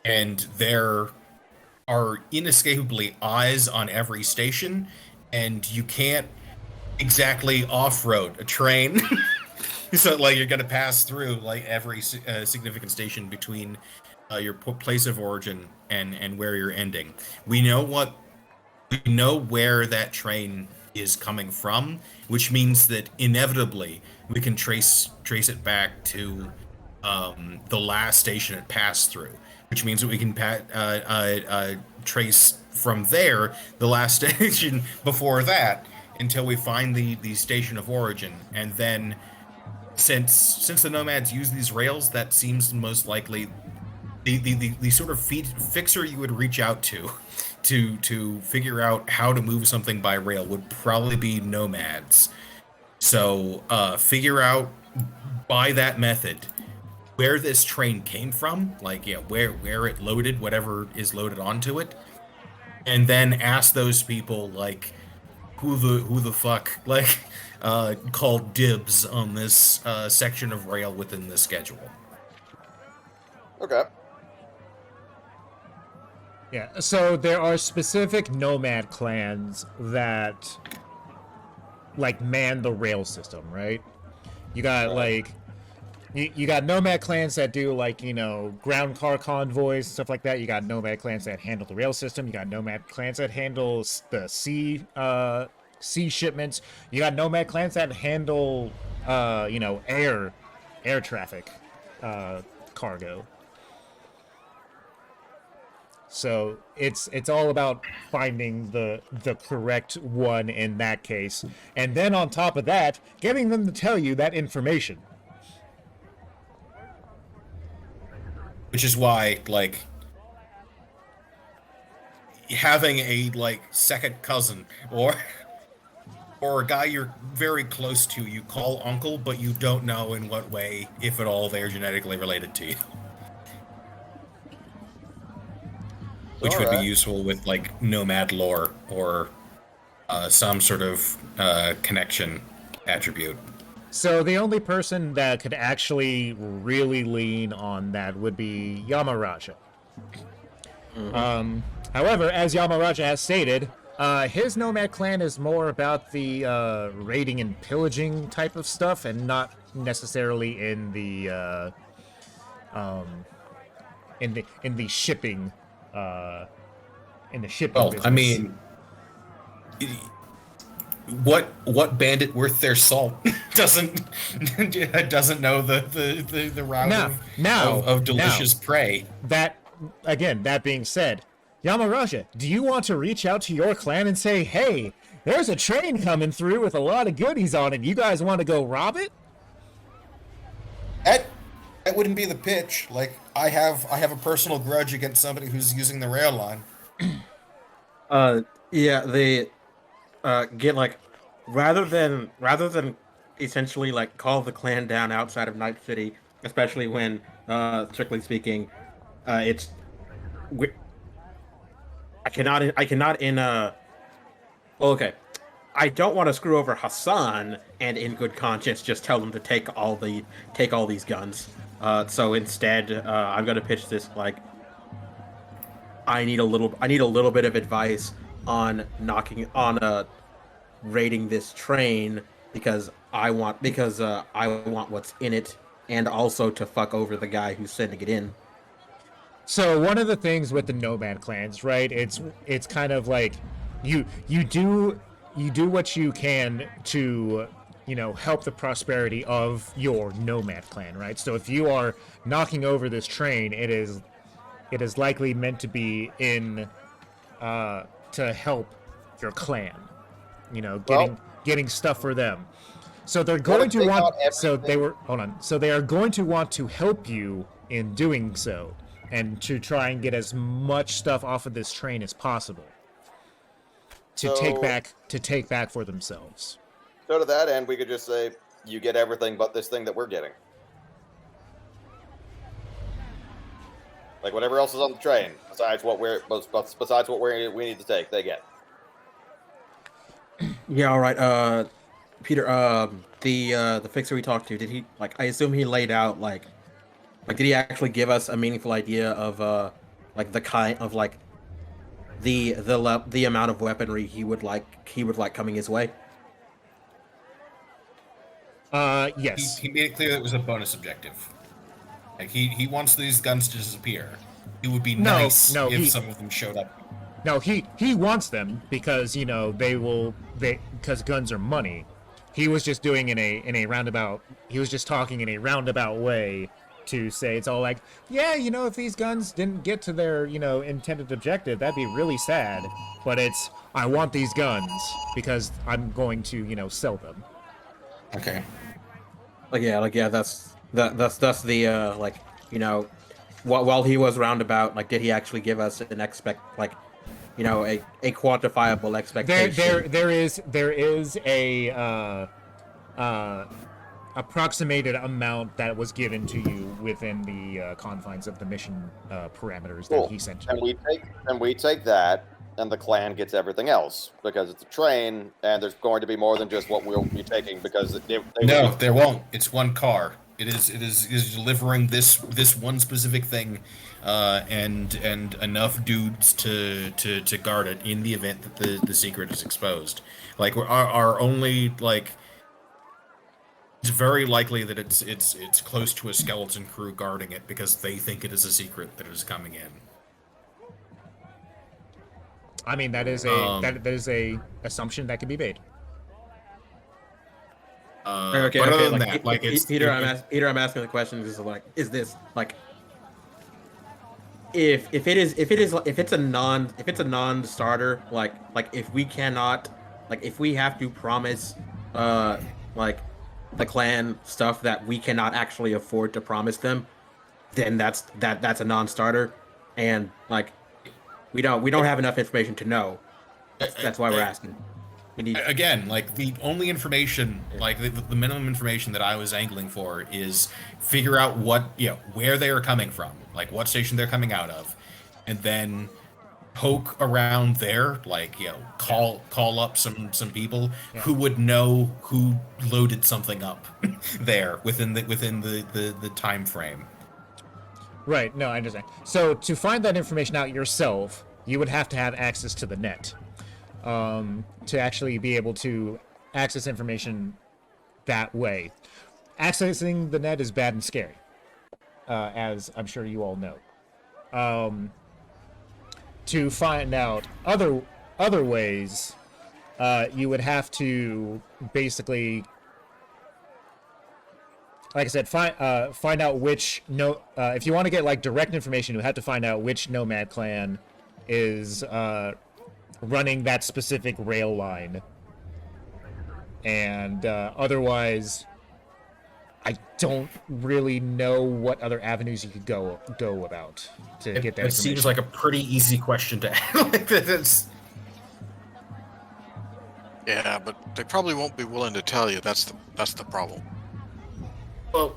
And there are inescapably eyes on every station, and you can't exactly off-road a train. So like you're gonna pass through like every significant station between your place of origin and where you're ending. We know where that train is coming from, which means that inevitably we can trace it back to the last station it passed through, which means that we can trace from there the last station before that until we find the station of origin. And then since the nomads use these rails, that seems most likely the sort of fixer you would reach out to figure out how to move something by rail would probably be nomads. So figure out by that method where this train came from, like where it loaded whatever is loaded onto it, and then ask those people like who the fuck like called dibs on this section of rail within the schedule.
Okay.
Yeah, so there are specific nomad clans that like man the rail system, right? You got like you got nomad clans that do like, ground car convoys and stuff like that. You got nomad clans that handle the rail system. You got nomad clans that handle the sea shipments. You got nomad clans that handle air traffic cargo. So it's all about finding the correct one in that case, and then on top of that, getting them to tell you that information.
Which is why, like, having a like second cousin or a guy you're very close to, you call uncle, but you don't know in what way, if at all, they're genetically related to you. Which would be useful with like nomad lore or some sort of connection attribute.
So the only person that could actually really lean on that would be Yamaraja. However, as Yamaraja has stated, his nomad clan is more about the raiding and pillaging type of stuff, and not necessarily in the shipping. In the shipping.
Well,
business.
I mean, what bandit worth their salt doesn't know the route of delicious prey?
That being said, Yamaraja, do you want to reach out to your clan and say, hey, there's a train coming through with a lot of goodies on it. You guys want to go rob it?
That wouldn't be the pitch. Like, I have a personal grudge against somebody who's using the rail line.
Yeah, they get like rather than essentially like call the clan down outside of Night City, especially when strictly speaking, I cannot in okay. I don't want to screw over Hassan and in good conscience just tell them to take all these guns. So instead, I'm gonna pitch this like I need a little bit of advice on raiding this train because I want what's in it, and also to fuck over the guy who's sending it in.
So one of the things with the nomad clans, right? It's kind of like you do what you can to, you know, help the prosperity of your nomad clan, right? So if you are knocking over this train, it is likely meant to be in to help your clan, you know, getting stuff for them. So they're going to want. So they are going to want to help you in doing so, and to try and get as much stuff off of this train as possible to take back for themselves.
So to that end, we could just say, you get everything but this thing that we're getting. Like whatever else is on the train, besides what we need to take, they get.
Yeah, all right. Peter, the fixer we talked to, did he like? I assume he laid out like did he actually give us a meaningful idea of like the kind of like the amount of weaponry he would like coming his way?
Yes.
He made it clear that it was a bonus objective. Like he wants these guns to disappear. It would be nice if some of them showed up.
No, he wants them because, you know, because guns are money. He was just doing in a roundabout. He was just talking in a roundabout way to say it's all like, yeah, you know, if these guns didn't get to their, you know, intended objective, that'd be really sad. But it's, I want these guns because I'm going to, you know, sell them.
Okay.
That's the like, you know, while he was roundabout, like, did he actually give us an you know, a quantifiable expectation?
There is a approximated amount that was given to you within the confines of the mission parameters that he sent you.
And we take that, and the clan gets everything else because it's a train, and there's going to be more than just what we'll be taking because
there won't. It's one car. It is delivering this one specific thing, and enough dudes to guard it in the event that the secret is exposed. Like our only like. It's very likely that it's close to a skeleton crew guarding it because they think it is a secret that is coming in.
I mean, that is a assumption that can be made.
Okay,
but other
like,
than that, like
Peter, I'm asking the question is like, is this like, if it's a non-starter, like if we cannot, like if we have to promise, like the clan stuff that we cannot actually afford to promise them, then that's a non-starter, and like we don't have enough information to know. That's why we're asking.
Again, like the only information, like the minimum information that I was angling for is figure out what, you know, where they are coming from, like what station they're coming out of, and then poke around there, like, call up some people
Yeah.
who would know who loaded something up there within the time frame.
Right, no, I understand. So to find that information out yourself, you would have to have access to the net. To actually be able to access information that way. Accessing the net is bad and scary, as I'm sure you all know. To find out other ways, you would have to basically, like I said, find out which if you want to get like direct information, you have to find out which nomad clan is running that specific rail line, and otherwise, I don't really know what other avenues you could go about to get that
It
information.
seems like a pretty easy question to like that's.
Yeah, but they probably won't be willing to tell you. That's the problem.
Well,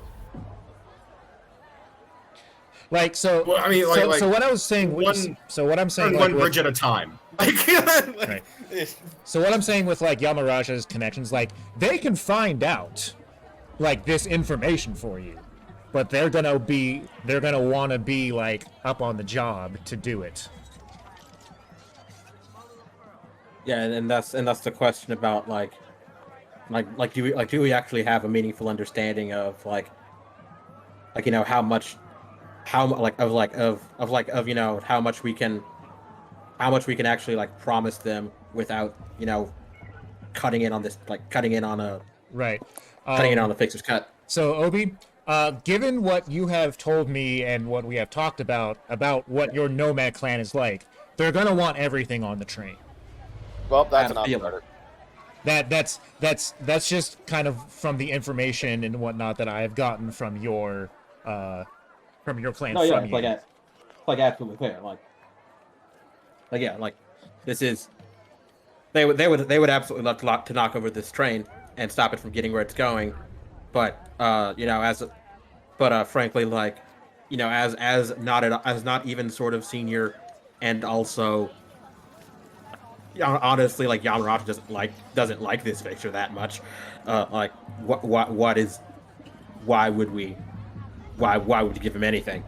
Like so.
Well, I mean, like-
so,
like
so what I was saying.
one-
So what I'm saying.
on
Like,
one
with-
bridge at a time. Like,
Right. So what I'm saying with like Yamaraja's connections, like they can find out like this information for you, but they're gonna want to be like up on the job to do it.
Yeah, and that's the question about do we actually have a meaningful understanding of how much how much we can actually like promise them without cutting in on this, like cutting in on a
Right.
fixer's cut.
So Obi, given what you have told me and what we have talked about what your nomad clan is like, they're gonna want everything on the train.
Well, that's
I
an
feel
option.
That's just kind of from the information and whatnot that I have gotten from your clan.
No, yeah,
from
it's
you.
like absolutely clear. This is they would absolutely love to knock over this train and stop it from getting where it's going, but frankly, as not even sort of senior, and also honestly, like Yamaraja doesn't like this fixture that much. Why would we give him anything?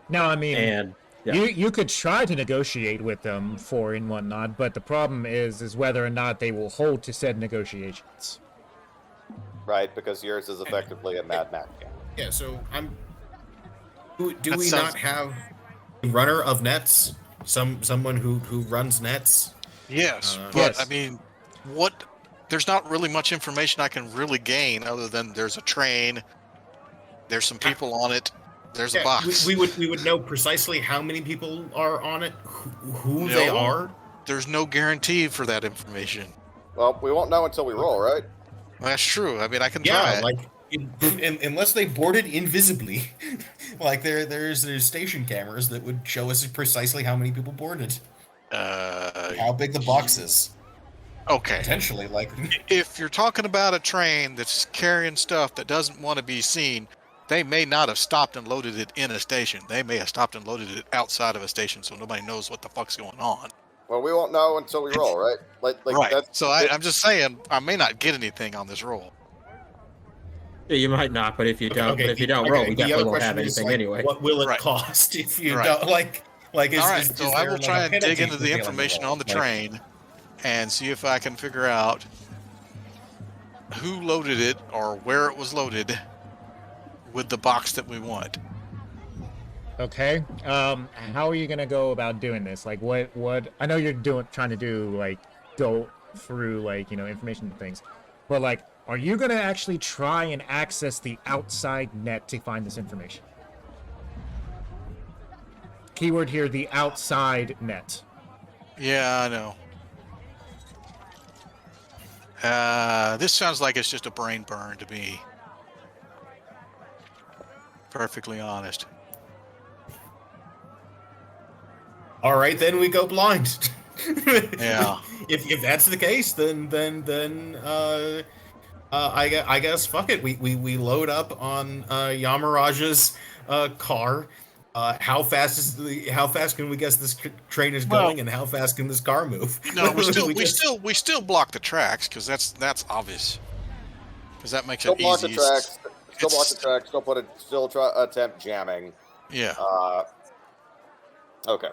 No, I mean,
And yeah.
you could try to negotiate with them for and whatnot, but the problem is whether or not they will hold to said negotiations.
Right, because yours is effectively a Mad Max game.
Yeah, so do
That
we
sounds-
not have a runner of nets? Someone who runs nets?
Yes, but
Yes.
I mean, there's not really much information I can really gain other than there's a train, there's some people on it, there's a
Yeah,
box.
we would know precisely how many people are on it, who they
No.
are.
There's no guarantee for that information.
Well, we won't know until we roll, right?
That's true. I mean, I can
Yeah,
try.
like unless they boarded invisibly, like there's station cameras that would show us precisely how many people boarded, how big the box is,
Okay.
potentially. Like,
If you're talking about a train that's carrying stuff that doesn't want to be seen, they may not have stopped and loaded it in a station. They may have stopped and loaded it outside of a station, so nobody knows what the fuck's going on.
Well, we won't know until we roll, right? Like
Right.
That's,
So I'm just saying, I may not get anything on this roll.
Yeah, you might not, but if you don't,
okay,
but if you
the-
don't
okay,
roll, we
the
definitely
other
won't have
question is,
anything
like,
anyway.
What will it
Right.
cost if you
Right.
don't like? Is,
All right,
is
so I
there,
will
like,
try
a
and dig
penalty
into
for
the
failing
information
roll?
on the
Like,
train and see if I can figure out who loaded it or where it was loaded with the box that we want.
Okay. How are you gonna go about doing this? Like, what? I know you're trying to do like go through like information and things, but like, are you gonna actually try and access the outside net to find this information? Keyword here: the outside net.
Yeah, I know. This sounds like it's just a brain burn to me. Perfectly honest.
All right, then we go blind.
Yeah.
If that's the case, then I guess fuck it. We load up on Yamaraja's car, how fast can we guess this train is
Well-
going, and how fast can this car move?
No, we
just-
still block the tracks because that's obvious. Because that makes
Still
it
block the
easy.
tracks. Still block the
It's-
tracks. Still attempt jamming.
Yeah.
Okay.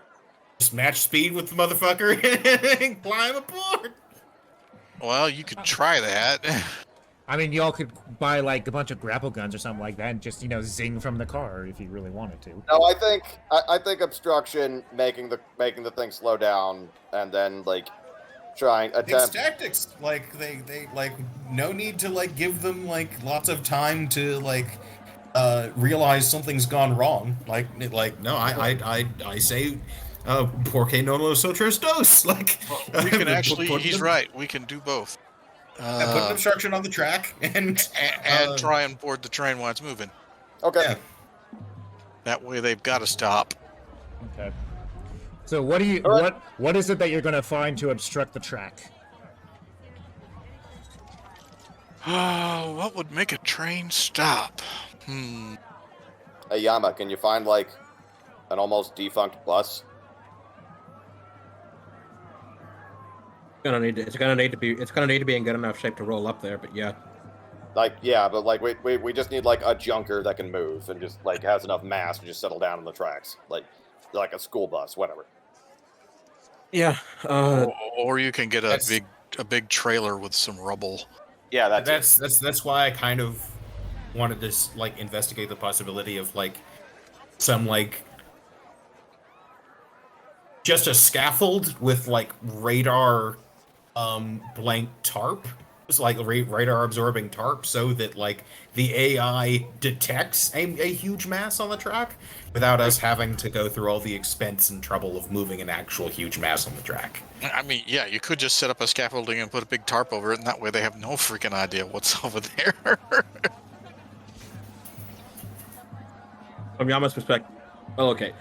Just match speed with the motherfucker and climb aboard.
Well, you could try that.
I mean, y'all could buy like a bunch of grapple guns or something like that, and just zing from the car if you really wanted to.
No, I think obstruction, making the thing slow down, and then like trying
It's
attempt.
tactics. Like they like no need to like give them like lots of time to like realize something's gone wrong. Like no, I say porque no los otros dos. Like
We can actually.
put
He's
them-
right. We can do both.
Put an obstruction on the track and
And try and board the train while it's moving.
Okay.
yeah.
That way, they've got to stop.
Okay. So what do you
All right.
what is it that you're gonna find to obstruct the track?
Oh, what would make a train stop?
Hey Yama, can you find like an almost defunct bus?
It's gonna need to be in good enough shape to roll up there. But yeah,
Like, yeah, but like we just need like a junker that can move and just like has enough mass to just settle down on the tracks, like a school bus, whatever.
yeah.
Or you can get a
That's-
big trailer with some rubble.
Yeah,
That's why I kind of wanted to like investigate the possibility of like some like just a scaffold with like radar blank tarp. It's like radar absorbing tarp so that like the AI detects a huge mass on the track without us having to go through all the expense and trouble of moving an actual huge mass on the track.
I mean, yeah, you could just set up a scaffolding and put a big tarp over it, and that way they have no freaking idea what's over there.
From Yama's perspective, well, okay.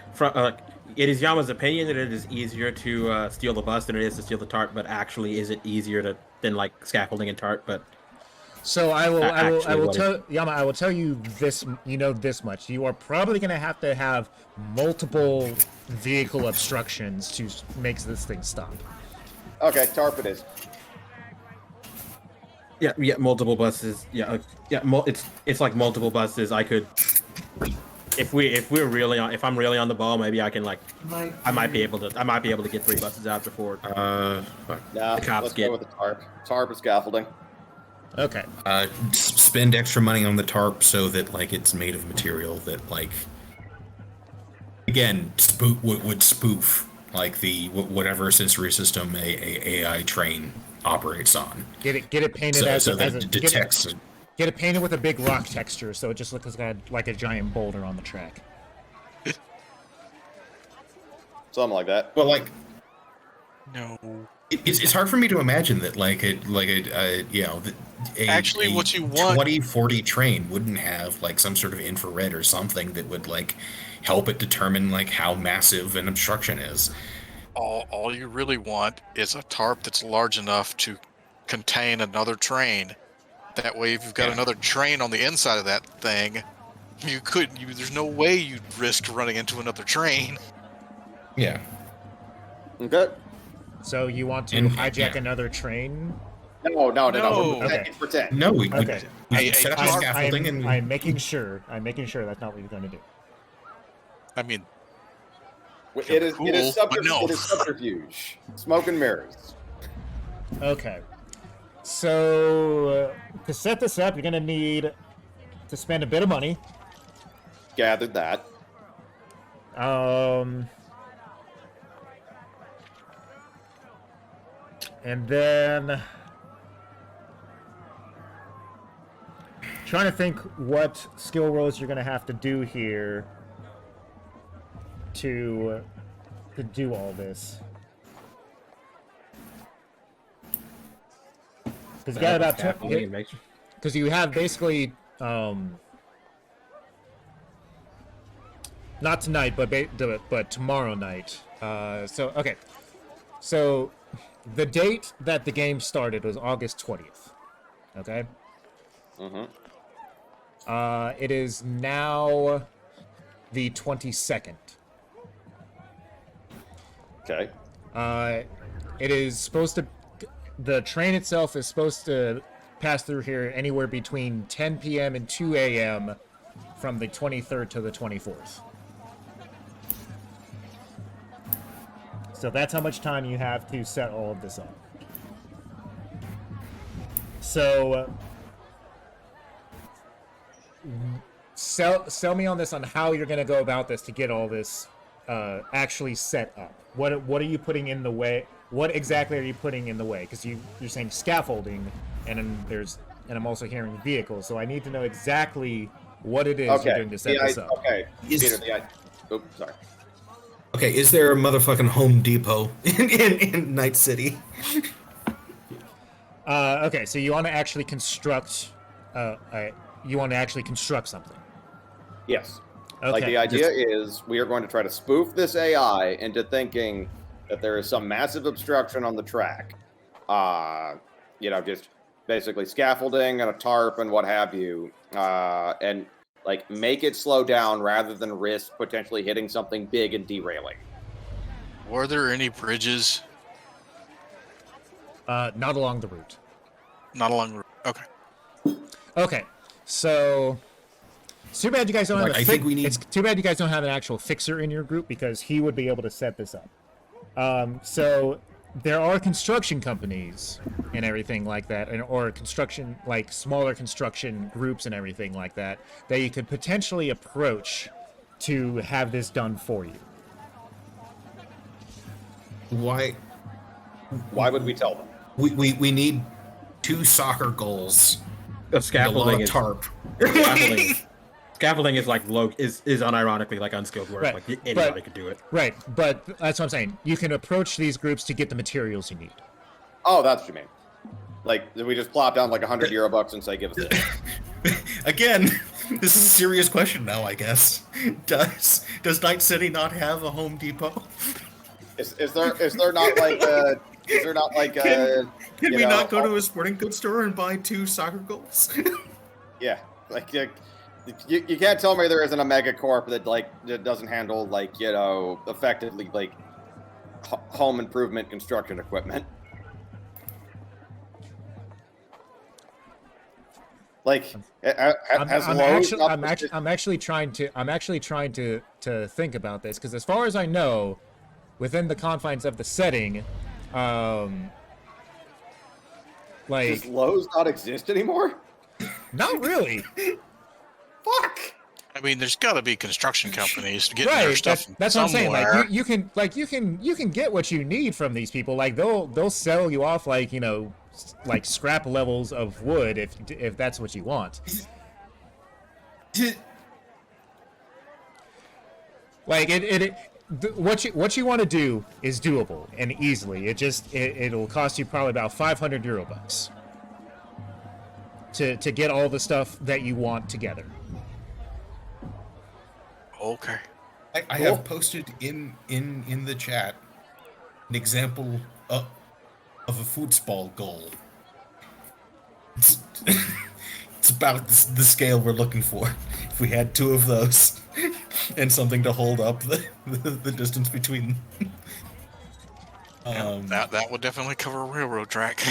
It is Yama's opinion that it is easier to steal the bus than it is to steal the tarp, but actually, is it easier than like scaffolding and tarp? But
So I will
Actually,
tell Yama, I will tell you this, this much. You are probably going to have multiple vehicle obstructions to make this thing stop.
okay. Tarp it is.
yeah, multiple buses. It's like multiple buses. I could, if I'm really on the ball, maybe I can I might be able to get 3 buses out before.
Nah,
The cops
let's
get-
go with the tarp. Tarp is scaffolding.
Okay.
Spend extra money on the tarp so that like it's made of material that like again would spoof like the whatever sensory system a AI train operates on.
Get it painted
So that
as
it detects.
get it painted with a big rock texture, so it just looks like a giant boulder on the track.
Something like that.
Well, like
No.
it's hard for me to imagine that
Actually, what you want-
2040 train wouldn't have like some sort of infrared or something that would like help it determine like how massive an obstruction is.
All you really want is a tarp that's large enough to contain another train. That way, if you've got
Yeah.
another train on the inside of that thing, there's no way you'd risk running into another train.
Yeah.
Okay.
So you want to
And-
hijack
yeah.
another train?
No.
No.
Okay.
Pretend.
No, we
Okay.
set up
I-
the
I-
scaffolding and
I'm making sure that's not what you're going to do.
I mean,
It is
Cool, but no.
It is subterfuge. Smoke and mirrors.
Okay. So to set this up, you're going to need to spend a bit of money.
Gathered that.
And then trying to think what skill rolls you're going to have to do here to do all this. Because you got about
Scaffolding and make sure-
because you have basically not tonight but tomorrow night. So okay, so the date that the game started was August 20th. Okay.
Mm-hmm.
It is now the 22nd.
Okay.
It is supposed to. The train itself is supposed to pass through here anywhere between 10 p.m. and 2 a.m. from the 23rd to the 24th. So that's how much time you have to set all of this up. So sell me on this, on how you're going to go about this to get all this actually set up. What are you putting in the way? What exactly are you putting in the way? Because you're saying scaffolding, and then I'm also hearing vehicles. So I need to know exactly what it is you're doing to set this up.
Okay, Peter, oops, sorry.
Okay, is there a motherfucking Home Depot in Night City?
Okay, so you want to actually construct. You want to actually construct something.
Yes.
Okay.
Like the idea is, we are going to try to spoof this AI into thinking that there is some massive obstruction on the track. Just basically scaffolding and a tarp and what have you, and like make it slow down rather than risk potentially hitting something big and derailing.
Were there any bridges?
Not along the route.
Not along the route. Okay.
Okay, so it's too bad you guys don't have. It's too bad you guys don't have an actual fixer in your group, because he would be able to set this up. So there are construction companies and everything like that, or construction, like smaller construction groups and everything like that you could potentially approach to have this done for you.
Why
would we tell them?
We need 2 soccer goals.
The scaffolding
is tarp.
Scaffolding is like is unironically like unskilled work.
Right.
Like anybody could do it.
Right, but that's what I'm saying. You can approach these groups to get the materials you need.
Oh, that's what you mean. Like, we just plop down like €100 and say, give us this.
Again, this is a serious question now, I guess. Does Night City not have a Home Depot?
Is there not like a... Is there not like a...
Can we not go to a sporting goods store and buy 2 soccer goals?
Yeah, like... You can't tell me there isn't a megacorp that doesn't handle effectively home improvement construction equipment.
I'm actually trying to think about this, because as far as I know, within the confines of the setting,
does Lowe's not exist anymore?
Not really.
Fuck.
I mean, there's got to be construction companies to get
right,
their stuff.
That's what I'm saying. Like you can get what you need from these people. Like they'll sell you off like scrap levels of wood if that's what you want. Like what you want to do is doable and easily. It'll cost you probably about €500 to get all the stuff that you want together.
Okay.
I have posted in the chat an example of a football goal. It's about the scale we're looking for. If we had 2 of those and something to hold up the distance between them.
That would definitely cover a railroad track.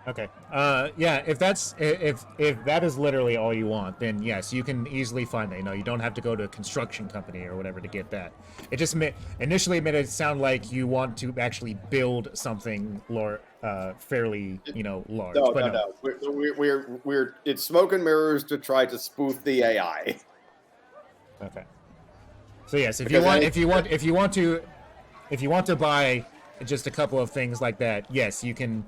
Okay. Yeah. If that is literally all you want, then yes, you can easily find that. You don't have to go to a construction company or whatever to get that. It just initially made it sound like you want to actually build something fairly, large.
No. We're it's smoke and mirrors to try to spoof the AI.
Okay. So yes, if you want to buy just a couple of things like that, yes, you can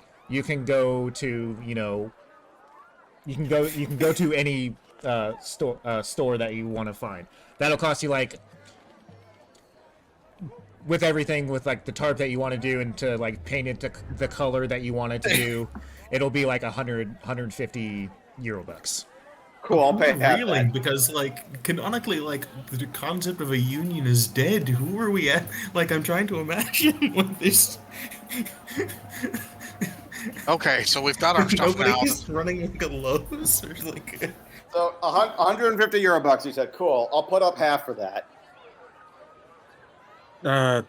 go to you can go to any store that you want to find. That'll cost you with everything, with the tarp that you want to do and to paint it to the color that you want it to do, it'll be €150.
Cool, I'll pay half.
Really? Because canonically, the concept of a union is dead. Who are we at? I'm trying to imagine what this
Okay, so we've got our stuff now.
Nobody's running like a Lowe's or like.
So 150 euro bucks. He said, "Cool. I'll put up half for that."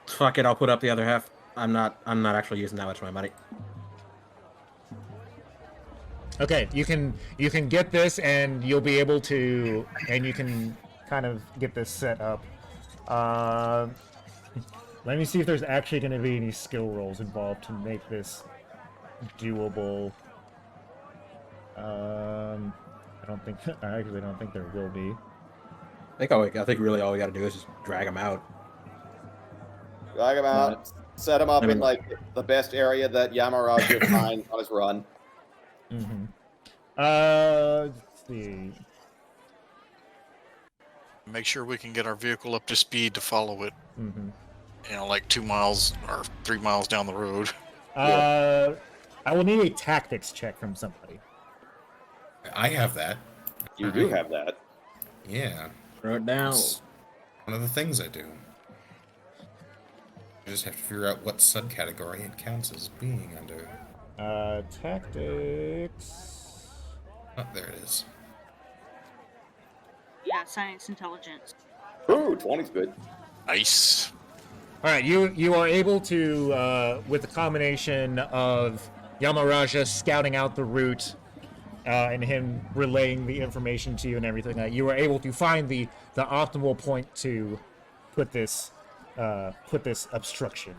Fuck it. I'll put up the other half. I'm not actually using that much of my money.
Okay, you can get this, and you'll be able to, and you can kind of get this set up. Let me see if there's actually going to be any skill rolls involved to make this doable. I actually don't think there will be.
I think really all we got to do is just drag them out.
Drag him out. Set him up in like the best area that Yamaraja finds on his run.
Mm-hmm. Let's see.
Make sure we can get our vehicle up to speed to follow it.
Mm-hmm.
You know, like 2 miles or 3 miles down the road.
I will need a tactics check from somebody.
I have that.
You do have that.
Yeah.
Throw it down.
It's one of the things I do. I just have to figure out what subcategory it counts as being under.
Tactics.
Oh, there it is.
Yeah, science intelligence.
Ooh, 20's good.
Nice.
All right, you are able to, with the combination of Yamaraja scouting out the route and him relaying the information to you and everything, you are able to find the optimal point to put this obstruction.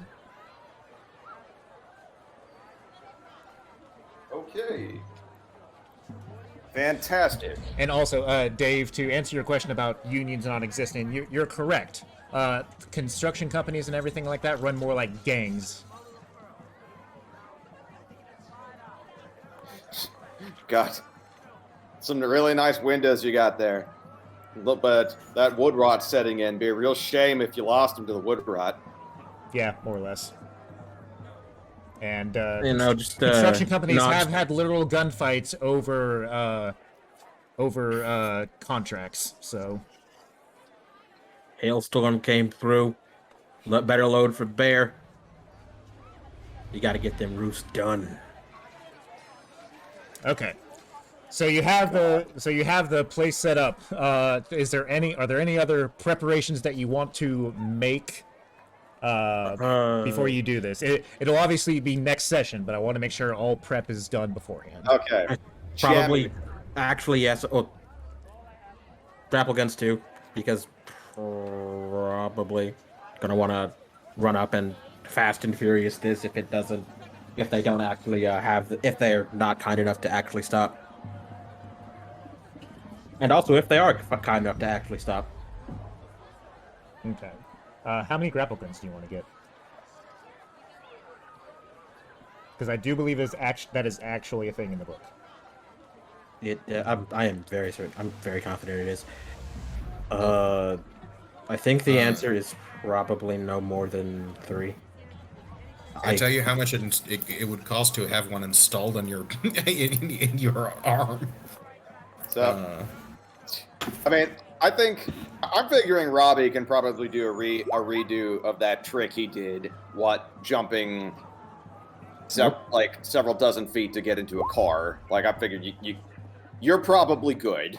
Okay. Fantastic.
And also, Dave, to answer your question about unions not existing, you're correct. Construction companies and everything like that run more like gangs.
Got some really nice windows you got there. Look, but that wood rot's setting in. Be a real shame if you lost him to the wood rot.
Yeah, more or less. And
Just
construction companies have had literal gunfights over contracts. So
Hailstorm came through. Better load for Bear. You got to get them roofs done.
okay, so you have the place set up. Are there any other preparations that you want to make before you do this? It'll obviously be next session, but I want to make sure all prep is done beforehand.
Okay.
Probably, actually, yes. Oh, grapple guns too, because probably gonna want to run up and fast and furious this if they don't actually if they're not kind enough to actually stop, and also if they are kind enough to actually stop.
Okay. How many grapple guns do you want to get? Because I do believe that is actually a thing in the book.
I am very certain. I'm very confident it is. I think the answer is probably no more than 3.
I tell you how much it would cost to have one installed on your in your arm.
So, I mean, I'm figuring Robbie can probably do a redo of that trick he did. Jumping several dozen feet to get into a car. Like, I figured you're probably good.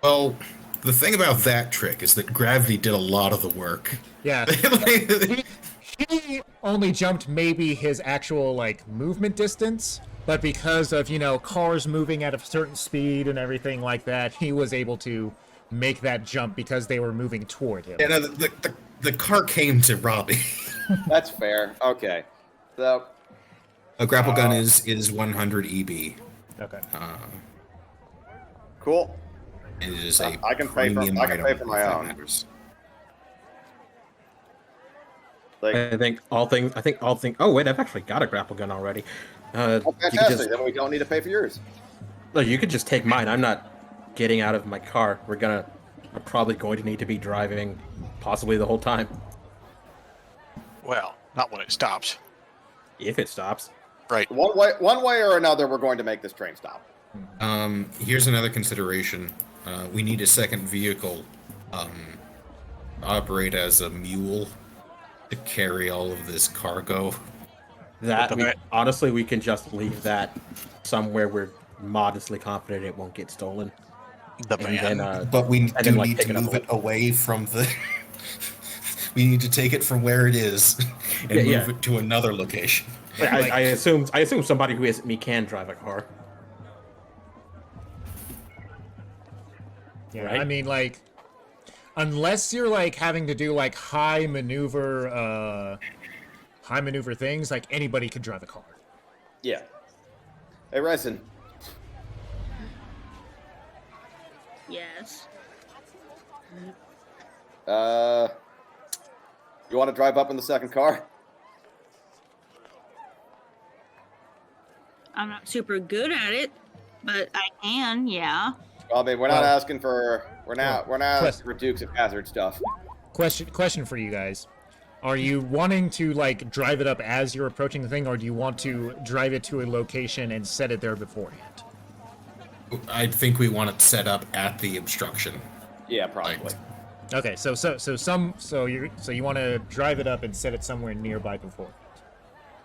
Well, the thing about that trick is that gravity did a lot of the work.
Yeah. He only jumped maybe his actual movement distance, but because of cars moving at a certain speed and everything like that, he was able to make that jump because they were moving toward him.
Yeah, no, the car came to Robbie.
That's fair. Okay. So
A grapple gun is 100 EB.
Okay.
Cool.
It is a
I can pay for
premium
my
item, if that
own.
matters.
I think all things. Oh wait, I've actually got a grapple gun already.
Fantastic. Then we don't need to pay for yours.
You could just take mine. I'm not getting out of my car. I'm probably going to need to be driving, possibly the whole time.
Well, not when it stops.
If it stops.
Right.
One way or another, we're going to make this train stop.
Here's another consideration. We need a second vehicle. Operate as a mule to carry all of this cargo.
That
But
we,
the-
honestly, we can just leave that somewhere we're modestly confident it won't get stolen.
The
And
van.
then,
But we
and
do
then, like,
need
pick
to
it up
move
a
it away from the. We need to take it from where it is and
Yeah,
move it to another location.
I assume somebody who isn't me can drive a car.
Yeah,
Right?
I mean, like, unless you're like having to do like high maneuver things, like anybody could drive a car.
Yeah. Hey, Ryson.
Yes.
You want to drive up in the second car?
I'm not super good at it, but I can, yeah.
Well, I mean, we're not
Well-
asking for. We're not
Plus-
for Dukes of Hazzard stuff.
Question for you guys. Are you wanting to like drive it up as you're approaching the thing, or do you want to drive it to a location and set it there beforehand?
I think we want it set up at the obstruction.
Yeah, probably.
Like,
Okay, so you want to drive it up and set it somewhere nearby before.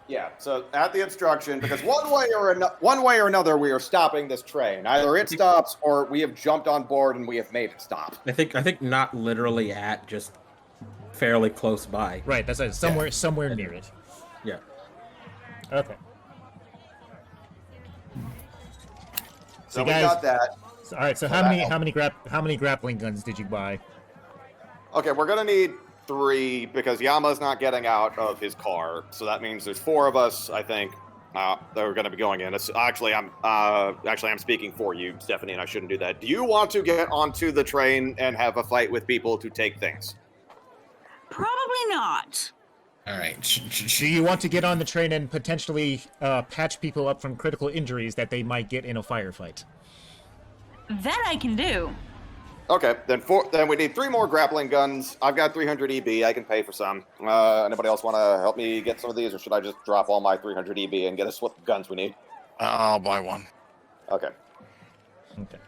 Yeah. So at the obstruction, because one way or another, we are stopping this train. Either it stops, or we have jumped on board and we have made it stop.
I think not literally at, just fairly close by.
Right, that's it. Somewhere near it.
Yeah.
Okay.
So we
guys-
got that.
So, all right. So
Well,
how many grappling guns did you buy?
Okay, we're gonna need 3 because Yama's not getting out of his car, so that means there's 4 of us, I think, that are gonna be going in. I'm speaking for you, Stephanie, and I shouldn't do that. Do you want to get onto the train and have a fight with people to take things?
Probably not.
all right.
Do you want to get on the train and potentially patch people up from critical injuries that they might get in a firefight?
That I can do.
Okay, then we need 3 more grappling guns. I've got 300 EB. I can pay for some. Anybody else want to help me get some of these, or should I just drop all my 300 EB and get us what guns we need?
I'll buy one.
Okay.
Okay.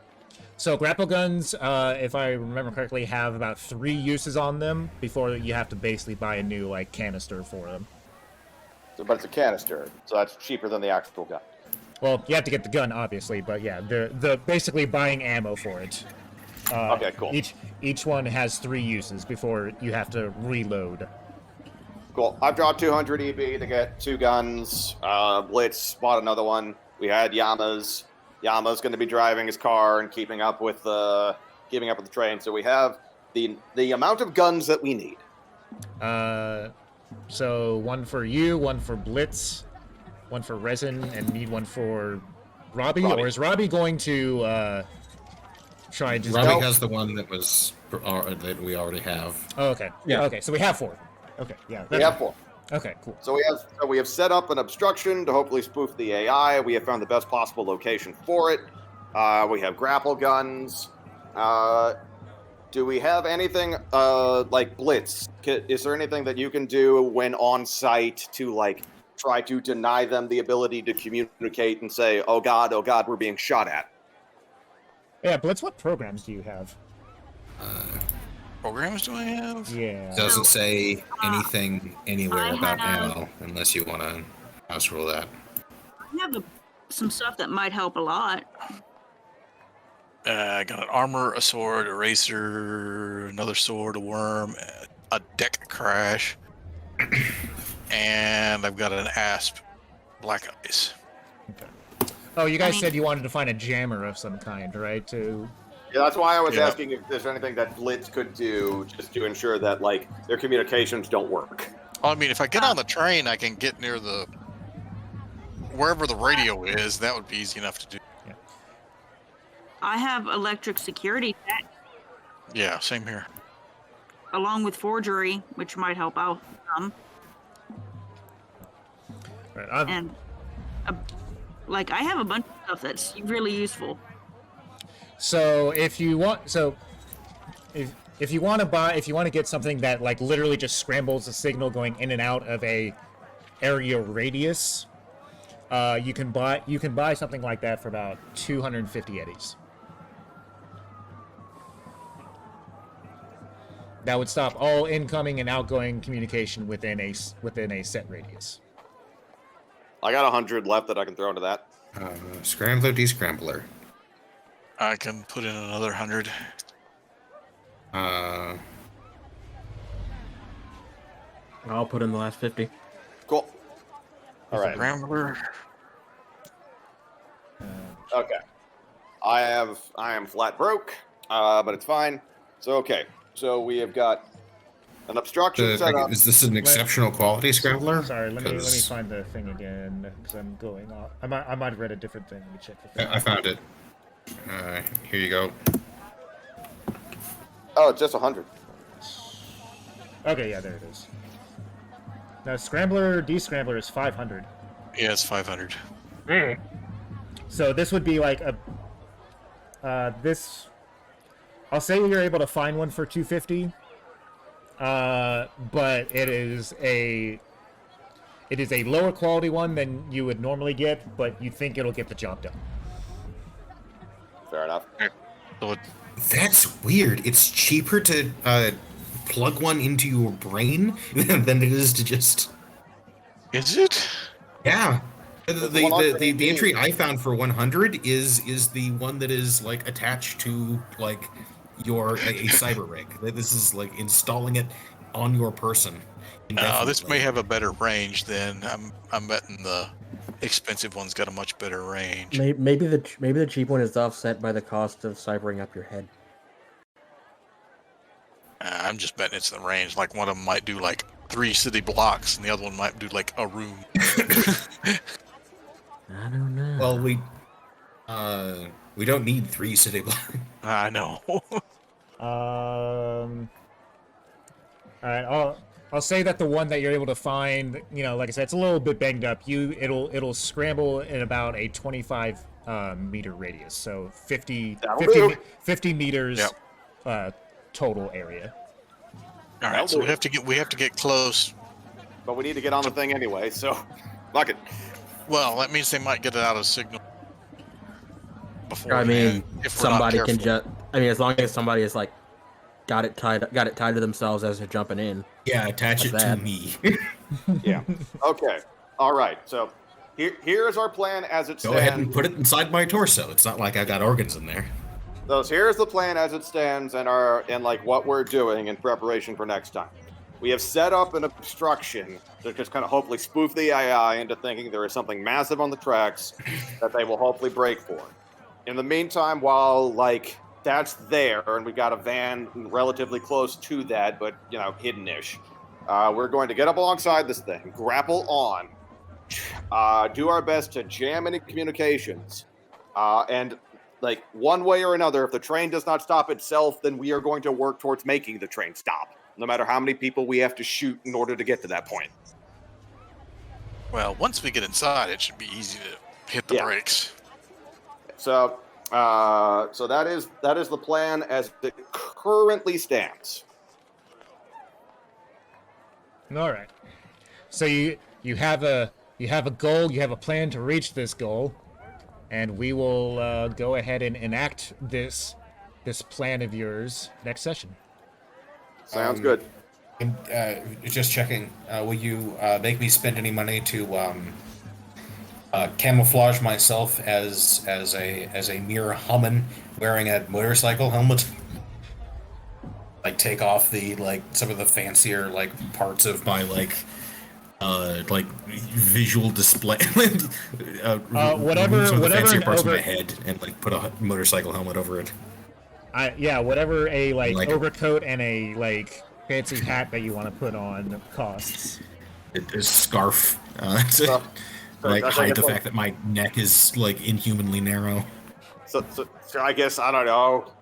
So grapple guns, if I remember correctly, have about 3 uses on them before you have to basically buy a new like canister for them.
So, but it's a canister, so that's cheaper than the actual gun.
Well, you have to get the gun, obviously, but yeah, the basically buying ammo for it.
Okay, cool.
Each one has 3 uses before you have to reload.
Cool. I've dropped 200 EB to get 2 guns. Blitz bought another one. We had Yama's. Yama's going to be driving his car and keeping up with the train. So we have the amount of guns that we need.
So one for you, one for Blitz, one for Resin, and need one for Robbie.
Robbie.
Or is Robbie going to try and just?
Robbie
Nope.
has the one that was that we already have.
Oh, okay.
Yeah.
Okay, so we have 4. Okay. Yeah.
We have 4.
Okay. Cool.
So we have set up an obstruction to hopefully spoof the AI. We have found the best possible location for it. We have grapple guns. Do we have anything like Blitz? Is there anything that you can do when on site to like try to deny them the ability to communicate and say, oh God, we're being shot at"?
Yeah, Blitz. What programs do you have?
Programs do I have?
Yeah.
Doesn't say anything anywhere
I
about
have-
ammo unless you want to house rule that.
I have some stuff that might help a lot.
I got an armor, a sword, a racer, another sword, a worm, a deck crash, and I've got an asp, black eyes.
Oh, you guys
mean-
said you wanted to find a jammer of some kind, right?
Yeah, that's why I was
Yeah.
asking if there's anything that Blitz could do just to ensure that like their communications don't work.
Well, I mean, if I get on the train, I can get near wherever the radio is. That would be easy enough to do.
I have electric security tech
Yeah, same here.
along with forgery, which might help out some.
Right.
And I have a bunch of stuff that's really useful.
So if you want to get something that like literally just scrambles the signal going in and out of a area radius, you can buy something like that for about 250 eddies. That would stop all incoming and outgoing communication within a set radius.
I got 100 left that I can throw into that.
Scrambler, descrambler.
I can put in another 100.
I'll put in the last 50.
Cool. All right.
Scrambler.
Okay. I am flat broke, but it's fine. So okay. So we have got an obstruction set up.
Is this an exceptional quality scrambler?
Sorry, let me
'Cause
find the thing again because I'm going off. I might have read a different thing. Let me check the thing.
I found it. Here you go.
Oh, it's just 100.
Okay, yeah, there it is. Now, Scrambler, descrambler is 500.
Yeah, it's 500.
So this would be like a this. I'll say you're able to find one for 250. But it is a lower quality one than you would normally get, but you think it'll get the job done.
Fair enough.
So
That's weird. It's cheaper to plug one into your brain than it is to just.
is it?
Yeah. The
118.
entry I found for 100 is the one that is like attached to like your a cyber rig. This is like installing it on your person.
This may have a better range than I'm betting the expensive one's got a much better range.
Maybe the cheap one is offset by the cost of cybering up your head.
I'm just betting it's the range. Like one of them might do like 3 city blocks, and the other one might do like a room.
I don't know.
Well, we don't need 3 city blocks.
I know.
All right, I'll say that the one that you're able to find, you know, like I said, it's a little bit banged up. It'll scramble in about a 25 meter radius, so 50 meters total area.
All right, so we have to get close.
But we need to get on the thing anyway, so fuck it.
Well, that means they might get it out of signal.
I mean,
if we're not
somebody can
careful.
just. I mean, as long as somebody is like got it tied to themselves as they're jumping in.
Yeah, attach it
Like
to
that.
me.
Yeah. Okay. All right. So here's our plan as it
Go
stands.
ahead and put it inside my torso. It's not like I got organs in there.
So here's the plan as it stands and like what we're doing in preparation for next time. We have set up an obstruction to just kind of hopefully spoof the AI into thinking there is something massive on the tracks that they will hopefully break for. In the meantime, while like that's there and we got a van relatively close to that, but you know, hidden-ish, we're going to get up alongside this thing, grapple on, do our best to jam any communications, and like one way or another, if the train does not stop itself, then we are going to work towards making the train stop, no matter how many people we have to shoot in order to get to that point.
Well, once we get inside, it should be easy to hit the
Yeah.
brakes.
So, so that is the plan as it currently stands.
All right. So you have a goal, you have a plan to reach this goal, and we will go ahead and enact this plan of yours next session.
Sounds good.
And just checking, will you make me spend any money to camouflage myself as a mere human wearing a motorcycle helmet? Like take off the some of the fancier parts of my visual display.
Whatever
remove some of the fancier
an
parts of
over-
my head and put a motorcycle helmet over it.
Whatever a
Like it.
overcoat and a fancy hat that you want to put on costs.
A scarf to
So I
hide
guess
the
I'll-
fact that my neck is inhumanly narrow.
So I guess, I don't know,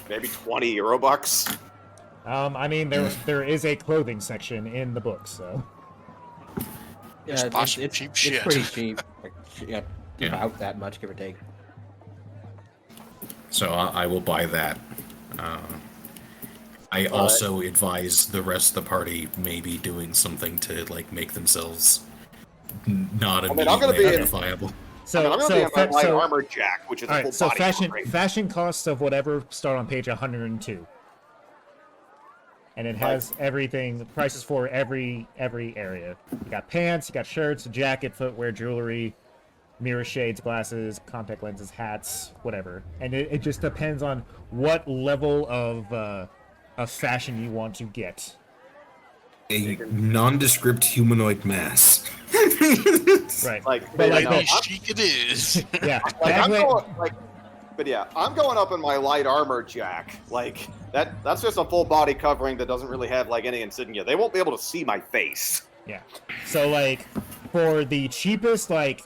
maybe 20 Eurobucks.
I mean, there is a clothing section in the book, so.
Yeah,
buy some cheap
it's
shit.
pretty cheap. Yeah,
Yeah.
about that much, give or take.
So I will buy that. I also advise the rest of the party maybe doing something to make themselves not
I mean, I'm gonna
immediately
be in-
identifiable.
So
I'm going to be in my armor jack, which is
all
a
right.
full
So
body armor.
fashion costs of whatever start on page 102, and it has everything, prices for every area. You got pants, you got shirts, jacket, footwear, jewelry, mirror shades, glasses, contact lenses, hats, whatever. And it just depends on what level of fashion you want to get.
A nondescript humanoid mass.
Right.
Like,
But like
Lady
the-
chic it is.
yeah.
like
that
I'm
way-
going like, but yeah, I'm going up in my light armor jack. Like that's just a full body covering that doesn't really have like any insignia. They won't be able to see my face.
Yeah. So like for the cheapest like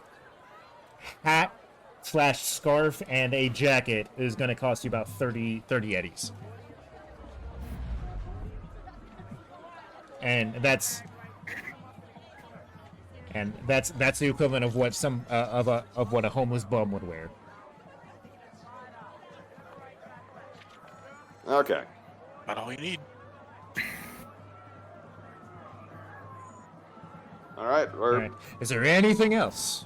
hat / scarf and a jacket is going to cost you about 30 eddies. And that's the equivalent of what some of what a homeless bum would wear.
Okay.
Not all you need.
All right.
All right. Is there anything else?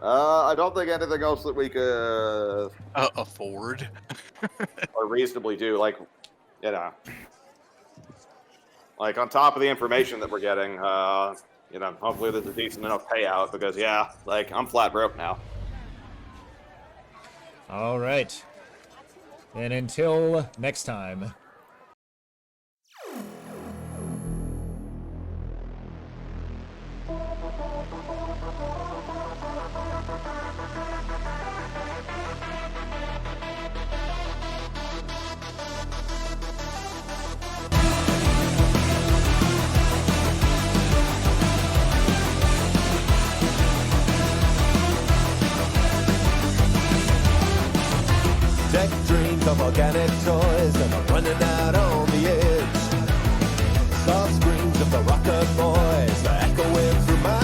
I don't think anything else that we could
Afford.
or reasonably do. Like, you know, like on top of the information that we're getting, you know, hopefully there's a decent enough payout because yeah, like I'm flat broke now.
All right. And until next time.
Tech dreams of organic toys and I'm running out on the edge. Soft screams of the rocker boys are echoing through my